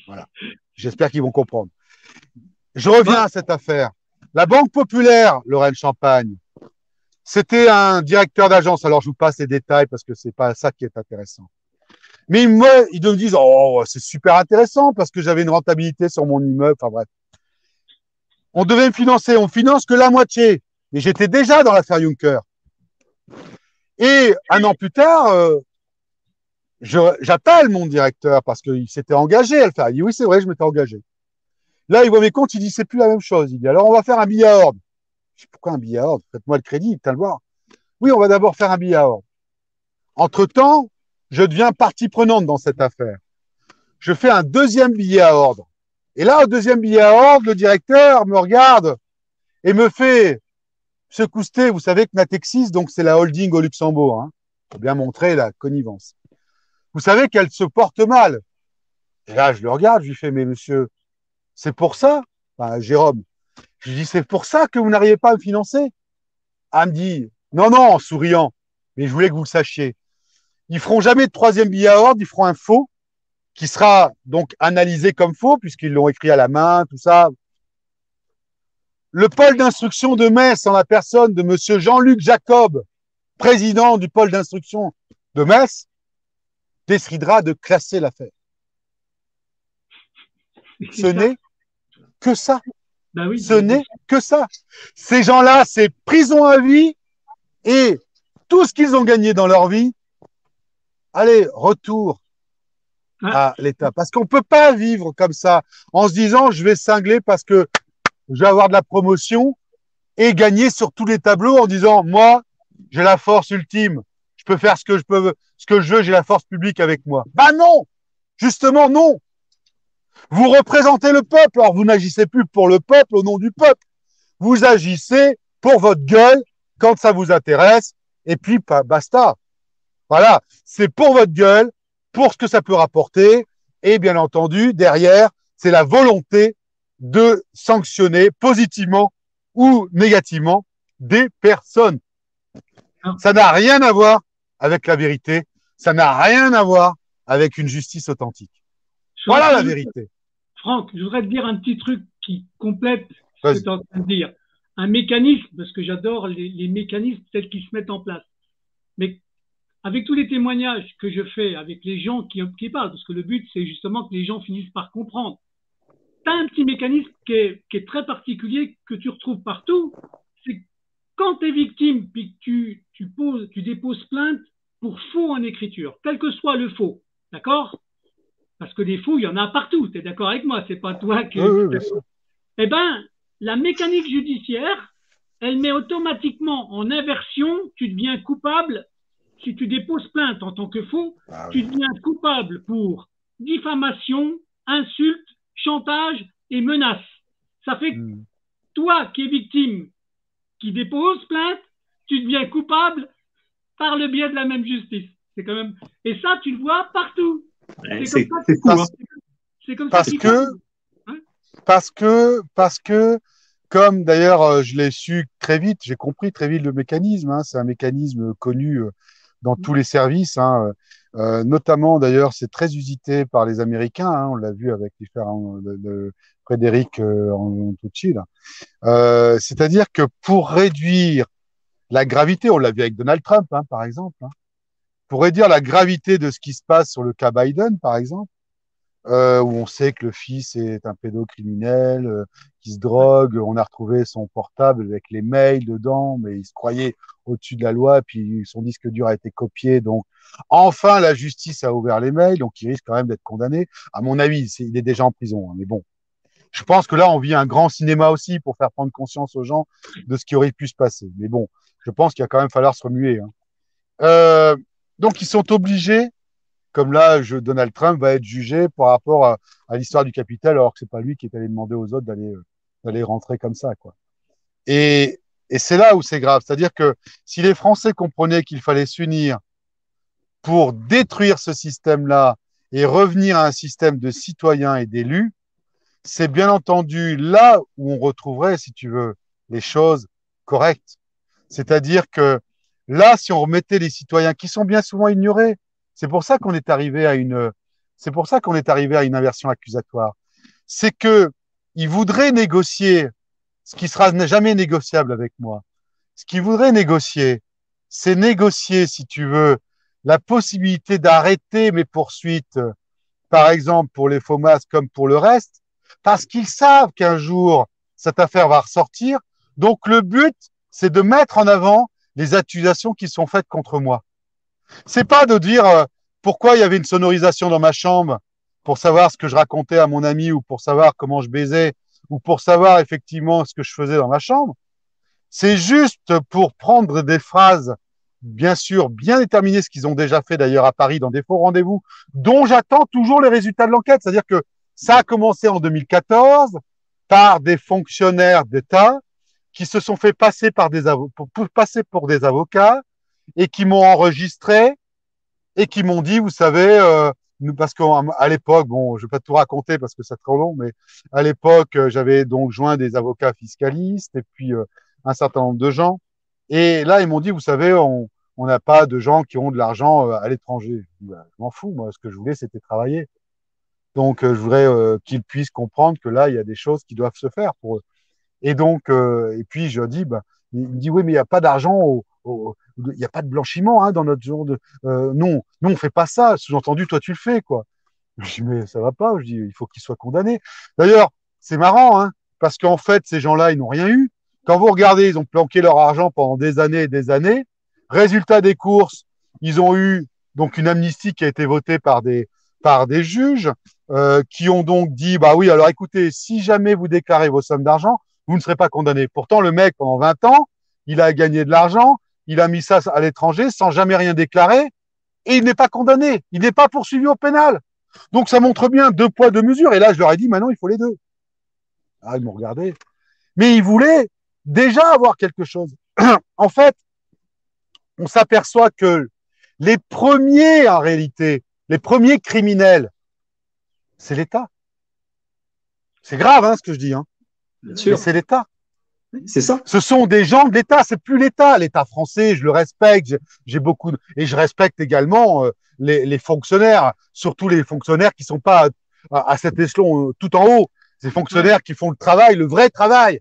Speaker 3: Voilà. J'espère qu'ils vont comprendre. Je reviens à cette affaire. La Banque populaire, Lorraine-Champagne, c'était un directeur d'agence. Alors, je vous passe les détails parce que c'est pas ça qui est intéressant. Mais moi, ils me disent, oh, c'est super intéressant parce que j'avais une rentabilité sur mon immeuble. Enfin, bref. On devait me financer. On finance que la moitié. Mais j'étais déjà dans l'affaire Juncker. Et un an plus tard, j'appelle mon directeur parce qu'il s'était engagé à le faire. Il dit, oui, c'est vrai, je m'étais engagé. Là, il voit mes comptes, il dit, c'est plus la même chose. Il dit, alors, on va faire un billet à ordre. Je dis, pourquoi un billet à ordre? Faites-moi le crédit, putain, le voir. Oui, on va d'abord faire un billet à ordre. Entre-temps, je deviens partie prenante dans cette affaire. Je fais un deuxième billet à ordre. Et là, au deuxième billet à ordre, le directeur me regarde et me fait se couster. Vous savez que Natexis, donc c'est la holding au Luxembourg, hein, pour bien montrer la connivence. Vous savez qu'elle se porte mal. Et là, je le regarde, je lui fais, mais monsieur, c'est pour ça, enfin, Jérôme, je lui dis, c'est pour ça que vous n'arrivez pas à me financer. Elle me dit, non, non, en souriant, mais je voulais que vous le sachiez. Ils feront jamais de troisième billet à ordre, ils feront un faux qui sera donc analysé comme faux puisqu'ils l'ont écrit à la main, tout ça. Le pôle d'instruction de Metz, en la personne de monsieur Jean-Luc Jacob, président du pôle d'instruction de Metz, décidera de classer l'affaire. Ce n'est que ça.
Speaker 1: Ben oui,
Speaker 3: ce n'est que ça. Ces gens-là, c'est prison à vie et tout ce qu'ils ont gagné dans leur vie, allez, retour à l'État. Parce qu'on ne peut pas vivre comme ça en se disant je vais cingler parce que je vais avoir de la promotion et gagner sur tous les tableaux en disant moi, j'ai la force ultime, je peux faire ce que je veux, j'ai la force publique avec moi. Ben non, justement non. Vous représentez le peuple, alors vous n'agissez plus pour le peuple au nom du peuple. Vous agissez pour votre gueule quand ça vous intéresse et puis basta. Voilà, c'est pour votre gueule, pour ce que ça peut rapporter et bien entendu, derrière, c'est la volonté de sanctionner positivement ou négativement des personnes. Ça n'a rien à voir avec la vérité, ça n'a rien à voir avec une justice authentique. Voilà la vérité.
Speaker 1: Franck, je voudrais te dire un petit truc qui complète ce que tu es en train de dire. Un mécanisme, parce que j'adore les mécanismes tels qu'ils se mettent en place. Mais avec tous les témoignages que je fais avec les gens qui parlent, parce que le but, c'est justement que les gens finissent par comprendre. Tu as un petit mécanisme qui est très particulier, que tu retrouves partout. C'est quand tu es victime, puis que tu déposes plainte pour faux en écriture, quel que soit le faux. D'accord? Parce que des faux, il y en a partout. Tu es d'accord avec moi? C'est pas toi que.
Speaker 3: Oui,
Speaker 1: eh bien, la mécanique judiciaire, elle met automatiquement en inversion, tu deviens coupable. Si tu déposes plainte en tant que faux, tu deviens coupable pour diffamation, insulte, chantage et menace. Ça fait que toi qui es victime, qui dépose plainte, tu deviens coupable par le biais de la même justice. C'est quand même. Et ça, tu le vois partout. C'est comme ça.
Speaker 3: Parce que, comme d'ailleurs je l'ai su très vite, j'ai compris très vite le mécanisme. Hein, c'est un mécanisme connu dans tous les services. Hein, notamment d'ailleurs, c'est très usité par les Américains. Hein, on l'a vu avec l'affaire de Frédéric Antucci. C'est-à-dire que pour réduire la gravité, on l'a vu avec Donald Trump, hein, par exemple. Hein, pour réduire la gravité de ce qui se passe sur le cas Biden, par exemple, où on sait que le fils est un pédocriminel, qui se drogue. On a retrouvé son portable avec les mails dedans, mais il se croyait au-dessus de la loi, puis son disque dur a été copié. Donc, enfin, la justice a ouvert les mails, donc il risque quand même d'être condamné. À mon avis, il est déjà en prison, hein, mais bon. Je pense que là, on vit un grand cinéma aussi pour faire prendre conscience aux gens de ce qui aurait pu se passer. Mais bon, je pense qu'il va quand même falloir se remuer, hein. Euh, donc, ils sont obligés, comme là, Donald Trump va être jugé par rapport à l'histoire du Capitole, alors que c'est pas lui qui est allé demander aux autres d'aller rentrer comme ça, quoi. Et c'est là où c'est grave. C'est-à-dire que si les Français comprenaient qu'il fallait s'unir pour détruire ce système-là et revenir à un système de citoyens et d'élus, c'est bien entendu là où on retrouverait, si tu veux, les choses correctes. C'est-à-dire que là, si on remettait les citoyens qui sont bien souvent ignorés, c'est pour ça qu'on est arrivé à c'est pour ça qu'on est arrivé à une inversion accusatoire. C'est que ils voudraient négocier ce qui sera jamais négociable avec moi. Ce qu'ils voudraient négocier, c'est négocier, si tu veux, la possibilité d'arrêter mes poursuites, par exemple pour les faux masques comme pour le reste, parce qu'ils savent qu'un jour, cette affaire va ressortir. Donc le but, c'est de mettre en avant les accusations qui sont faites contre moi. C'est pas de dire pourquoi il y avait une sonorisation dans ma chambre pour savoir ce que je racontais à mon ami ou pour savoir comment je baisais ou pour savoir effectivement ce que je faisais dans ma chambre. C'est juste pour prendre des phrases, bien sûr, bien déterminées, ce qu'ils ont déjà fait d'ailleurs à Paris dans des faux rendez-vous, dont j'attends toujours les résultats de l'enquête. C'est-à-dire que ça a commencé en 2014 par des fonctionnaires d'État qui se sont fait passer passer pour des avocats et qui m'ont enregistré et qui m'ont dit, vous savez, parce qu'à l'époque, bon, je vais pas tout raconter parce que c'est trop long, mais à l'époque, j'avais donc joint des avocats fiscalistes et puis un certain nombre de gens. Et là, ils m'ont dit, vous savez, on n'a pas de gens qui ont de l'argent à l'étranger. Je dis, bah, je m'en fous, moi, ce que je voulais, c'était travailler. Donc, je voudrais qu'ils puissent comprendre que là, il y a des choses qui doivent se faire pour eux. Et donc, et puis je dis, bah, il me dit, oui, mais il n'y a pas d'argent, il n'y a pas de blanchiment hein, dans notre genre de. Non, on ne fait pas ça. Sous-entendu, toi, tu le fais, quoi. Je dis, mais ça va pas. Je dis, il faut qu'ils soient condamnés. D'ailleurs, c'est marrant, hein, parce qu'en fait, ces gens-là, ils n'ont rien eu. Quand vous regardez, ils ont planqué leur argent pendant des années et des années. Résultat des courses, ils ont eu donc une amnistie qui a été votée par des juges qui ont donc dit, bah oui, alors écoutez, si jamais vous déclarez vos sommes d'argent, vous ne serez pas condamné. Pourtant, le mec, pendant 20 ans, il a gagné de l'argent, il a mis ça à l'étranger sans jamais rien déclarer, et il n'est pas condamné. Il n'est pas poursuivi au pénal. Donc, ça montre bien deux poids, deux mesures. Et là, je leur ai dit, maintenant, il faut les deux. Ah, ils m'ont regardé. Mais ils voulaient déjà avoir quelque chose. En fait, on s'aperçoit que les premiers, en réalité, les premiers criminels, c'est l'État. C'est grave, hein, ce que je dis, hein.
Speaker 2: Bien sûr.
Speaker 3: Mais c'est l'État.
Speaker 2: C'est ça.
Speaker 3: Ce sont des gens de l'État, c'est plus l'État. L'État français, je le respecte, j'ai beaucoup et je respecte également les fonctionnaires, surtout les fonctionnaires qui sont pas à cet échelon tout en haut. Ces fonctionnaires qui font le travail, le vrai travail,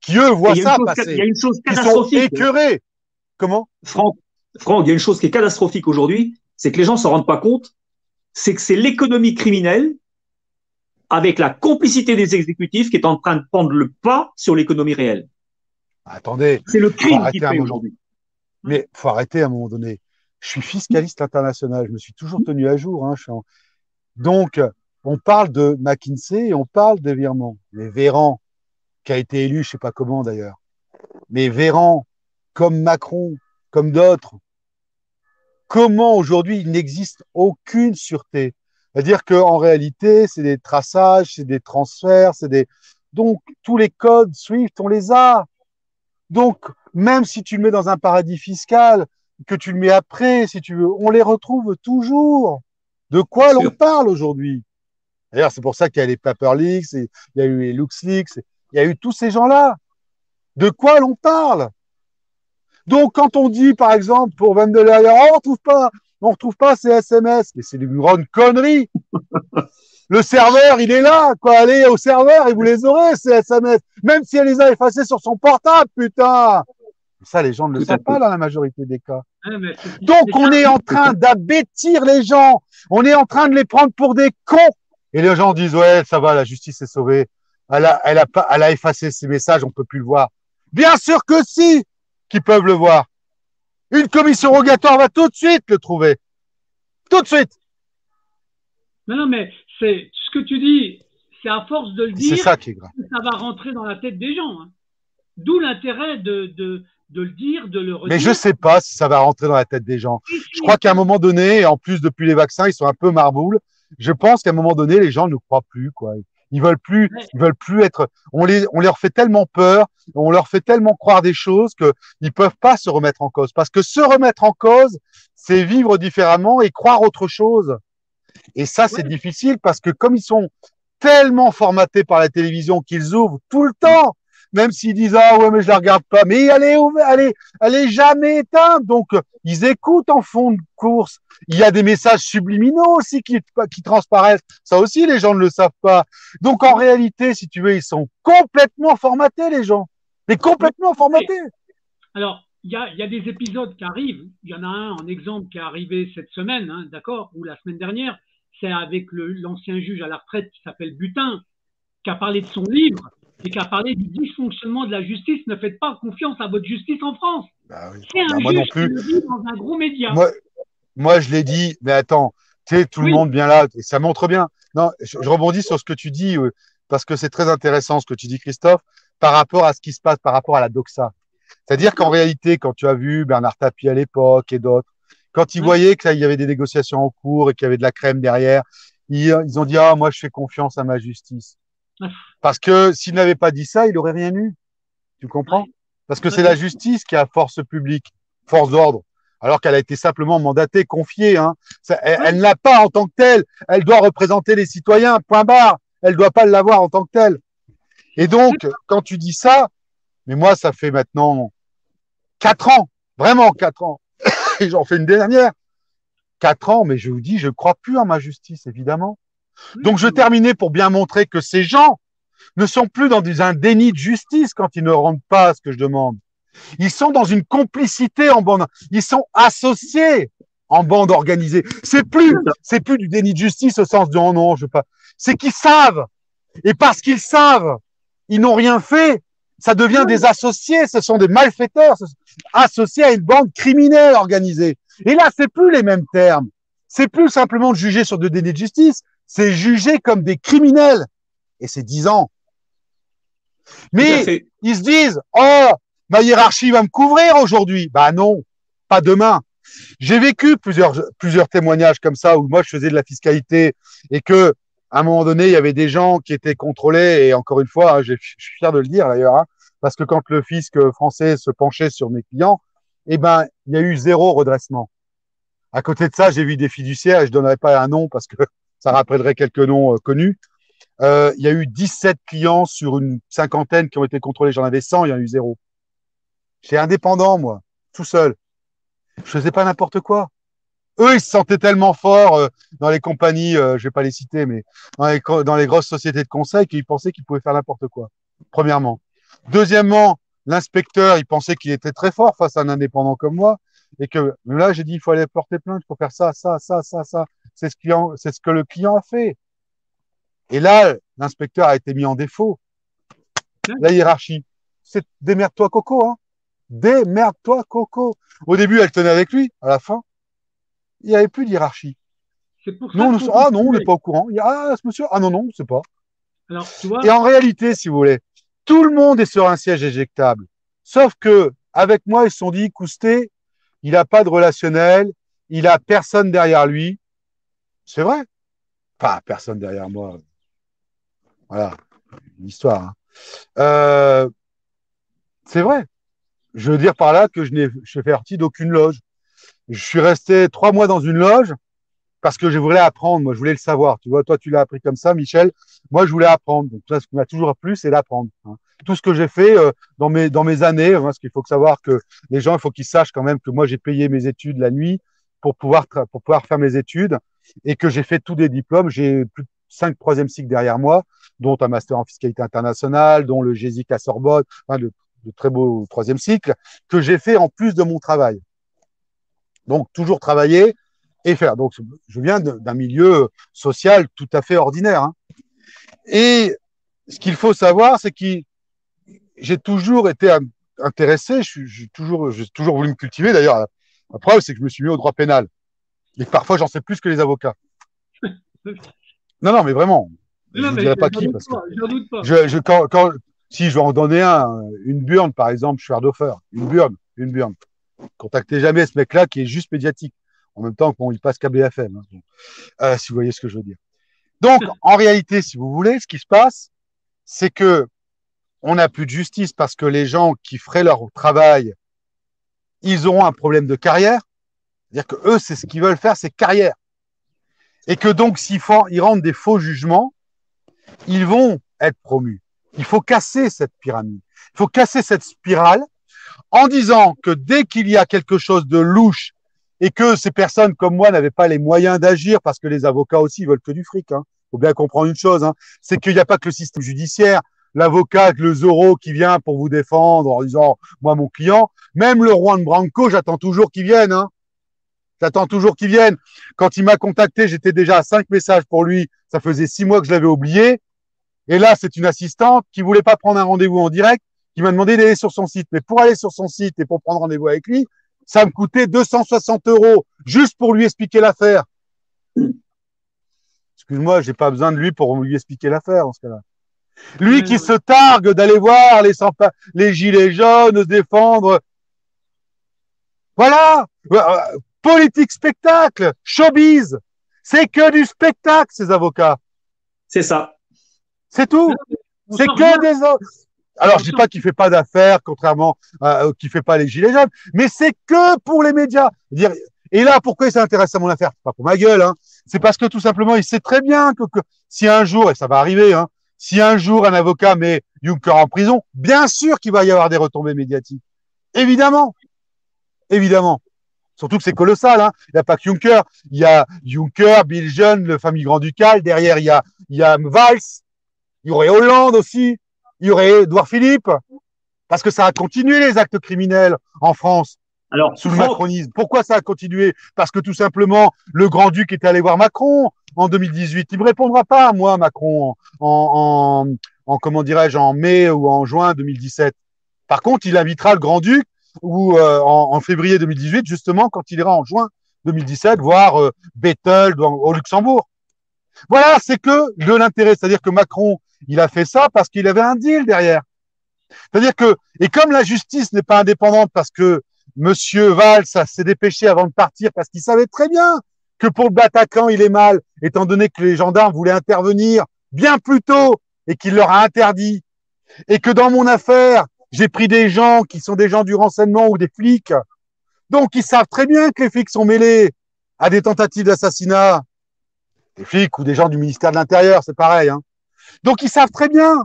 Speaker 3: qui eux voient ça passer.
Speaker 2: Il y a une chose
Speaker 3: qui sont écœurés. Comment?
Speaker 2: Franck, il y a une chose qui est catastrophique aujourd'hui, c'est que les gens s'en rendent pas compte, c'est que c'est l'économie criminelle avec la complicité des exécutifs qui est en train de prendre le pas sur l'économie réelle.
Speaker 3: Attendez.
Speaker 2: C'est le crime qui fait aujourd'hui.
Speaker 3: Mais il faut arrêter à un moment donné. Je suis fiscaliste international, je me suis toujours tenu à jour. Hein, Donc, on parle de McKinsey et on parle des virements. Mais Véran, qui a été élu, je ne sais pas comment d'ailleurs, mais Véran, comme Macron, comme d'autres, comment aujourd'hui il n'existe aucune sûreté? C'est-à-dire qu'en réalité, c'est des traçages, c'est des transferts, donc tous les codes SWIFT, on les a. Donc, même si tu le mets dans un paradis fiscal, que tu le mets après, si tu veux, on les retrouve toujours. De quoi l'on parle aujourd'hui? D'ailleurs, c'est pour ça qu'il y a les Paperleaks, il y a eu les LuxLeaks, il y a eu tous ces gens-là. De quoi l'on parle? Donc, quand on dit, par exemple, pour Wendler, on retrouve pas ces SMS, mais c'est une grande connerie. Le serveur, il est là, quoi. Allez au serveur et vous les aurez, ces SMS. Même si elle les a effacés sur son portable, putain. Ça, les gens ne le savent pas, dans la majorité des cas. Donc, on est en train d'abêtir les gens. On est en train de les prendre pour des cons. Et les gens disent, ouais, ça va, la justice est sauvée. Elle a effacé ses messages, on peut plus le voir. Bien sûr que si, qu'ils peuvent le voir. Une commission rogatoire va tout de suite le trouver. Tout de suite.
Speaker 1: Non, mais c'est ce que tu dis, c'est à force de le dire,
Speaker 3: c'est ça qui est grave.
Speaker 1: Que ça va rentrer dans la tête des gens. Hein. D'où l'intérêt de le dire, de le redire.
Speaker 3: Mais je sais pas si ça va rentrer dans la tête des gens. Je crois qu'à un moment donné, en plus depuis les vaccins, ils sont un peu marboules. Je pense qu'à un moment donné, les gens ne croient plus, quoi. Ils veulent plus être. On leur fait tellement peur, on leur fait tellement croire des choses que ils peuvent pas se remettre en cause. Parce que se remettre en cause, c'est vivre différemment et croire autre chose. Et ça, c'est difficile parce que comme ils sont tellement formatés par la télévision qu'ils ouvrent tout le temps, même s'ils disent ah ouais mais je la regarde pas, mais elle est jamais éteinte, donc ils écoutent en fond de course. Il y a des messages subliminaux aussi qui transparaissent. Ça aussi les gens ne le savent pas. Donc en réalité, si tu veux, ils sont complètement formatés les gens, mais complètement formatés.
Speaker 1: Alors il y a des épisodes qui arrivent. Il y en a un en exemple qui est arrivé cette semaine, hein, d'accord, ou la semaine dernière. C'est avec l'ancien juge à la retraite qui s'appelle Butin, qui a parlé de son livre et qui a parlé du dysfonctionnement de la justice. Ne faites pas confiance à votre justice en France.
Speaker 3: Bah oui.
Speaker 1: C'est un
Speaker 3: moi
Speaker 1: juge
Speaker 3: non plus.
Speaker 1: qui le dit dans un gros média.
Speaker 3: Moi, je l'ai dit, mais attends, tu sais, tout le monde vient là, et ça montre bien. Non, je rebondis sur ce que tu dis, parce que c'est très intéressant ce que tu dis, Christophe, par rapport à ce qui se passe, par rapport à la doxa. C'est-à-dire qu'en réalité, quand tu as vu Bernard Tapie à l'époque et d'autres, quand ils voyaient qu'il y avait des négociations en cours et qu'il y avait de la crème derrière, ils ont dit ah moi je fais confiance à ma justice. Parce que s'ils n'avaient pas dit ça, il n'aurait rien eu. Tu comprends? Parce que c'est la justice qui a force publique, force d'ordre, alors qu'elle a été simplement mandatée, confiée. Hein. Elle n'a pas en tant que telle. Elle doit représenter les citoyens. Point barre. Elle ne doit pas l'avoir en tant que telle. Et donc, quand tu dis ça, mais moi ça fait maintenant 4 ans, vraiment 4 ans. Et j'en fais une dernière. 4 ans, mais je vous dis, je ne crois plus en ma justice, évidemment. Donc, je terminais pour bien montrer que ces gens ne sont plus dans un déni de justice quand ils ne rendent pas ce que je demande. Ils sont dans une complicité en bande. Ils sont associés en bande organisée. C'est plus du déni de justice au sens de oh non, je veux pas. C'est qu'ils savent. Et parce qu'ils savent, ils n'ont rien fait. Ça devient des associés. Ce sont des malfaiteurs associés à une bande criminelle organisée. Et là, c'est plus les mêmes termes. C'est plus simplement de juger sur de déni de justice. C'est juger comme des criminels. Et c'est 10 ans. Mais ils se disent, oh, ma hiérarchie va me couvrir aujourd'hui. Bah non, pas demain. J'ai vécu plusieurs témoignages comme ça où moi je faisais de la fiscalité et que à un moment donné il y avait des gens qui étaient contrôlés et encore une fois, hein, je suis fier de le dire d'ailleurs, hein, parce que quand le fisc français se penchait sur mes clients, eh ben il y a eu 0 redressement. À côté de ça, j'ai vu des fiduciaires et je donnerai pas un nom parce que ça rappellerait quelques noms connus. Il y a eu 17 clients sur une cinquantaine qui ont été contrôlés. J'en avais 100, il y en a eu 0. J'étais indépendant, moi, tout seul. Je faisais pas n'importe quoi. Eux, ils se sentaient tellement forts dans les compagnies, je vais pas les citer, mais dans les grosses sociétés de conseil qu'ils pensaient qu'ils pouvaient faire n'importe quoi. Premièrement. Deuxièmement, l'inspecteur, il pensait qu'il était très fort face à un indépendant comme moi. Et que là, j'ai dit, il faut aller porter plainte, il faut faire ça, ça, ça, ça, ça. C'est ce que le client a fait. Et là, l'inspecteur a été mis en défaut. La hiérarchie, c'est démerde-toi, Coco. Hein. Démerde-toi, Coco. Au début, elle tenait avec lui. À la fin, il n'y avait plus de hiérarchie. Nous, on n'est pas au courant. Ce monsieur, non, on ne sait pas.
Speaker 1: Alors, tu vois...
Speaker 3: Et en réalité, si vous voulez, tout le monde est sur un siège éjectable. Sauf que, avec moi, ils se sont dit, Coustet, il n'a pas de relationnel, il n'a personne derrière lui. C'est vrai. Pas personne derrière moi. Voilà, une histoire. Hein. C'est vrai. Je veux dire par là que je fais partie d'aucune loge. Je suis resté 3 mois dans une loge parce que je voulais apprendre. Moi, je voulais le savoir. Tu vois, toi, tu l'as appris comme ça, Michel. Moi, je voulais apprendre. Donc, ça, ce qui m'a toujours plu, c'est d'apprendre. Hein. Tout ce que j'ai fait dans mes années, hein, parce qu'il faut savoir que les gens, il faut qu'ils sachent quand même que moi, j'ai payé mes études la nuit pour pouvoir faire mes études et que j'ai fait tous des diplômes. J'ai plus de 5 troisième cycles derrière moi, dont un master en fiscalité internationale, dont le GESIC à Sorbonne, enfin, de très beau 3e cycle, que j'ai fait en plus de mon travail. Donc, toujours travailler et faire. Donc, je viens d'un milieu social tout à fait ordinaire. Hein. Et ce qu'il faut savoir, c'est que j'ai toujours été intéressé, j'ai toujours voulu me cultiver. D'ailleurs, la preuve, c'est que je me suis mis au droit pénal. Et parfois, j'en sais plus que les avocats. Non, mais vraiment. Je ne dirais pas qui, parce que
Speaker 1: doute pas.
Speaker 3: Si je vais en donner une burne, par exemple, Schwerdhofer, une burne. Contactez jamais ce mec-là qui est juste médiatique. En même temps qu'on y passe qu'à BFM, hein. Si vous voyez ce que je veux dire. Donc, en réalité, si vous voulez, ce qui se passe, c'est que on n'a plus de justice parce que les gens qui feraient leur travail, ils auront un problème de carrière. C'est-à-dire que eux, c'est ce qu'ils veulent faire, c'est carrière. Et que donc, ils rendent des faux jugements, ils vont être promus. Il faut casser cette pyramide. Il faut casser cette spirale en disant que dès qu'il y a quelque chose de louche et que ces personnes comme moi n'avaient pas les moyens d'agir, parce que les avocats aussi ils veulent que du fric, hein. Faut bien comprendre une chose, hein. C'est qu'il n'y a pas que le système judiciaire, l'avocat, le Zorro qui vient pour vous défendre en disant moi mon client, même le Juan Branco, j'attends toujours qu'il vienne, hein. J'attends toujours qu'il vienne. Quand il m'a contacté, j'étais déjà à 5 messages pour lui. Ça faisait 6 mois que je l'avais oublié. Et là, c'est une assistante qui voulait pas prendre un rendez-vous en direct, qui m'a demandé d'aller sur son site. Mais pour aller sur son site et pour prendre rendez-vous avec lui, ça me coûtait 260 € juste pour lui expliquer l'affaire. Excuse-moi, j'ai pas besoin de lui pour lui expliquer l'affaire dans ce cas-là. Lui qui se targue d'aller voir les gilets jaunes se défendre. Voilà. Politique, spectacle, showbiz. C'est que du spectacle, ces avocats.
Speaker 2: C'est ça.
Speaker 3: C'est tout. C'est que des autres. Alors, je dis pas qu'il fait pas d'affaires, contrairement qu'il fait pas les gilets jaunes, mais c'est que pour les médias. Et là, pourquoi il s'intéresse à mon affaire? C'est pas pour ma gueule, hein. C'est parce que tout simplement, il sait très bien que si un jour, et ça va arriver, hein, si un jour un avocat met Juncker en prison, bien sûr qu'il va y avoir des retombées médiatiques. Évidemment. Évidemment. Surtout que c'est colossal, hein. Il n'y a pas que Juncker. Il y a Juncker, Bilgen, le famille grand-ducal. Derrière, il y a Valls. Il y aurait Hollande aussi. Il y aurait Édouard Philippe. Parce que ça a continué les actes criminels en France.
Speaker 2: Alors,
Speaker 3: sous le macronisme. Pourquoi ça a continué? Parce que tout simplement, le grand-duc est allé voir Macron en 2018. Il me répondra pas, moi, Macron, comment dirais-je, en mai ou en juin 2017. Par contre, il invitera le grand-duc ou en février 2018, justement, quand il ira en juin 2017 voir Bettel au Luxembourg. Voilà, c'est que de l'intérêt. C'est-à-dire que Macron, il a fait ça parce qu'il avait un deal derrière. C'est-à-dire que, et comme la justice n'est pas indépendante parce que Monsieur Valls s'est dépêché avant de partir parce qu'il savait très bien que pour le Bataclan, il est mal, étant donné que les gendarmes voulaient intervenir bien plus tôt et qu'il leur a interdit. Et que dans mon affaire, j'ai pris des gens qui sont des gens du renseignement ou des flics. Donc, ils savent très bien que les flics sont mêlés à des tentatives d'assassinat. Des flics ou des gens du ministère de l'Intérieur, c'est pareil, hein. Donc, ils savent très bien.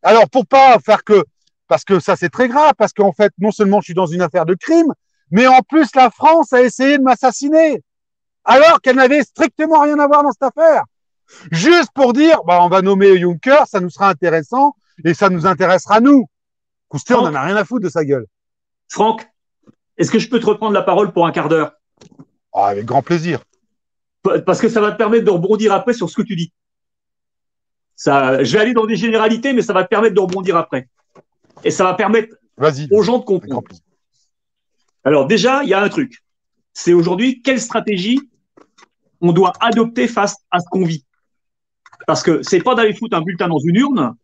Speaker 3: Alors, pour pas faire que, parce que ça, c'est très grave, parce qu'en fait, non seulement je suis dans une affaire de crime, mais en plus, la France a essayé de m'assassiner. Alors qu'elle n'avait strictement rien à voir dans cette affaire. Juste pour dire, on va nommer Juncker, ça nous sera intéressant, et ça nous intéressera nous. Cousteau, on en a rien à foutre de sa gueule.
Speaker 2: Franck, est-ce que je peux te reprendre la parole pour un quart d'heure?
Speaker 3: Avec grand plaisir.
Speaker 2: Parce que ça va te permettre de rebondir après sur ce que tu dis. Je vais aller dans des généralités, mais ça va te permettre de rebondir après. Et ça va permettre aux gens de comprendre. Alors déjà, il y a un truc. C'est aujourd'hui, quelle stratégie on doit adopter face à ce qu'on vit. Parce que c'est pas d'aller foutre un bulletin dans une urne.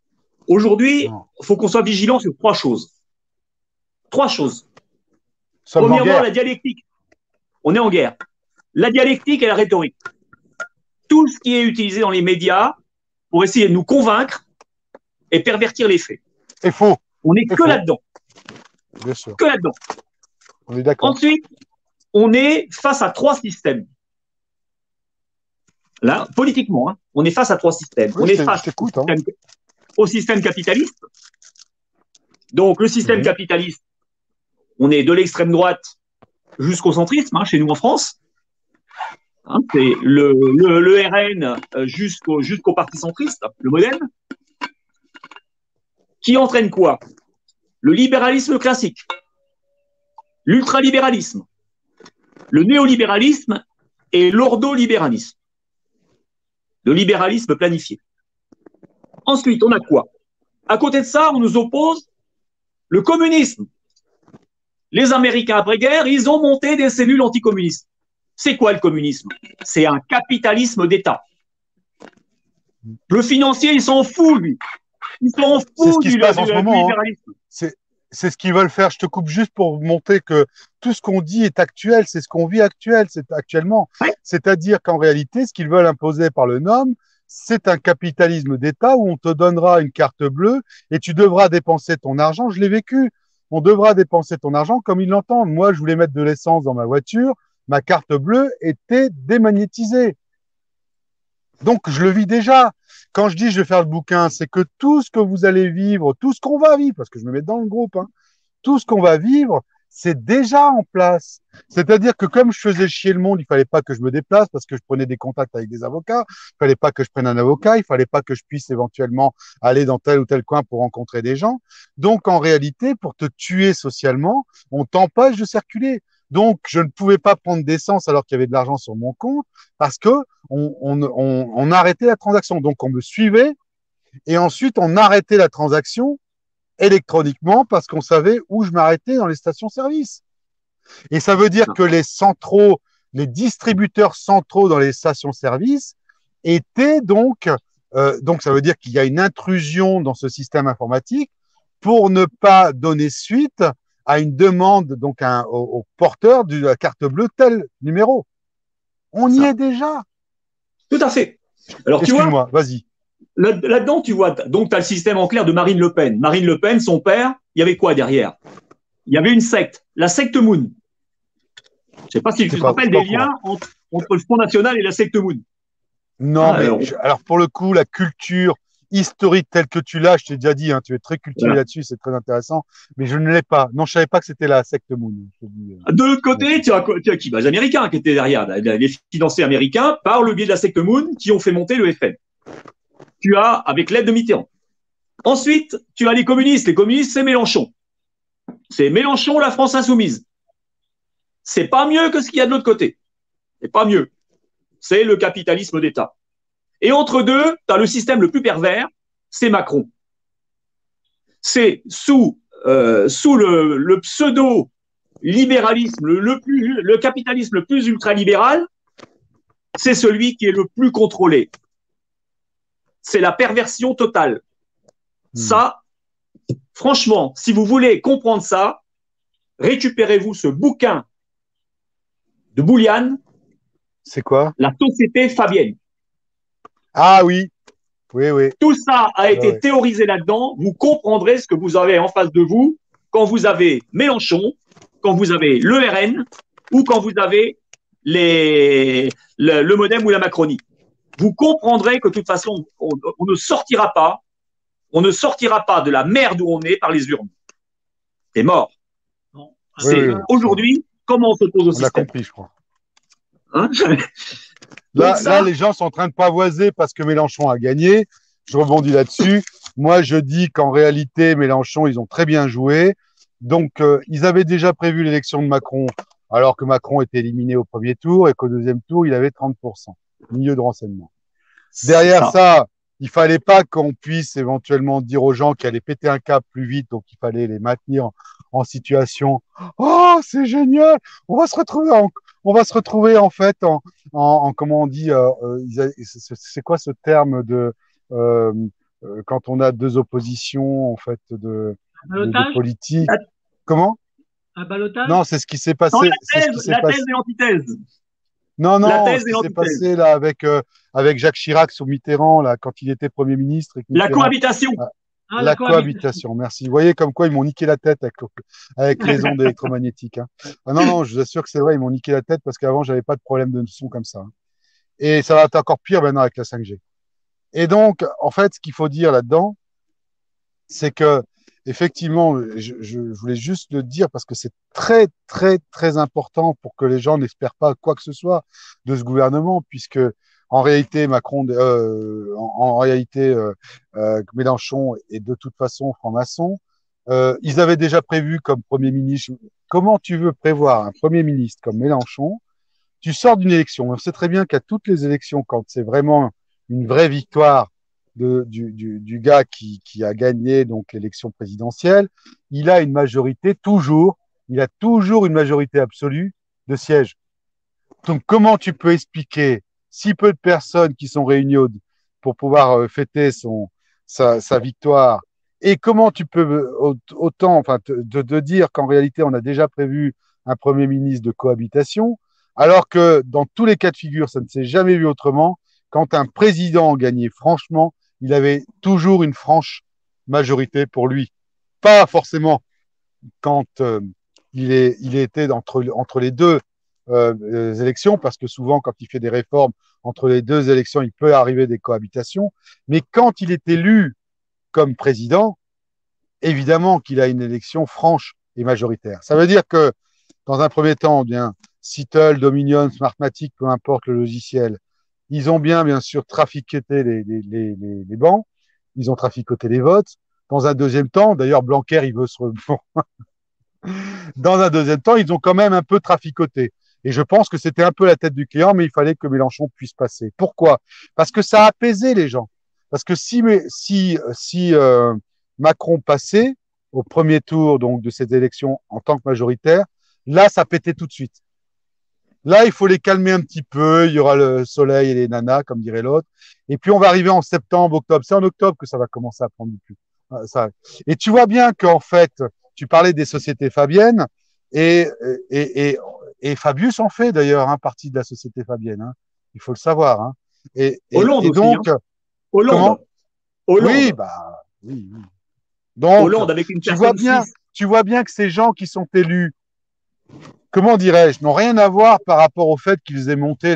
Speaker 2: Aujourd'hui, il faut qu'on soit vigilant sur 3 choses. 3 choses. Premièrement, la dialectique. On est en guerre. La dialectique et la rhétorique. Tout ce qui est utilisé dans les médias pour essayer de nous convaincre et pervertir les faits.
Speaker 3: C'est faux.
Speaker 2: On n'est que là-dedans.
Speaker 3: Bien sûr.
Speaker 2: Que là-dedans.
Speaker 3: On est d'accord.
Speaker 2: Ensuite, on est face à 3 systèmes. Là, politiquement, hein, on est face à 3 systèmes.
Speaker 3: Oui,
Speaker 2: on est face au système capitaliste. Donc, le système capitaliste, on est de l'extrême droite jusqu'au centrisme, hein, chez nous en France. Hein, c'est le RN jusqu'au parti centriste, le modem. Qui entraîne quoi? Le libéralisme classique, l'ultralibéralisme, le néolibéralisme et l'ordolibéralisme, le libéralisme planifié. Ensuite, on a quoi? À côté de ça, on nous oppose le communisme. Les Américains après-guerre, ils ont monté des cellules anticommunistes. C'est quoi le communisme? C'est un capitalisme d'État. Le financier, il s'en fout, lui. Il s'en fout
Speaker 3: du
Speaker 2: libéralisme.
Speaker 3: C'est ce qu'ils veulent faire. Je te coupe juste pour montrer que tout ce qu'on dit est actuel, c'est ce qu'on vit actuellement.
Speaker 2: Ouais.
Speaker 3: C'est-à-dire qu'en réalité, ce qu'ils veulent imposer par le NOM, c'est un capitalisme d'État où on te donnera une carte bleue et tu devras dépenser ton argent. Je l'ai vécu. On devra dépenser ton argent comme ils l'entendent. Moi, je voulais mettre de l'essence dans ma voiture. Ma carte bleue était démagnétisée. Donc, je le vis déjà. Quand je dis je vais faire le bouquin, c'est que tout ce que vous allez vivre, tout ce qu'on va vivre, parce que je me mets dans le groupe, hein, tout ce qu'on va vivre, c'est déjà en place. C'est-à-dire que comme je faisais chier le monde, il fallait pas que je me déplace parce que je prenais des contacts avec des avocats. Il fallait pas que je prenne un avocat. Il fallait pas que je puisse éventuellement aller dans tel ou tel coin pour rencontrer des gens. Donc, en réalité, pour te tuer socialement, on t'empêche de circuler. Donc, je ne pouvais pas prendre d'essence alors qu'il y avait de l'argent sur mon compte parce que on arrêtait la transaction. Donc, on me suivait et ensuite, on arrêtait la transaction électroniquement parce qu'on savait où je m'arrêtais dans les stations-service. Et ça veut dire que les centraux, les distributeurs centraux dans les stations-service étaient donc ça veut dire qu'il y a une intrusion dans ce système informatique pour ne pas donner suite à une demande donc au porteur de la carte bleue tel numéro. On y est déjà.
Speaker 2: Tout à fait. Alors, tu vois,
Speaker 3: vas-y.
Speaker 2: Là-dedans, tu vois, donc tu as le système en clair de Marine Le Pen. Marine Le Pen, son père, il y avait quoi derrière? Il y avait une secte, la secte Moon. Je ne sais pas si tu te rappelles des liens entre le Front National et la secte Moon.
Speaker 3: Non, alors pour le coup, la culture historique telle que tu l'as, je t'ai déjà dit, hein, tu es très cultivé là-dessus, c'est très intéressant, mais je ne l'ai pas. Non, je savais pas que c'était la secte Moon.
Speaker 2: De l'autre côté, tu as qui? Les Américains qui étaient derrière, les financiers américains, par le biais de la secte Moon, qui ont fait monter le FN. Tu as, avec l'aide de Mitterrand. Ensuite, tu as les communistes. Les communistes, c'est Mélenchon. C'est Mélenchon, la France insoumise. C'est pas mieux que ce qu'il y a de l'autre côté. C'est pas mieux. C'est le capitalisme d'État. Et entre deux, tu as le système le plus pervers, c'est Macron. C'est sous le pseudo-libéralisme, le capitalisme le plus ultralibéral, c'est celui qui est le plus contrôlé. C'est la perversion totale. Ça, franchement, si vous voulez comprendre ça, récupérez-vous ce bouquin de Bouliane.
Speaker 3: C'est quoi?
Speaker 2: La société fabienne.
Speaker 3: Ah oui. Oui.
Speaker 2: Tout ça a été théorisé là-dedans. Vous comprendrez ce que vous avez en face de vous quand vous avez Mélenchon, quand vous avez le RN ou quand vous avez le MoDem ou la Macronie. Vous comprendrez que de toute façon, on ne sortira pas de la merde où on est par les urnes. C'est mort. Aujourd'hui, comment on se pose au système?
Speaker 3: On l'a compris, je crois. Hein? Là, les gens sont en train de pavoiser parce que Mélenchon a gagné. Je rebondis là-dessus. Moi, je dis qu'en réalité, Mélenchon, ils ont très bien joué. Donc, ils avaient déjà prévu l'élection de Macron, alors que Macron était éliminé au premier tour et qu'au deuxième tour, il avait 30%. Milieu de renseignement. Derrière ça, il fallait pas qu'on puisse éventuellement dire aux gens qui allaient péter un câble plus vite, donc il fallait les maintenir en situation. Oh, c'est génial! On va se retrouver en fait en comment on dit, c'est quoi ce terme de quand on a deux oppositions en fait de politique. Comment?
Speaker 1: Un ballottage?
Speaker 3: Non, c'est ce qui s'est passé.
Speaker 2: La thèse et l'antithèse.
Speaker 3: Non, ce qui s'est passé là avec Jacques Chirac sur Mitterrand là quand il était Premier ministre.
Speaker 2: La cohabitation.
Speaker 3: La cohabitation, merci. Vous voyez comme quoi ils m'ont niqué la tête avec les ondes électromagnétiques. Hein. Ah non, je vous assure que c'est vrai, ils m'ont niqué la tête parce qu'avant, j'avais pas de problème de son comme ça. Hein. Et ça va être encore pire maintenant avec la 5G. Et donc, en fait, ce qu'il faut dire là-dedans, c'est que, effectivement, je voulais juste le dire parce que c'est très, très, très important pour que les gens n'espèrent pas quoi que ce soit de ce gouvernement, puisque en réalité, Mélenchon est de toute façon franc-maçon. Ils avaient déjà prévu comme Premier ministre. Comment tu veux prévoir un Premier ministre comme Mélenchon tu sors d'une élection. On sait très bien qu'à toutes les élections, quand c'est vraiment une vraie victoire du gars qui a gagné donc l'élection présidentielle, il a une majorité toujours, il a toujours une majorité absolue de sièges. Donc, comment tu peux expliquer si peu de personnes qui sont réunies pour pouvoir fêter sa victoire et comment tu peux autant enfin, de dire qu'en réalité, on a déjà prévu un Premier ministre de cohabitation, alors que dans tous les cas de figure, ça ne s'est jamais vu autrement. Quand un président gagnait franchement, il avait toujours une franche majorité pour lui. Pas forcément quand il était entre les deux élections, parce que souvent, quand il fait des réformes entre les deux élections, il peut arriver des cohabitations. Mais quand il est élu comme président, évidemment qu'il a une élection franche et majoritaire. Ça veut dire que, dans un premier temps, bien, Seattle, Dominion, Smartmatic, peu importe le logiciel, ils ont bien sûr, traficoté les bancs, ils ont traficoté les votes. Dans un deuxième temps, d'ailleurs, Blanquer, il veut se... Dans un deuxième temps, ils ont quand même un peu traficoté. Et je pense que c'était un peu la tête du client, mais il fallait que Mélenchon puisse passer. Pourquoi? Parce que ça a apaisé les gens. Parce que si Macron passait au premier tour donc de cette élection en tant que majoritaire, là, ça pétait tout de suite. Là, il faut les calmer un petit peu. Il y aura le soleil et les nanas, comme dirait l'autre. Et puis, on va arriver en septembre, octobre. C'est en octobre que ça va commencer à prendre du plus. Ça. Et tu vois bien qu'en fait, tu parlais des sociétés fabiennes et, et, et, et Fabius en fait d'ailleurs partie de la société fabienne. Hein. Il faut le savoir. Hein.
Speaker 2: Hollande
Speaker 3: et
Speaker 2: aussi.
Speaker 3: donc,
Speaker 2: Hein. Hollande.
Speaker 3: Comment
Speaker 2: Hollande.
Speaker 3: Oui, oui. Donc,
Speaker 2: Hollande avec une personne
Speaker 3: tu vois bien que ces gens qui sont élus, comment dirais-je, n'ont rien à voir par rapport au fait qu'ils aient monté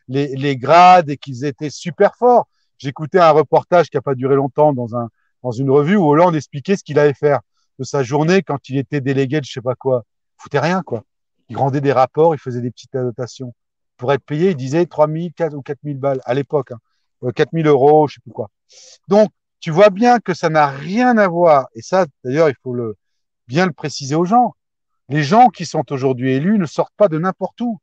Speaker 3: les grades et qu'ils étaient super forts. J'écoutais un reportage qui n'a pas duré longtemps dans une revue où Hollande expliquait ce qu'il allait faire de sa journée quand il était délégué de je sais pas quoi. Il foutait rien, quoi. Il rendait des rapports, il faisait des petites annotations. Pour être payé, il disait 3 000, 4 ou 4 000 balles à l'époque. 4 000 euros, je sais plus quoi. Donc, tu vois bien que ça n'a rien à voir. Et ça, d'ailleurs, il faut bien le préciser aux gens. Les gens qui sont aujourd'hui élus ne sortent pas de n'importe où.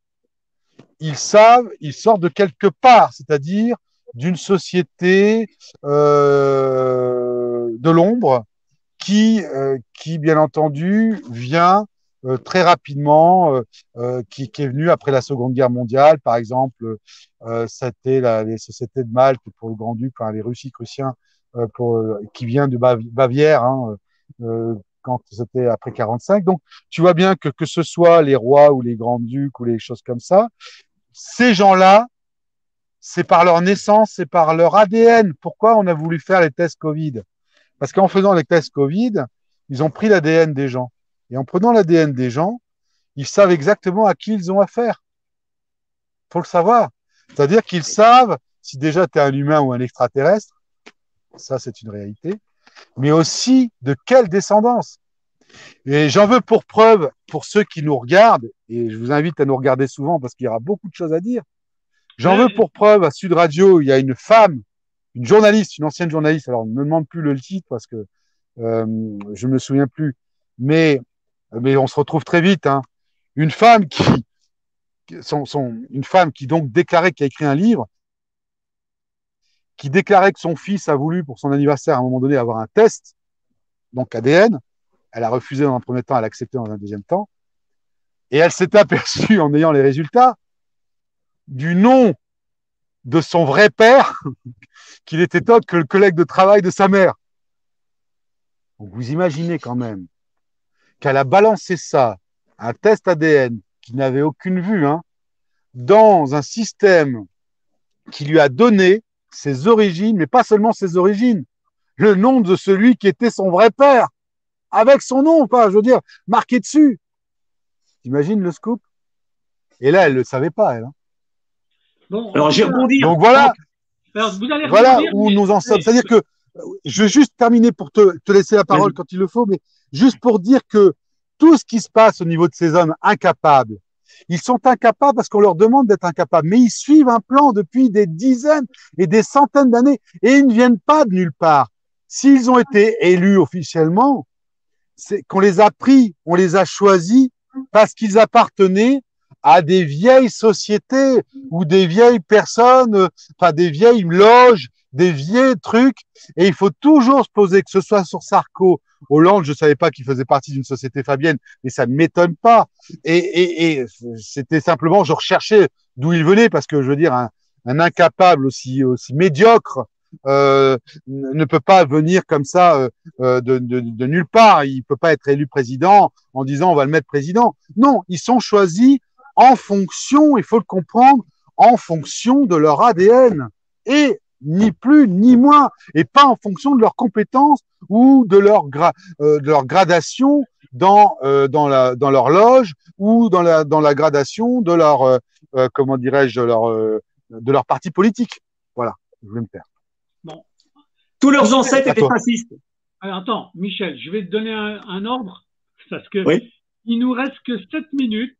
Speaker 3: Ils sortent de quelque part, c'est-à-dire d'une société de l'ombre qui, bien entendu, vient très rapidement, qui est venue après la Seconde Guerre mondiale, par exemple, c'était les sociétés de Malte pour le Grand-Duc, enfin, les Russiens, qui vient de Bavière, hein, quand c'était après 45. Donc, tu vois bien que ce soit les rois ou les grands-ducs ou les choses comme ça, ces gens-là, c'est par leur naissance, c'est par leur ADN. Pourquoi on a voulu faire les tests Covid? Parce qu'en faisant les tests Covid, ils ont pris l'ADN des gens. Et en prenant l'ADN des gens, ils savent exactement à qui ils ont affaire. Il faut le savoir. C'est-à-dire qu'ils savent si déjà tu es un humain ou un extraterrestre, ça c'est une réalité, mais aussi de quelle descendance. Et j'en veux pour preuve, pour ceux qui nous regardent, et je vous invite à nous regarder souvent parce qu'il y aura beaucoup de choses à dire, j'en veux pour preuve à Sud Radio, il y a une femme, une journaliste, une ancienne journaliste, alors ne me demande plus le titre parce que je me souviens plus, mais on se retrouve très vite. Hein. Une femme une femme qui donc déclarait, qui a écrit un livre, qui déclarait que son fils a voulu pour son anniversaire à un moment donné avoir un test, donc ADN. Elle a refusé dans un premier temps, elle a accepté dans un deuxième temps, et elle s'est aperçue en ayant les résultats du nom de son vrai père qu'il était autre que le collègue de travail de sa mère. Donc vous imaginez quand même qu'elle a balancé ça, un test ADN qui n'avait aucune vue, hein, dans un système qui lui a donné ses origines, mais pas seulement ses origines, le nom de celui qui était son vrai père, avec son nom, pas, je veux dire, marqué dessus. T'imagines le scoop? Et là, elle ne le savait pas, elle. Hein.
Speaker 2: Bon, alors, j'ai rebondi.
Speaker 3: Donc voilà,
Speaker 1: alors, vous allez
Speaker 3: voilà où nous en sommes. C'est-à-dire que, je vais juste terminer pour te laisser la parole quand il le faut, mais juste pour dire que tout ce qui se passe au niveau de ces hommes incapables, ils sont incapables parce qu'on leur demande d'être incapables, mais ils suivent un plan depuis des dizaines et des centaines d'années et ils ne viennent pas de nulle part. S'ils ont été élus officiellement, c'est qu'on les a pris, on les a choisis parce qu'ils appartenaient à des vieilles sociétés ou des vieilles personnes, enfin des vieilles loges, des vieux trucs. Et il faut toujours se poser, que ce soit sur Sarko, Hollande, je ne savais pas qu'il faisait partie d'une société fabienne, mais ça ne m'étonne pas. Et c'était simplement, je recherchais d'où il venait, parce que je veux dire, un incapable aussi médiocre ne peut pas venir comme ça de nulle part. Il ne peut pas être élu président en disant on va le mettre président. Non, ils sont choisis en fonction, il faut le comprendre, en fonction de leur ADN. Et ni plus ni moins, et pas en fonction de leurs compétences ou de leur gradation dans leur loge ou dans la gradation de leur, comment dirais-je, de leur parti politique. Voilà, je voulais me faire.
Speaker 1: Bon.
Speaker 2: Tous leurs ancêtres étaient fascistes.
Speaker 1: Alors, attends, Michel, je vais te donner un ordre, parce que
Speaker 2: oui.
Speaker 1: Il nous reste que 7 minutes,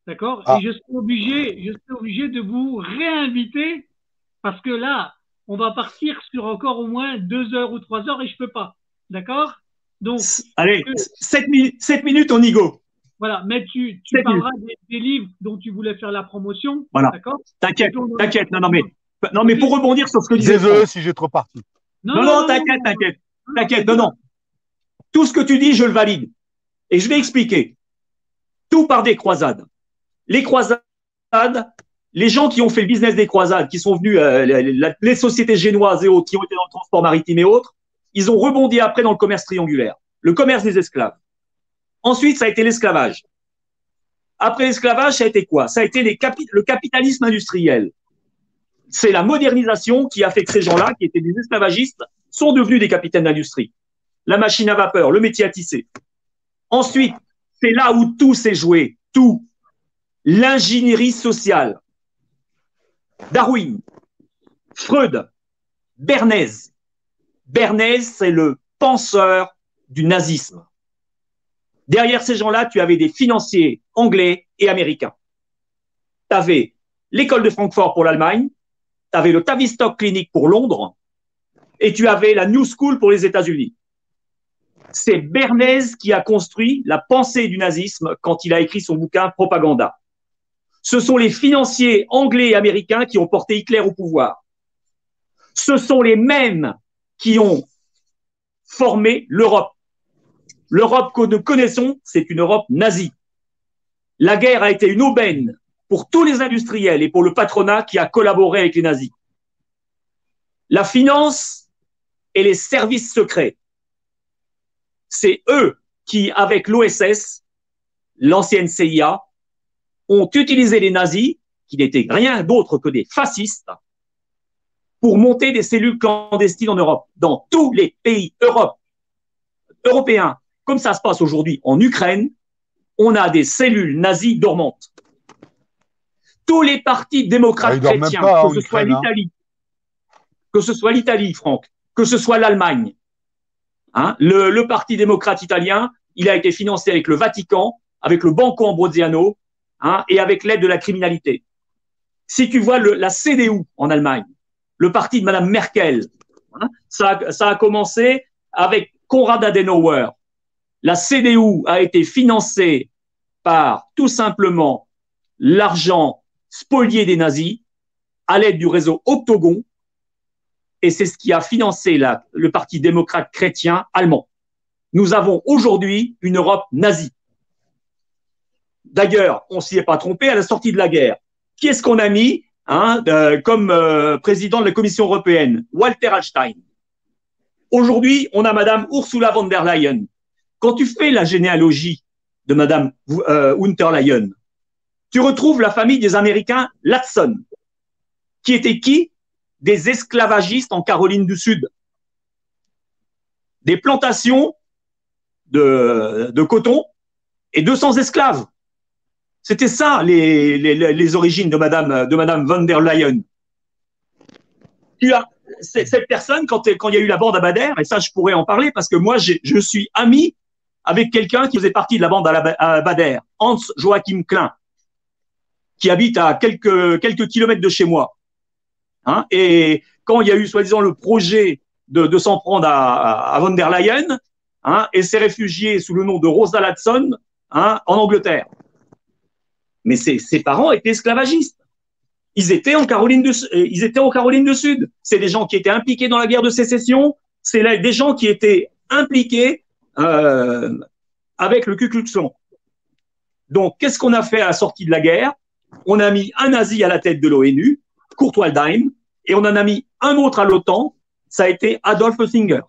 Speaker 1: d'accord? Et je suis obligé de vous réinviter, parce que là, on va partir sur encore au moins 2 heures ou 3 heures et je peux pas. D'accord? Donc.
Speaker 2: Allez, 7 minutes, on y go.
Speaker 1: Voilà, mais tu parleras des livres dont tu voulais faire la promotion.
Speaker 2: Voilà.
Speaker 1: D'accord?
Speaker 2: T'inquiète. Non, mais pour rebondir sur ce que disais.
Speaker 3: Désolé si j'ai trop parti.
Speaker 2: Non, t'inquiète. Non. Tout ce que tu dis, je le valide. Et je vais expliquer. Tout par des croisades. Les croisades, les gens qui ont fait le business des croisades, qui sont venus, les sociétés génoises et autres, qui ont été dans le transport maritime et autres, ils ont rebondi après dans le commerce triangulaire, le commerce des esclaves. Ensuite, ça a été l'esclavage. Après l'esclavage, ça a été quoi? Ça a été le capitalisme industriel. C'est la modernisation qui a fait que ces gens-là, qui étaient des esclavagistes, sont devenus des capitaines d'industrie. La machine à vapeur, le métier à tisser. Ensuite, c'est là où tout s'est joué, tout. L'ingénierie sociale. Darwin, Freud, Bernays. Bernays, c'est le penseur du nazisme. Derrière ces gens-là, tu avais des financiers anglais et américains. Tu avais l'école de Francfort pour l'Allemagne, tu avais le Tavistock Clinic pour Londres, et tu avais la New School pour les États-Unis. C'est Bernays qui a construit la pensée du nazisme quand il a écrit son bouquin Propaganda. Ce sont les financiers anglais et américains qui ont porté Hitler au pouvoir. Ce sont les mêmes qui ont formé l'Europe. L'Europe que nous connaissons, c'est une Europe nazie. La guerre a été une aubaine pour tous les industriels et pour le patronat qui a collaboré avec les nazis. La finance et les services secrets, c'est eux qui, avec l'OSS, l'ancienne CIA, ont utilisé les nazis, qui n'étaient rien d'autre que des fascistes, pour monter des cellules clandestines en Europe. Dans tous les pays européens, comme ça se passe aujourd'hui en Ukraine, on a des cellules nazies dormantes. Tous les partis démocrates chrétiens, que ce soit l'Italie, que ce soit l'Italie, Franck, que ce soit l'Allemagne, hein, le Parti démocrate italien, il a été financé avec le Vatican, avec le Banco Ambrosiano, hein, et avec l'aide de la criminalité. Si tu vois la CDU en Allemagne, le parti de Mme Merkel, hein, ça a commencé avec Konrad Adenauer. La CDU a été financée par tout simplement l'argent spolié des nazis à l'aide du réseau Octogon, et c'est ce qui a financé le Parti démocrate chrétien allemand. Nous avons aujourd'hui une Europe nazie. D'ailleurs, on ne s'y est pas trompé à la sortie de la guerre. Qui est-ce qu'on a mis comme président de la Commission européenne? Walter Hallstein. Aujourd'hui, on a Madame Ursula von der Leyen. Quand tu fais la généalogie de Madame von der Leyen, tu retrouves la famille des Américains Latson, qui étaient qui? Des esclavagistes en Caroline du Sud. Des plantations de coton et 200 esclaves. C'était ça les origines de Madame von der Leyen. Cette personne, quand il y a eu la bande à Bader, et ça je pourrais en parler parce que moi je suis ami avec quelqu'un qui faisait partie de la bande à Bader, Hans Joachim Klein, qui habite à quelques kilomètres de chez moi. Hein, et quand il y a eu soi-disant le projet de s'en prendre à von der Leyen, hein, et s'est réfugié sous le nom de Rosa Latson, hein, en Angleterre. mais ses parents étaient esclavagistes. Ils étaient en Caroline du Sud. C'est des gens qui étaient impliqués dans la guerre de sécession. C'est là des gens qui étaient impliqués avec le Ku Klux Klan. Donc, qu'est-ce qu'on a fait à la sortie de la guerre? On a mis un nazi à la tête de l'ONU, Kurt Waldheim, et on en a mis un autre à l'OTAN, ça a été Adolf Hitler.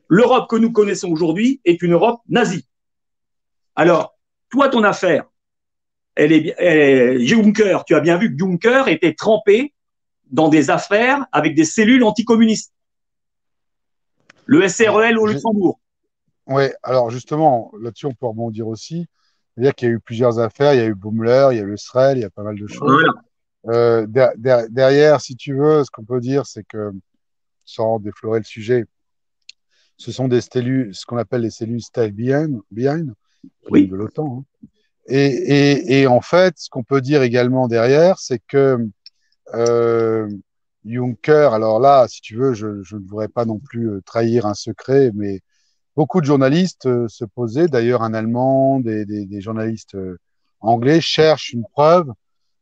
Speaker 2: L'Europe que nous connaissons aujourd'hui est une Europe nazie. Alors, toi, ton affaire, Juncker, tu as bien vu que Juncker était trempé dans des affaires avec des cellules anticommunistes. Le SREL au Luxembourg.
Speaker 3: Oui, alors justement, là-dessus, on peut rebondir aussi. C'est-à-dire qu'il y a eu plusieurs affaires, il y a eu Baumler, il y a eu le SREL, il y a pas mal de choses. Voilà. Derrière, si tu veux, ce qu'on peut dire, c'est que, sans déflorer le sujet, ce sont des cellules, ce qu'on appelle les cellules style behind de l'OTAN. Hein. Et en fait, ce qu'on peut dire également derrière, c'est que Juncker, alors là, si tu veux, je ne voudrais pas non plus trahir un secret, mais beaucoup de journalistes se posaient, d'ailleurs un Allemand, des journalistes anglais cherchent une preuve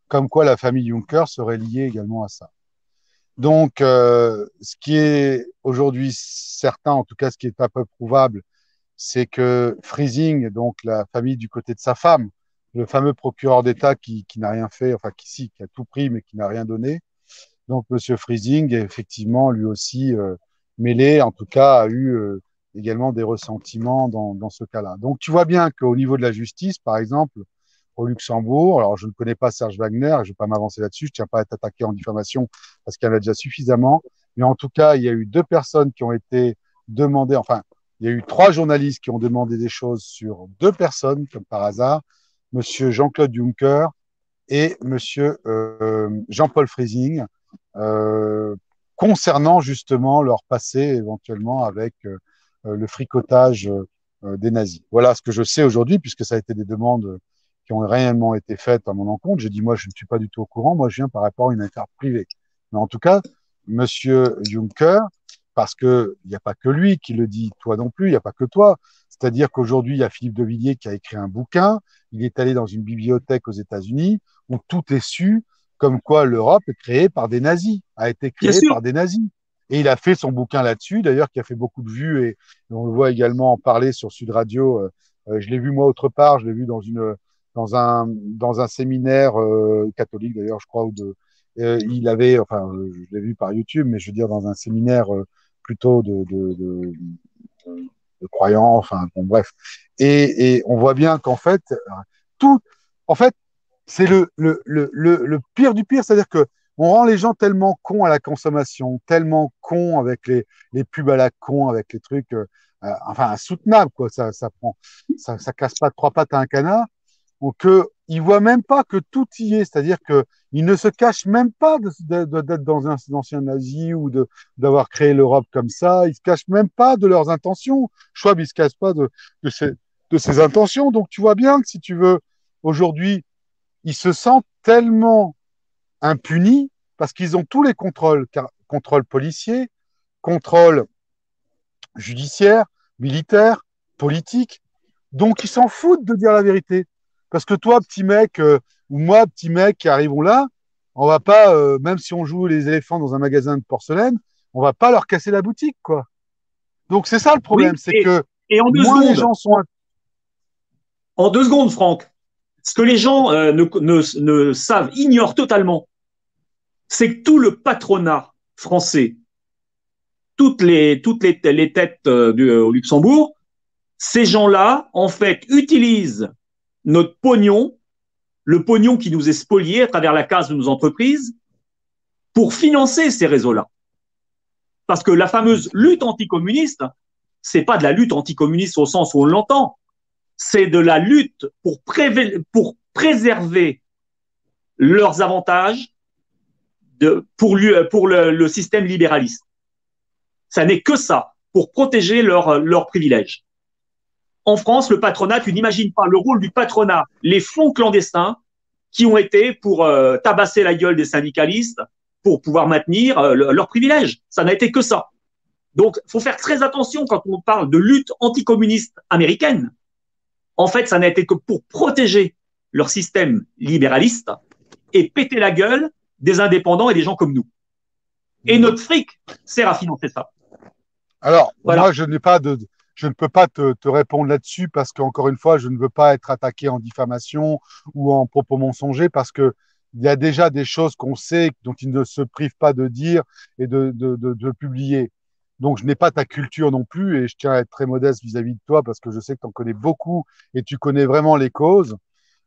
Speaker 3: comme quoi la famille Juncker serait liée également à ça. Donc, ce qui est aujourd'hui certain, en tout cas ce qui est pas peu prouvable, c'est que Friesing, donc la famille du côté de sa femme, le fameux procureur d'État qui n'a rien fait, enfin qui a tout pris mais qui n'a rien donné, donc Monsieur Friesing est effectivement lui aussi mêlé, en tout cas a eu également des ressentiments dans ce cas-là. Donc tu vois bien qu'au niveau de la justice, par exemple, au Luxembourg, alors je ne connais pas Serge Wagner, je ne vais pas m'avancer là-dessus, je ne tiens pas à être attaqué en diffamation parce qu'il y en a déjà suffisamment, mais en tout cas, il y a eu 2 personnes qui ont été demandées, enfin, il y a eu 3 journalistes qui ont demandé des choses sur 2 personnes, comme par hasard, Monsieur Jean-Claude Juncker et Monsieur Jean-Paul Friesing, concernant justement leur passé éventuellement avec le fricotage des nazis. Voilà ce que je sais aujourd'hui, puisque ça a été des demandes qui ont réellement été faites à mon encontre. J'ai dit, moi, je ne suis pas du tout au courant. Moi, je viens par rapport à une affaire privée. Mais en tout cas, Monsieur Juncker, parce qu'il n'y a pas que lui qui le dit, toi non plus, il n'y a pas que toi. C'est-à-dire qu'aujourd'hui, il y a Philippe de Villiers qui a écrit un bouquin. Il est allé dans une bibliothèque aux États-Unis où tout est su, comme quoi l'Europe est créée par des nazis, a été créée par des nazis. Et il a fait son bouquin là-dessus, d'ailleurs, qui a fait beaucoup de vues et on le voit également en parler sur Sud Radio. Je l'ai vu moi autre part, je l'ai vu dans un séminaire catholique d'ailleurs, je crois, il avait, enfin, je l'ai vu par YouTube, mais je veux dire dans un séminaire plutôt de croyants, enfin, bon, bref. Et on voit bien qu'en fait, en fait, c'est le pire du pire, c'est-à-dire que on rend les gens tellement cons à la consommation, tellement cons avec les pubs à la con, avec les trucs, enfin, insoutenables, quoi. Ça casse pas 3 pattes à un canard. Qu'ils ne voient même pas que tout y est, c'est-à-dire qu'ils ne se cachent même pas d'être dans un ancien nazi ou d'avoir créé l'Europe comme ça, ils ne se cachent même pas de leurs intentions. Schwab, il ne se cache pas de ses intentions. Donc tu vois bien que si tu veux, aujourd'hui, ils se sentent tellement impunis parce qu'ils ont tous les contrôles policiers, contrôles judiciaires, militaires, politiques, donc ils s'en foutent de dire la vérité. Parce que toi, petit mec, ou moi, petit mec qui arrivons là, on va pas, même si on joue les éléphants dans un magasin de porcelaine, on va pas leur casser la boutique, quoi. Donc c'est ça le problème,
Speaker 2: oui,
Speaker 3: c'est que
Speaker 2: moins
Speaker 3: les gens sont...
Speaker 2: En 2 secondes, Franck, ce que les gens ne savent, ignorent totalement, c'est que tout le patronat français, toutes les têtes au Luxembourg, ces gens-là, en fait, utilisent notre pognon, le pognon qui nous est spolié à travers la casse de nos entreprises, pour financer ces réseaux-là. Parce que la fameuse lutte anticommuniste, c'est pas de la lutte anticommuniste au sens où on l'entend, c'est de la lutte pour préserver leurs avantages pour le système libéraliste. Ça n'est que ça, pour protéger leurs privilèges. En France, le patronat, tu n'imagines pas le rôle du patronat, les fonds clandestins qui ont été pour tabasser la gueule des syndicalistes pour pouvoir maintenir leurs privilèges. Ça n'a été que ça. Donc, il faut faire très attention quand on parle de lutte anticommuniste américaine. En fait, ça n'a été que pour protéger leur système libéraliste et péter la gueule des indépendants et des gens comme nous. Et notre fric sert à financer ça.
Speaker 3: Alors, voilà. Moi, je ne peux pas te répondre là-dessus parce qu'encore une fois, je ne veux pas être attaqué en diffamation ou en propos mensongers parce que il y a déjà des choses qu'on sait dont ils ne se privent pas de dire et de publier. Donc, je n'ai pas ta culture non plus et je tiens à être très modeste vis-à-vis de toi parce que je sais que tu en connais beaucoup et tu connais vraiment les causes.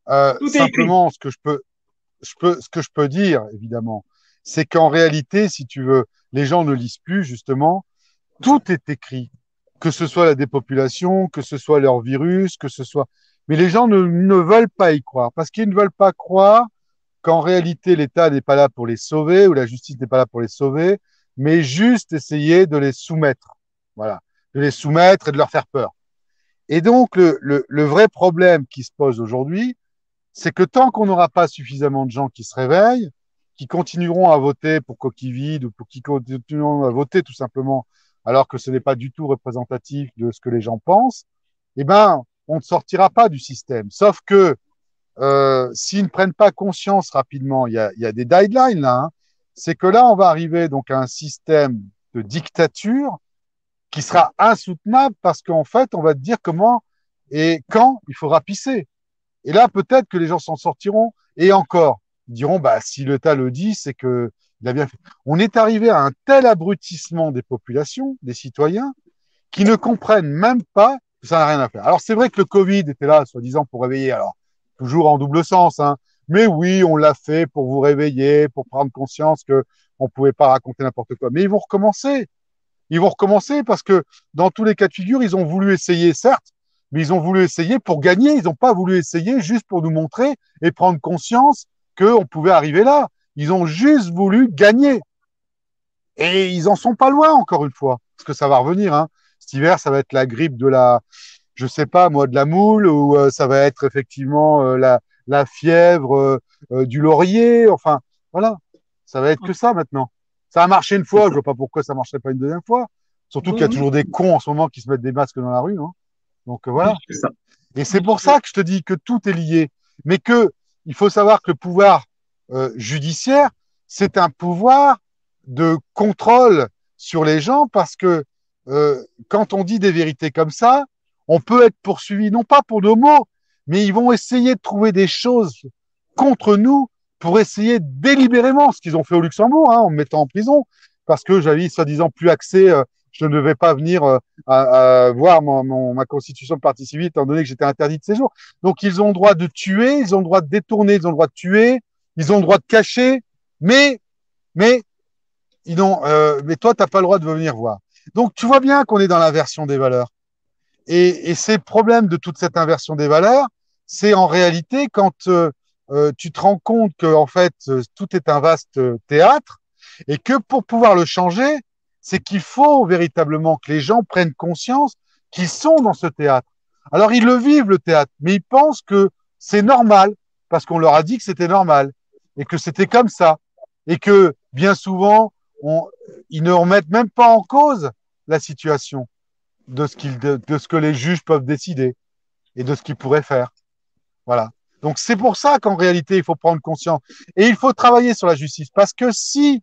Speaker 3: Simplement, ce que je peux dire, évidemment, c'est qu'en réalité, si tu veux, les gens ne lisent plus, justement. Tout est écrit, que ce soit la dépopulation, que ce soit leur virus, que ce soit. Mais les gens ne veulent pas y croire parce qu'ils ne veulent pas croire qu'en réalité, l'État n'est pas là pour les sauver ou la justice n'est pas là pour les sauver, mais juste essayer de les soumettre. Voilà. De les soumettre et de leur faire peur. Et donc, le vrai problème qui se pose aujourd'hui, c'est que tant qu'on n'aura pas suffisamment de gens qui se réveillent, qui continueront à voter pour coquille vide ou pour qui continueront à voter tout simplement, alors que ce n'est pas du tout représentatif de ce que les gens pensent, eh ben, on ne sortira pas du système. Sauf que s'ils ne prennent pas conscience rapidement, il y a des deadlines là, hein, c'est que là, on va arriver donc à un système de dictature qui sera insoutenable parce qu'en fait, on va te dire comment et quand il faudra pisser. Et là, peut-être que les gens s'en sortiront. Et encore, ils diront, bah, si l'État le dit, c'est que il a bien fait. On est arrivé à un tel abrutissement des populations, des citoyens, qui ne comprennent même pas que ça n'a rien à faire. Alors, c'est vrai que le Covid était là, soi-disant, pour réveiller. Alors, toujours en double sens, hein. Mais oui, on l'a fait pour vous réveiller, pour prendre conscience que on pouvait pas raconter n'importe quoi. Mais ils vont recommencer. Ils vont recommencer parce que dans tous les cas de figure, ils ont voulu essayer, certes, mais ils ont voulu essayer pour gagner. Ils n'ont pas voulu essayer juste pour nous montrer et prendre conscience qu'on pouvait arriver là. Ils ont juste voulu gagner. Et ils en sont pas loin, encore une fois, parce que ça va revenir, hein. Cet hiver, ça va être la grippe de la, je sais pas moi, de la moule, ou ça va être effectivement la fièvre du laurier. Enfin, voilà, ça va être que ça maintenant. Ça a marché une fois, je vois pas pourquoi ça marcherait pas une deuxième fois. Surtout qu'il y a toujours des cons en ce moment qui se mettent des masques dans la rue, hein. Donc voilà. Et c'est pour ça que je te dis que tout est lié. Mais que il faut savoir que le pouvoir judiciaire, c'est un pouvoir de contrôle sur les gens parce que quand on dit des vérités comme ça, on peut être poursuivi, non pas pour nos mots, mais ils vont essayer de trouver des choses contre nous pour essayer délibérément, ce qu'ils ont fait au Luxembourg, hein, en me mettant en prison, parce que j'avais soi-disant plus accès, je ne devais pas venir à voir ma constitution de partie civile, étant donné que j'étais interdit de séjour. Donc ils ont le droit de tuer, ils ont le droit de détourner, ils ont le droit de tuer, ils ont le droit de cacher, mais mais toi, tu n'as pas le droit de venir voir. Donc, tu vois bien qu'on est dans l'inversion des valeurs. Et c'est le problème de toute cette inversion des valeurs, c'est en réalité quand tu te rends compte que en fait tout est un vaste théâtre et que pour pouvoir le changer, c'est qu'il faut véritablement que les gens prennent conscience qu'ils sont dans ce théâtre. Alors ils le vivent le théâtre, mais ils pensent que c'est normal parce qu'on leur a dit que c'était normal et que c'était comme ça et que bien souvent ils ne remettent même pas en cause la situation de ce que les juges peuvent décider et de ce qu'ils pourraient faire. Voilà. Donc c'est pour ça qu'en réalité, il faut prendre conscience. Et il faut travailler sur la justice. Parce que si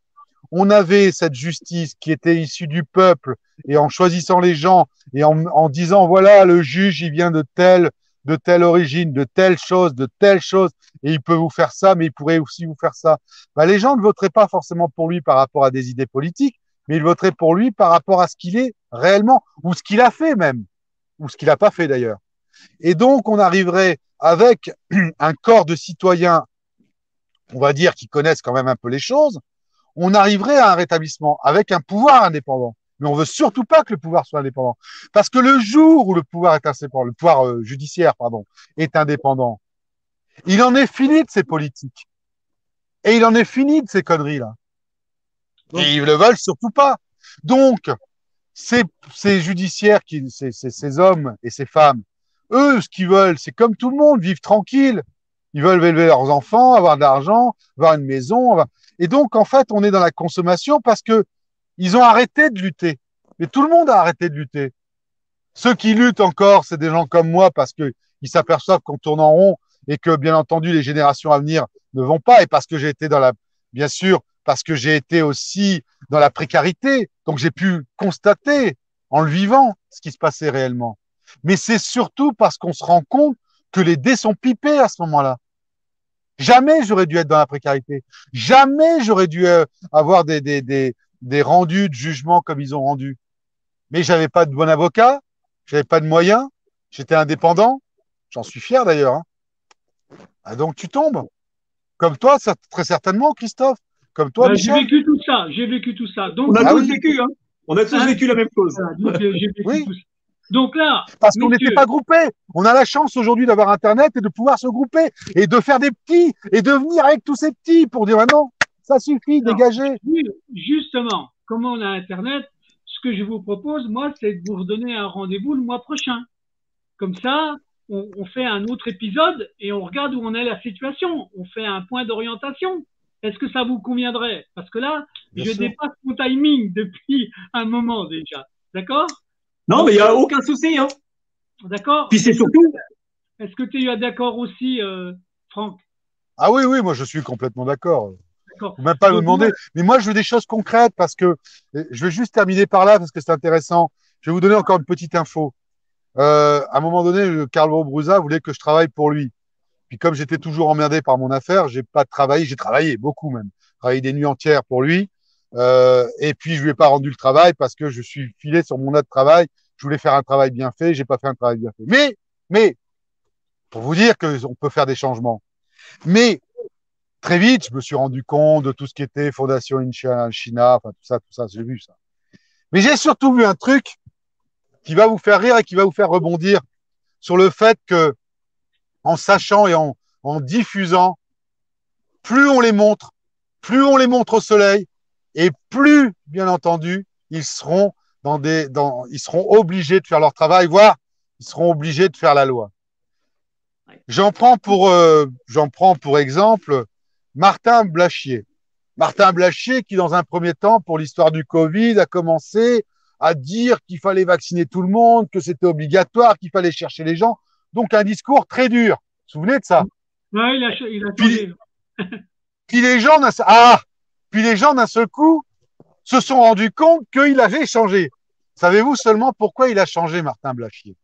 Speaker 3: on avait cette justice qui était issue du peuple et en choisissant les gens et en disant, voilà, le juge, il vient de telle origine, de telle chose, et il peut vous faire ça, mais il pourrait aussi vous faire ça. Ben, les gens ne voteraient pas forcément pour lui par rapport à des idées politiques, mais ils voteraient pour lui par rapport à ce qu'il est réellement, ou ce qu'il a fait même, ou ce qu'il n'a pas fait d'ailleurs. Et donc, on arriverait avec un corps de citoyens, on va dire, qui connaissent quand même un peu les choses, on arriverait à un rétablissement avec un pouvoir indépendant. Mais on veut surtout pas que le pouvoir soit indépendant. Parce que le jour où le pouvoir est indépendant, le pouvoir judiciaire, pardon, est indépendant, il en est fini de ces politiques. Et il en est fini de ces conneries-là. Et ils le veulent surtout pas. Donc, ces judiciaires, ces hommes et ces femmes, eux, ce qu'ils veulent, c'est comme tout le monde, vivre tranquille. Ils veulent élever leurs enfants, avoir de l'argent, avoir une maison. Et donc, en fait, on est dans la consommation parce que ils ont arrêté de lutter. Mais tout le monde a arrêté de lutter. Ceux qui luttent encore, c'est des gens comme moi parce qu'ils s'aperçoivent qu'on tourne en rond et que, bien entendu, les générations à venir ne vont pas, et parce que j'ai été bien sûr, parce que j'ai été aussi dans la précarité, donc j'ai pu constater en le vivant ce qui se passait réellement. Mais c'est surtout parce qu'on se rend compte que les dés sont pipés à ce moment-là. Jamais j'aurais dû être dans la précarité. Jamais j'aurais dû avoir des rendus de jugement comme ils ont rendu. Mais j'avais pas de bon avocat, j'avais pas de moyens, j'étais indépendant. J'en suis fier d'ailleurs. Hein. Ah, donc tu tombes. Comme toi, très certainement, Christophe. Comme toi,
Speaker 1: J'ai
Speaker 3: Michel.
Speaker 1: vécu tout ça, j'ai vécu tout ça. Donc,
Speaker 2: On a
Speaker 3: Ah
Speaker 2: tous
Speaker 3: oui.
Speaker 2: vécu, hein. On a tous vécu la même chose.
Speaker 1: voilà, donc, j'ai vécu
Speaker 3: Oui.
Speaker 1: tout ça. Donc là,
Speaker 3: Parce qu'on n'était
Speaker 1: messieurs,
Speaker 3: pas groupés. On a la chance aujourd'hui d'avoir Internet et de pouvoir se grouper et de faire des petits et de venir avec tous ces petits pour dire non, ça suffit,
Speaker 1: alors,
Speaker 3: dégagez.
Speaker 1: justement, comme on a Internet, ce que je vous propose, moi, c'est de vous redonner un rendez-vous le mois prochain. Comme ça, on fait un autre épisode et on regarde où en est la situation. On fait un point d'orientation. Est-ce que ça vous conviendrait? Parce que là,
Speaker 3: Bien
Speaker 1: je
Speaker 3: sûr.
Speaker 1: dépasse mon timing depuis un moment déjà. D'accord?
Speaker 2: Non, mais il n'y a aucun souci, hein.
Speaker 1: D'accord?
Speaker 2: Puis c'est surtout,
Speaker 1: Est-ce que tu es d'accord aussi, Franck?
Speaker 3: Ah oui, oui, moi je suis complètement d'accord.
Speaker 1: D'accord.
Speaker 3: Faut même pas me
Speaker 1: Donc,
Speaker 3: demander. Mais moi, je veux des choses concrètes parce que je vais juste terminer par là parce que c'est intéressant. Je vais vous donner encore une petite info. À un moment donné, Carlo Brusa voulait que je travaille pour lui. Puis comme j'étais toujours emmerdé par mon affaire, j'ai pas travaillé. J'ai travaillé beaucoup même. Travaillé des nuits entières pour lui. Et puis je lui ai pas rendu le travail parce que je suis filé sur mon autre travail. Je voulais faire un travail bien fait. J'ai pas fait un travail bien fait. Mais pour vous dire qu'on peut faire des changements. Mais très vite, je me suis rendu compte de tout ce qui était Fondation China, enfin tout ça, j'ai vu ça. Mais j'ai surtout vu un truc qui va vous faire rire et qui va vous faire rebondir sur le fait que, en sachant et en diffusant, plus on les montre au soleil, et plus, bien entendu, ils seront ils seront obligés de faire leur travail, voire ils seront obligés de faire la loi. J'en prends pour exemple Martin Blachier. Martin Blachier, qui dans un premier temps, pour l'histoire du Covid, a commencé à dire qu'il fallait vacciner tout le monde, que c'était obligatoire, qu'il fallait chercher les gens. Donc un discours très dur. Vous vous souvenez de ça?
Speaker 1: Ouais, il a
Speaker 3: Puis,
Speaker 1: changé.
Speaker 3: puis les gens puis les gens d'un seul coup se sont rendus compte qu'il avait changé. Savez-vous seulement pourquoi il a changé, Martin Blachier?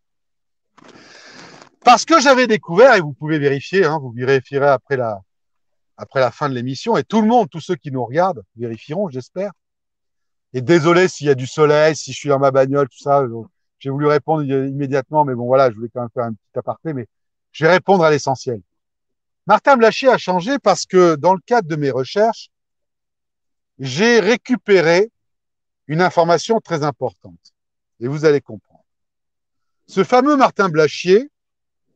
Speaker 3: Parce que j'avais découvert, et vous pouvez vérifier, hein, vous vérifierez après la fin de l'émission, et tout le monde, tous ceux qui nous regardent, vérifieront, j'espère. Et désolé s'il y a du soleil, si je suis dans ma bagnole, tout ça. J'ai voulu répondre immédiatement, mais bon, voilà, je voulais quand même faire un petit aparté, mais je vais répondre à l'essentiel. Martin Blachier a changé parce que dans le cadre de mes recherches, j'ai récupéré une information très importante. Et vous allez comprendre. Ce fameux Martin Blachier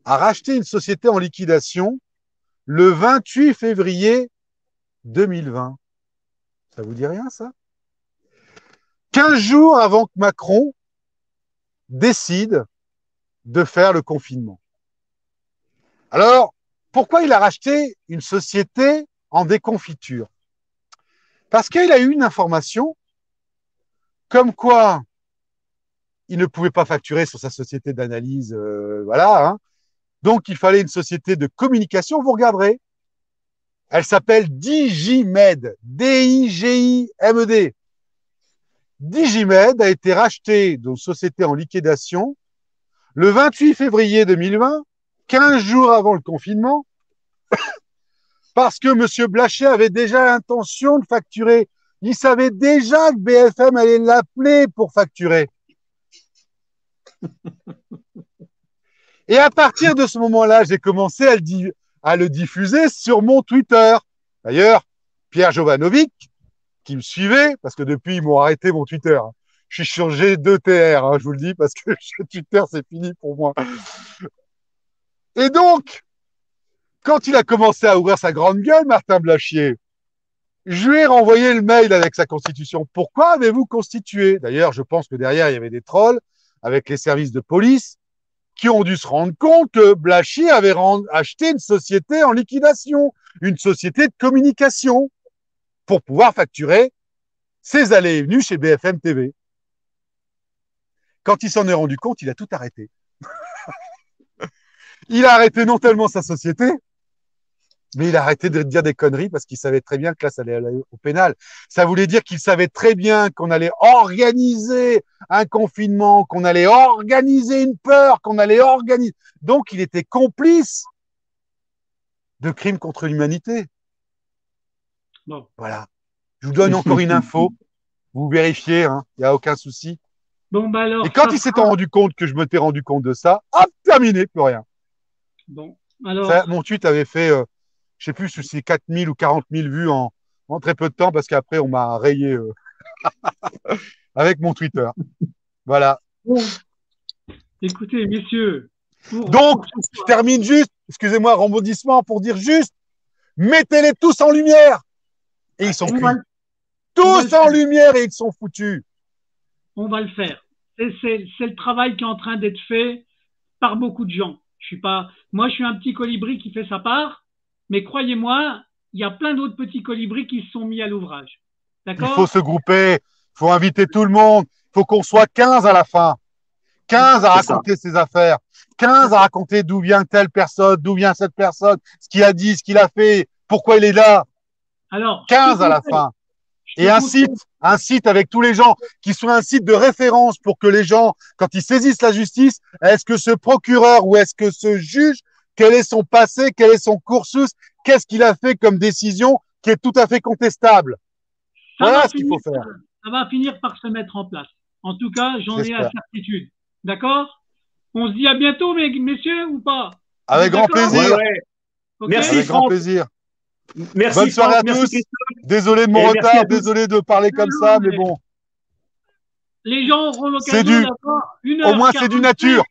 Speaker 3: a racheté une société en liquidation le 28 février 2020. Ça vous dit rien, ça? 15 jours avant que Macron décide de faire le confinement. Alors, pourquoi il a racheté une société en déconfiture? Parce qu'il a eu une information comme quoi il ne pouvait pas facturer sur sa société d'analyse, voilà. Hein. Donc, il fallait une société de communication. Vous regarderez. Elle s'appelle Digimed. D-I-G-I-M-E-D. Digimed a été racheté d'une société en liquidation le 28 février 2020, 15 jours avant le confinement, parce que M. Blachier avait déjà l'intention de facturer. Il savait déjà que BFM allait l'appeler pour facturer. Et à partir de ce moment-là, j'ai commencé à le diffuser sur mon Twitter. D'ailleurs, Pierre Jovanovic, qui me suivait, parce que depuis, ils m'ont arrêté mon Twitter. Je suis sur G2TR, hein, je vous le dis, parce que Twitter, c'est fini pour moi. Et donc, quand il a commencé à ouvrir sa grande gueule, Martin Blachier, je lui ai renvoyé le mail avec sa constitution. Pourquoi avez-vous constitué? D'ailleurs, je pense que derrière, il y avait des trolls avec les services de police qui ont dû se rendre compte que Blachier avait acheté une société en liquidation, une société de communication, pour pouvoir facturer ses allées et venues chez BFM TV. Quand il s'en est rendu compte, il a tout arrêté. Il a arrêté non tellement sa société, mais il a arrêté de dire des conneries parce qu'il savait très bien que là, ça allait aller au pénal. Ça voulait dire qu'il savait très bien qu'on allait organiser un confinement, qu'on allait organiser une peur, qu'on allait organiser. Donc, il était complice de crimes contre l'humanité.
Speaker 1: Bon.
Speaker 3: Voilà. Je vous donne encore une info. Vous vérifiez, hein, il n'y a aucun souci.
Speaker 1: Bon, bah alors,
Speaker 3: Et quand il s'est rendu compte que je m'étais rendu compte de ça, hop, terminé, plus rien.
Speaker 1: bon, alors,
Speaker 3: Ça, mon tweet avait fait, je sais plus si c'est 4000 ou 40 000 vues en très peu de temps parce qu'après, on m'a rayé avec mon Twitter. Voilà.
Speaker 1: bon, écoutez, messieurs,
Speaker 3: Donc, je termine juste, excusez-moi, rebondissement pour dire juste, mettez-les tous en lumière. Et ils sont cuits. Tous en lumière et ils sont foutus.
Speaker 1: On va le faire. C'est le travail qui est en train d'être fait par beaucoup de gens. Moi, je suis un petit colibri qui fait sa part, mais croyez-moi, il y a plein d'autres petits colibris qui se sont mis à l'ouvrage.
Speaker 3: Il faut se grouper, il faut inviter tout le monde, il faut qu'on soit 15 à la fin. 15 à raconter ses affaires, 15 à raconter d'où vient telle personne, d'où vient cette personne, ce qu'il a dit, ce qu'il a fait, pourquoi il est là.
Speaker 1: Alors,
Speaker 3: 15 à la fin. Et un site avec tous les gens, qui soit un site de référence pour que les gens, quand ils saisissent la justice, est-ce que ce procureur ou est-ce que ce juge, quel est son passé, quel est son cursus, qu'est-ce qu'il a fait comme décision qui est tout à fait contestable. Voilà ce qu'il faut faire.
Speaker 1: Ça va finir par se mettre en place. En tout cas, j'en ai la certitude. D'accord? On se dit à bientôt, messieurs, ou pas?
Speaker 3: Avec grand plaisir.
Speaker 2: Ouais. Okay. Merci,
Speaker 3: avec grand plaisir.
Speaker 2: Merci,
Speaker 3: bonne soirée à tous. Désolé de mon retard, désolé de parler comme ça, mais bon.
Speaker 1: Les gens auront l'occasion d'avoir une heure.
Speaker 3: Au moins, c'est du nature.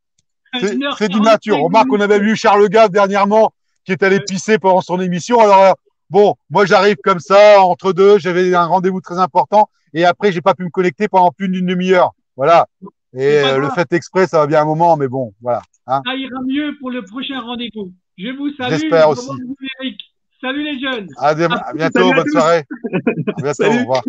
Speaker 3: C'est du nature. Remarque qu'on avait vu Charles Gave dernièrement qui est allé pisser pendant son émission. Alors, bon, moi, j'arrive comme ça, entre deux. J'avais un rendez-vous très important et après, j'ai pas pu me connecter pendant plus d'une demi-heure. Voilà. Et le fait exprès, ça va bien un moment, mais bon, voilà.
Speaker 1: Hein. Ça ira mieux pour le prochain rendez-vous. Je vous salue.
Speaker 3: J'espère aussi.
Speaker 1: Salut les jeunes.
Speaker 3: À bientôt, bonne soirée. À bientôt, au revoir.